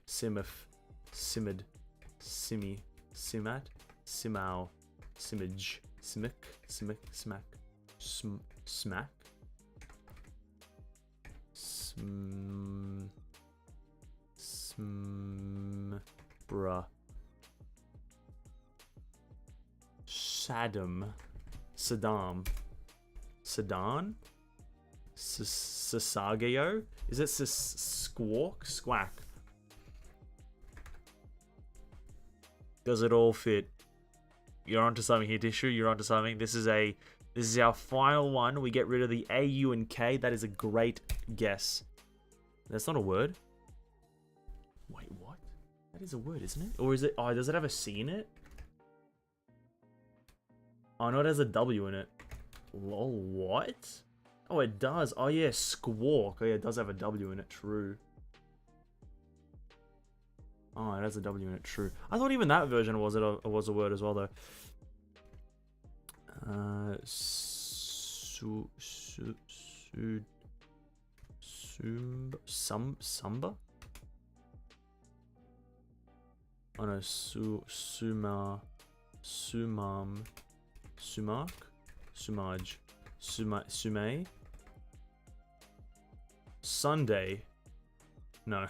Simif, Simid, Simi, Simat, Simau, Simage, Simic, Simic, Smack, Smack, Bruh, Saddam, Sedan, Sasageo? Is it Squawk? Does it all fit? You're onto something here, Tissue. You're onto something. This is our final one. We get rid of the A, U, and K. That is a great guess. That's not a word. Wait, what? That is a word, isn't it? Or is it? Oh, does it have a C in it? Oh no, it has a W in it. Lol, what? Oh, it does. Oh yeah, squawk. Oh yeah, it does have a W in it. True. Oh, it has a W in it. True. I thought even that version was a word as well, though. Samba? Oh no, Sumark, Sumaj, Sume, Sunday. No.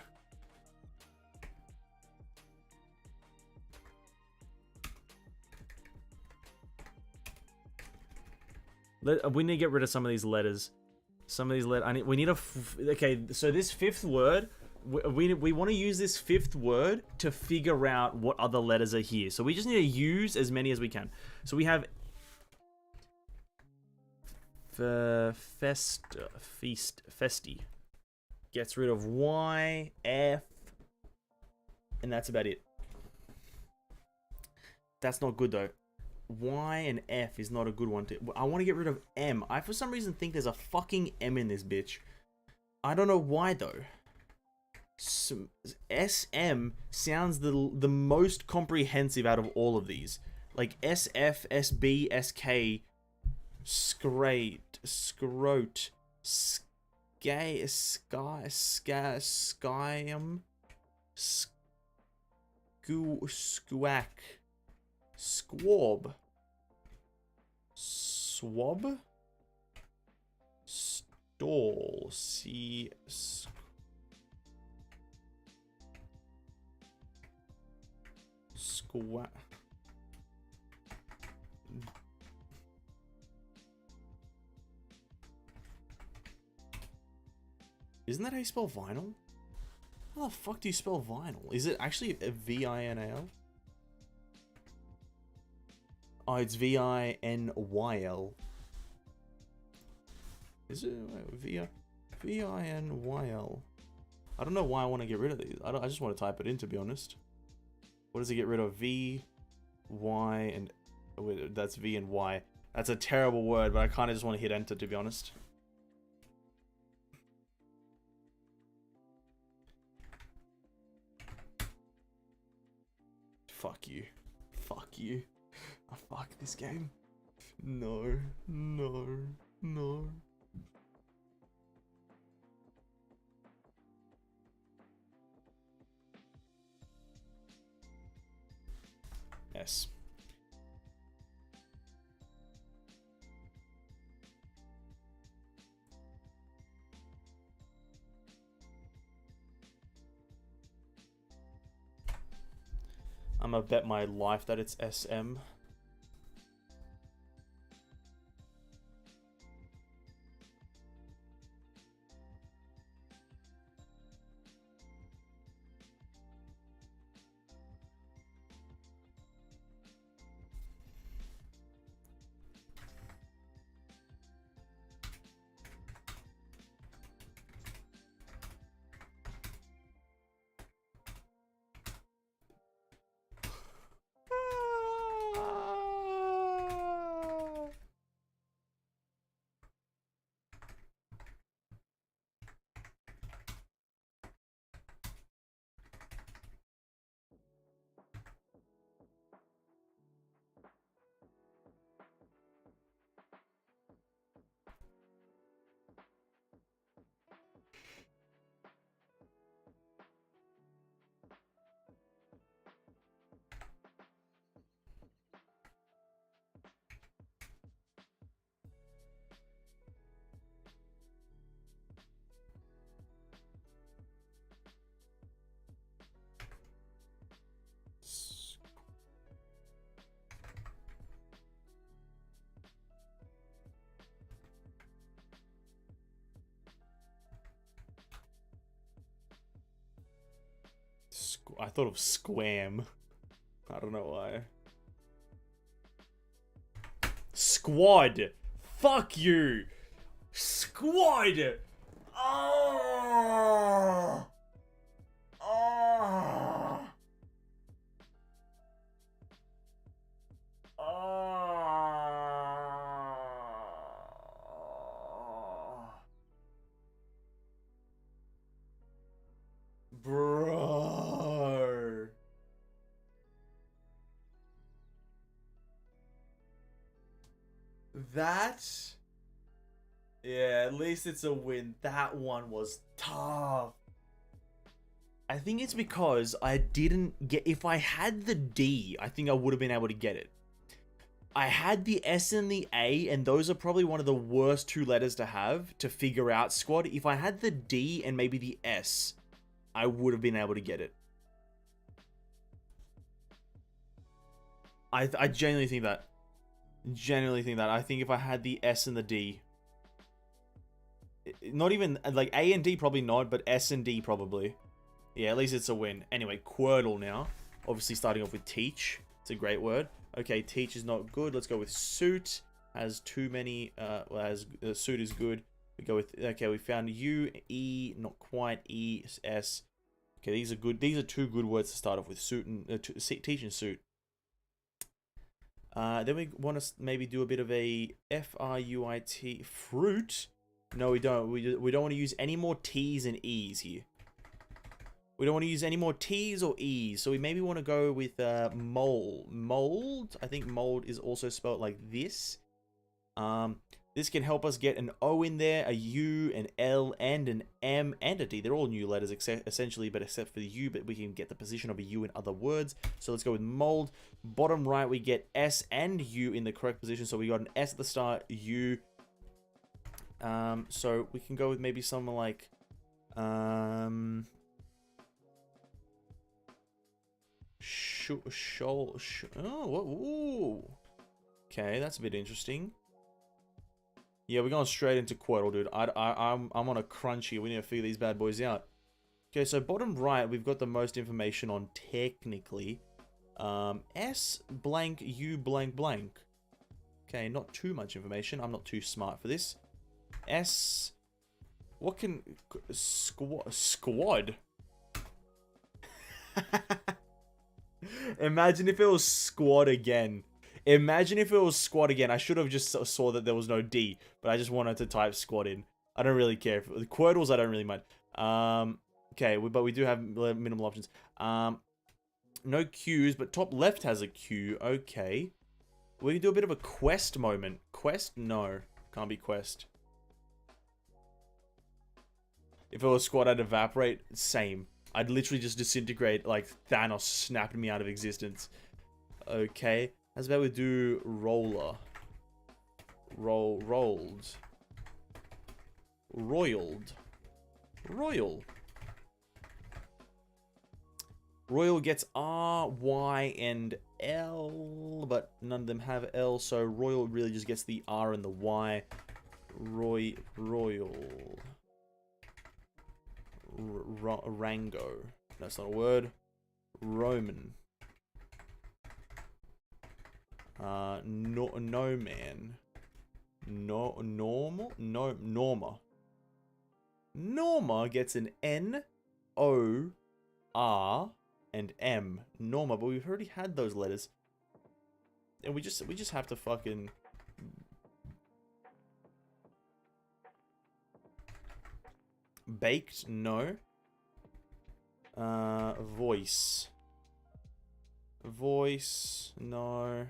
We need to get rid of some of these letters. We need a. Okay, so this fifth word, we want to use this fifth word to figure out what other letters are here. So we just need to use as many as we can. So we have Festi. Gets rid of Y, F, and that's about it. That's not good though. Y and F is not a good one. I want to get rid of M. I for some reason think there's a fucking M in this bitch. I don't know why though. SM sounds the most comprehensive out of all of these. Like SF, SB, SK, Scrote, Skyam, Squack, Squab, Swab, Stall, Squat. Isn't that how you spell vinyl? How the fuck do you spell vinyl? Is it actually a V-I-N-A-L? Oh, it's V-I-N-Y-L. Is it V-I-N-Y-L? I don't know why I want to get rid of these. I just want to type it in, to be honest. What does it get rid of? V, Y, and... Oh, wait, that's V and Y. That's a terrible word, but I kind of just want to hit enter, to be honest. Fuck you. Fuck you. Oh, fuck this game. No, no, no. Yes. I'm gonna bet my life that it's SM. I thought of squam. I don't know why. Squad! Fuck you! Squad! Oh! Oh! Oh! Bro. That... Yeah, at least it's a win. That one was tough. I think it's because I didn't get... If I had the D, I think I would have been able to get it. I had the S and the A, and those are probably one of the worst two letters to have to figure out squad. If I had the D and maybe the S, I would have been able to get it. I genuinely think that. Genuinely think that. I think if I had the S and the D... Not even... Like, A and D probably not, but S and D probably. Yeah, at least it's a win. Anyway, Quirtle now. Obviously starting off with Teach. It's a great word. Okay, Teach is not good. Let's go with Suit. Has too many... Suit is good. We go with... Okay, we found U, E, not quite, E, S. Okay, these are good. These are two good words to start off with. Suit and... Teach and Suit. Then we want to maybe do a bit of a F-R-U-I-T. Fruit? No, we don't. We don't want to use any more T's and E's here. We don't want to use any more T's or E's. So we maybe want to go with mold. Mold? I think mold is also spelled like this. This can help us get an O in there, a U, an L, and an M, and a D. They're all new letters essentially, but except for the U, but we can get the position of a U in other words. So let's go with mold. Bottom right, we get S and U in the correct position. So we got an S at the start, U. So we can go with maybe something like... oh, ooh. Okay, that's a bit interesting. Yeah, we're going straight into Quirtle, dude. I'm on a crunch here. We need to figure these bad boys out. Okay, so bottom right, we've got the most information on technically. S blank U blank blank. Okay, not too much information. I'm not too smart for this. S. What can squad? Imagine if it was squad again. Imagine if it was squad again. I should have just saw that there was no D, but I just wanted to type squad in. I don't really care. The Quirtles, I don't really mind. Okay, but we do have minimal options. No Q's, but top left has a Q. Okay. We can do a bit of a quest moment. Quest? No. Can't be quest. If it was squad, I'd evaporate. Same. I'd literally just disintegrate like Thanos snapping me out of existence. Okay. How's about we do roller? Rolled. Royaled. Royal. Royal gets R, Y, and L, but none of them have L, so Royal really just gets the R and the Y. Royal. Rango. That's not a word. Roman. No man. Normal? No, Norma. Norma gets an N, O, R, and M. Norma, but we've already had those letters. And we just have to fucking... Baked? No. Voice. Voice? No.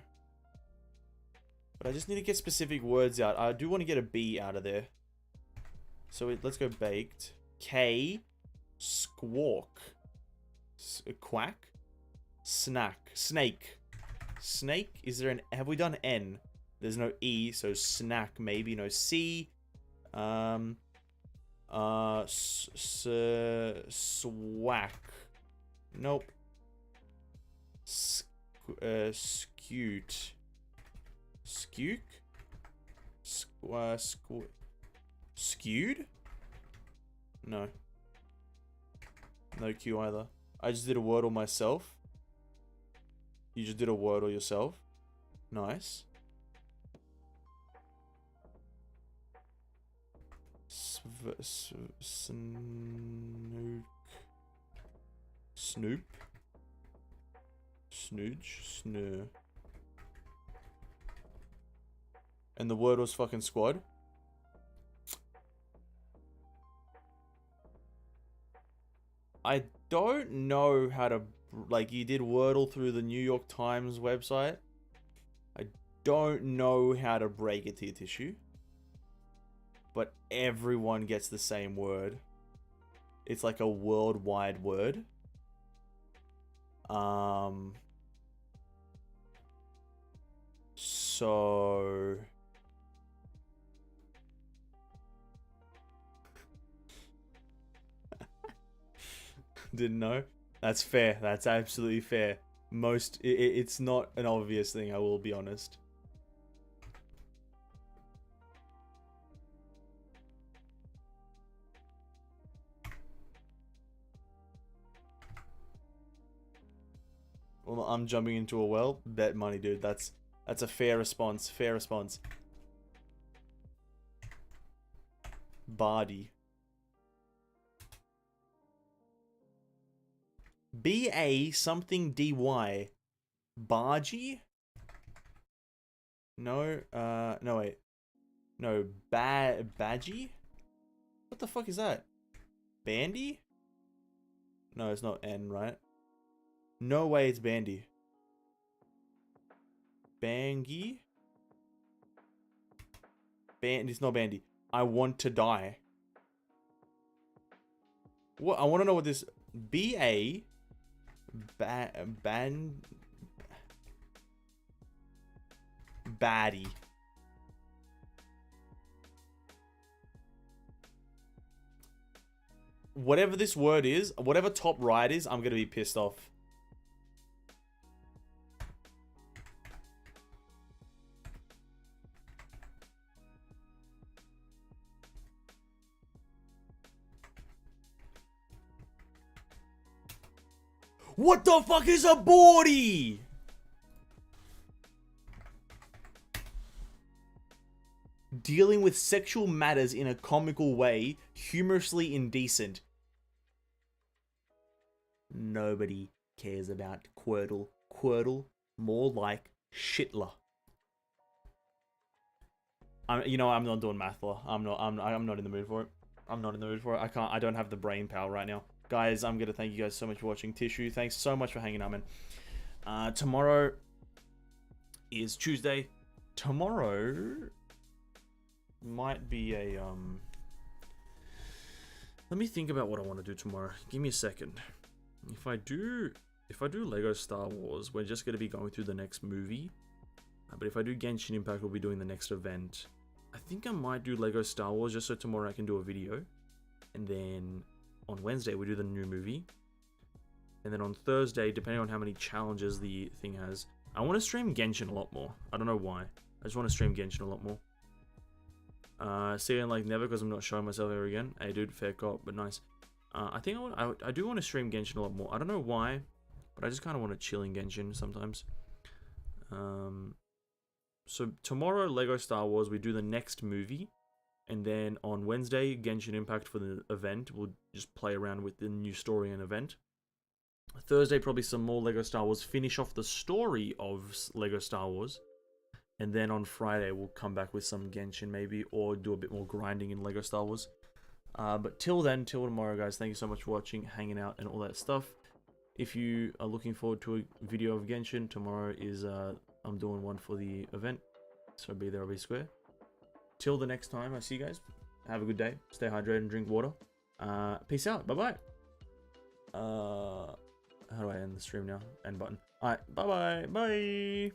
But I just need to get specific words out. I do want to get a B out of there. So let's go baked. K. Squawk. Quack. Snack. Snake. Snake? Is there an... Have we done N? There's no E, so snack maybe. No C. Swack. Nope. Skewt. Skeuk? Skewed? No. No Q either. I just did a Wordle myself. You just did a Wordle yourself. Nice. Snoop. Snooge. Snur. And the word was fucking squad. I don't know how to... Like, you did Wordle through the New York Times website. I don't know how to break it to your tissue. But everyone gets the same word. It's like a worldwide word. So... Didn't know. That's fair. That's absolutely fair. It's not an obvious thing, I will be honest. Well, I'm jumping into a well. Bet money, dude. That's a fair response. Fair response. Bardy. B-A something D-Y. Bargy? No, no wait. No, Badgy? What the fuck is that? Bandy? No, it's not N, right? No way it's Bandy. Bangy? It's not Bandy. I want to die. What? I want to know what this... B-A... Baddie. Whatever this word is, whatever top right is, I'm gonna be pissed off. What the fuck is a boardie? Dealing with sexual matters in a comical way, humorously indecent. Nobody cares about Quirtle. Quirtle, more like Shitler. You know, I'm not doing mathler. I'm not in the mood for it. I'm not in the mood for it. I don't have the brain power right now. Guys, I'm gonna thank you guys so much for watching. Tissue, thanks so much for hanging out, man. Tomorrow, is Tuesday. Tomorrow might be a let me think about what I want to do tomorrow. Give me a second. If I do Lego Star Wars, we're just going to be going through the next movie. But if I do Genshin Impact, we'll be doing the next event. I think I might do Lego Star Wars just so tomorrow I can do a video. And then on Wednesday, we do the new movie. And then on Thursday, depending on how many challenges the thing has, I want to stream Genshin a lot more. I don't know why. I just want to stream Genshin a lot more. See you in like never because I'm not showing myself ever again. Hey dude, fair cop, but nice. I think I do want to stream Genshin a lot more. I don't know why, but I just kind of want to chill in Genshin sometimes. So tomorrow, Lego Star Wars, we do the next movie. And then on Wednesday, Genshin Impact for the event. We'll just play around with the new story and event. Thursday, probably some more Lego Star Wars. Finish off the story of Lego Star Wars. And then on Friday, we'll come back with some Genshin maybe. Or do a bit more grinding in Lego Star Wars. But till then, till tomorrow, guys. Thank you so much for watching, hanging out, and all that stuff. If you are looking forward to a video of Genshin, tomorrow is... I'm doing one for the event. So be there or be square. Till the next time I see you guys, have a good day, stay hydrated and drink water. Peace out, bye bye. How do I end the stream now? End button. Alright, bye bye, bye.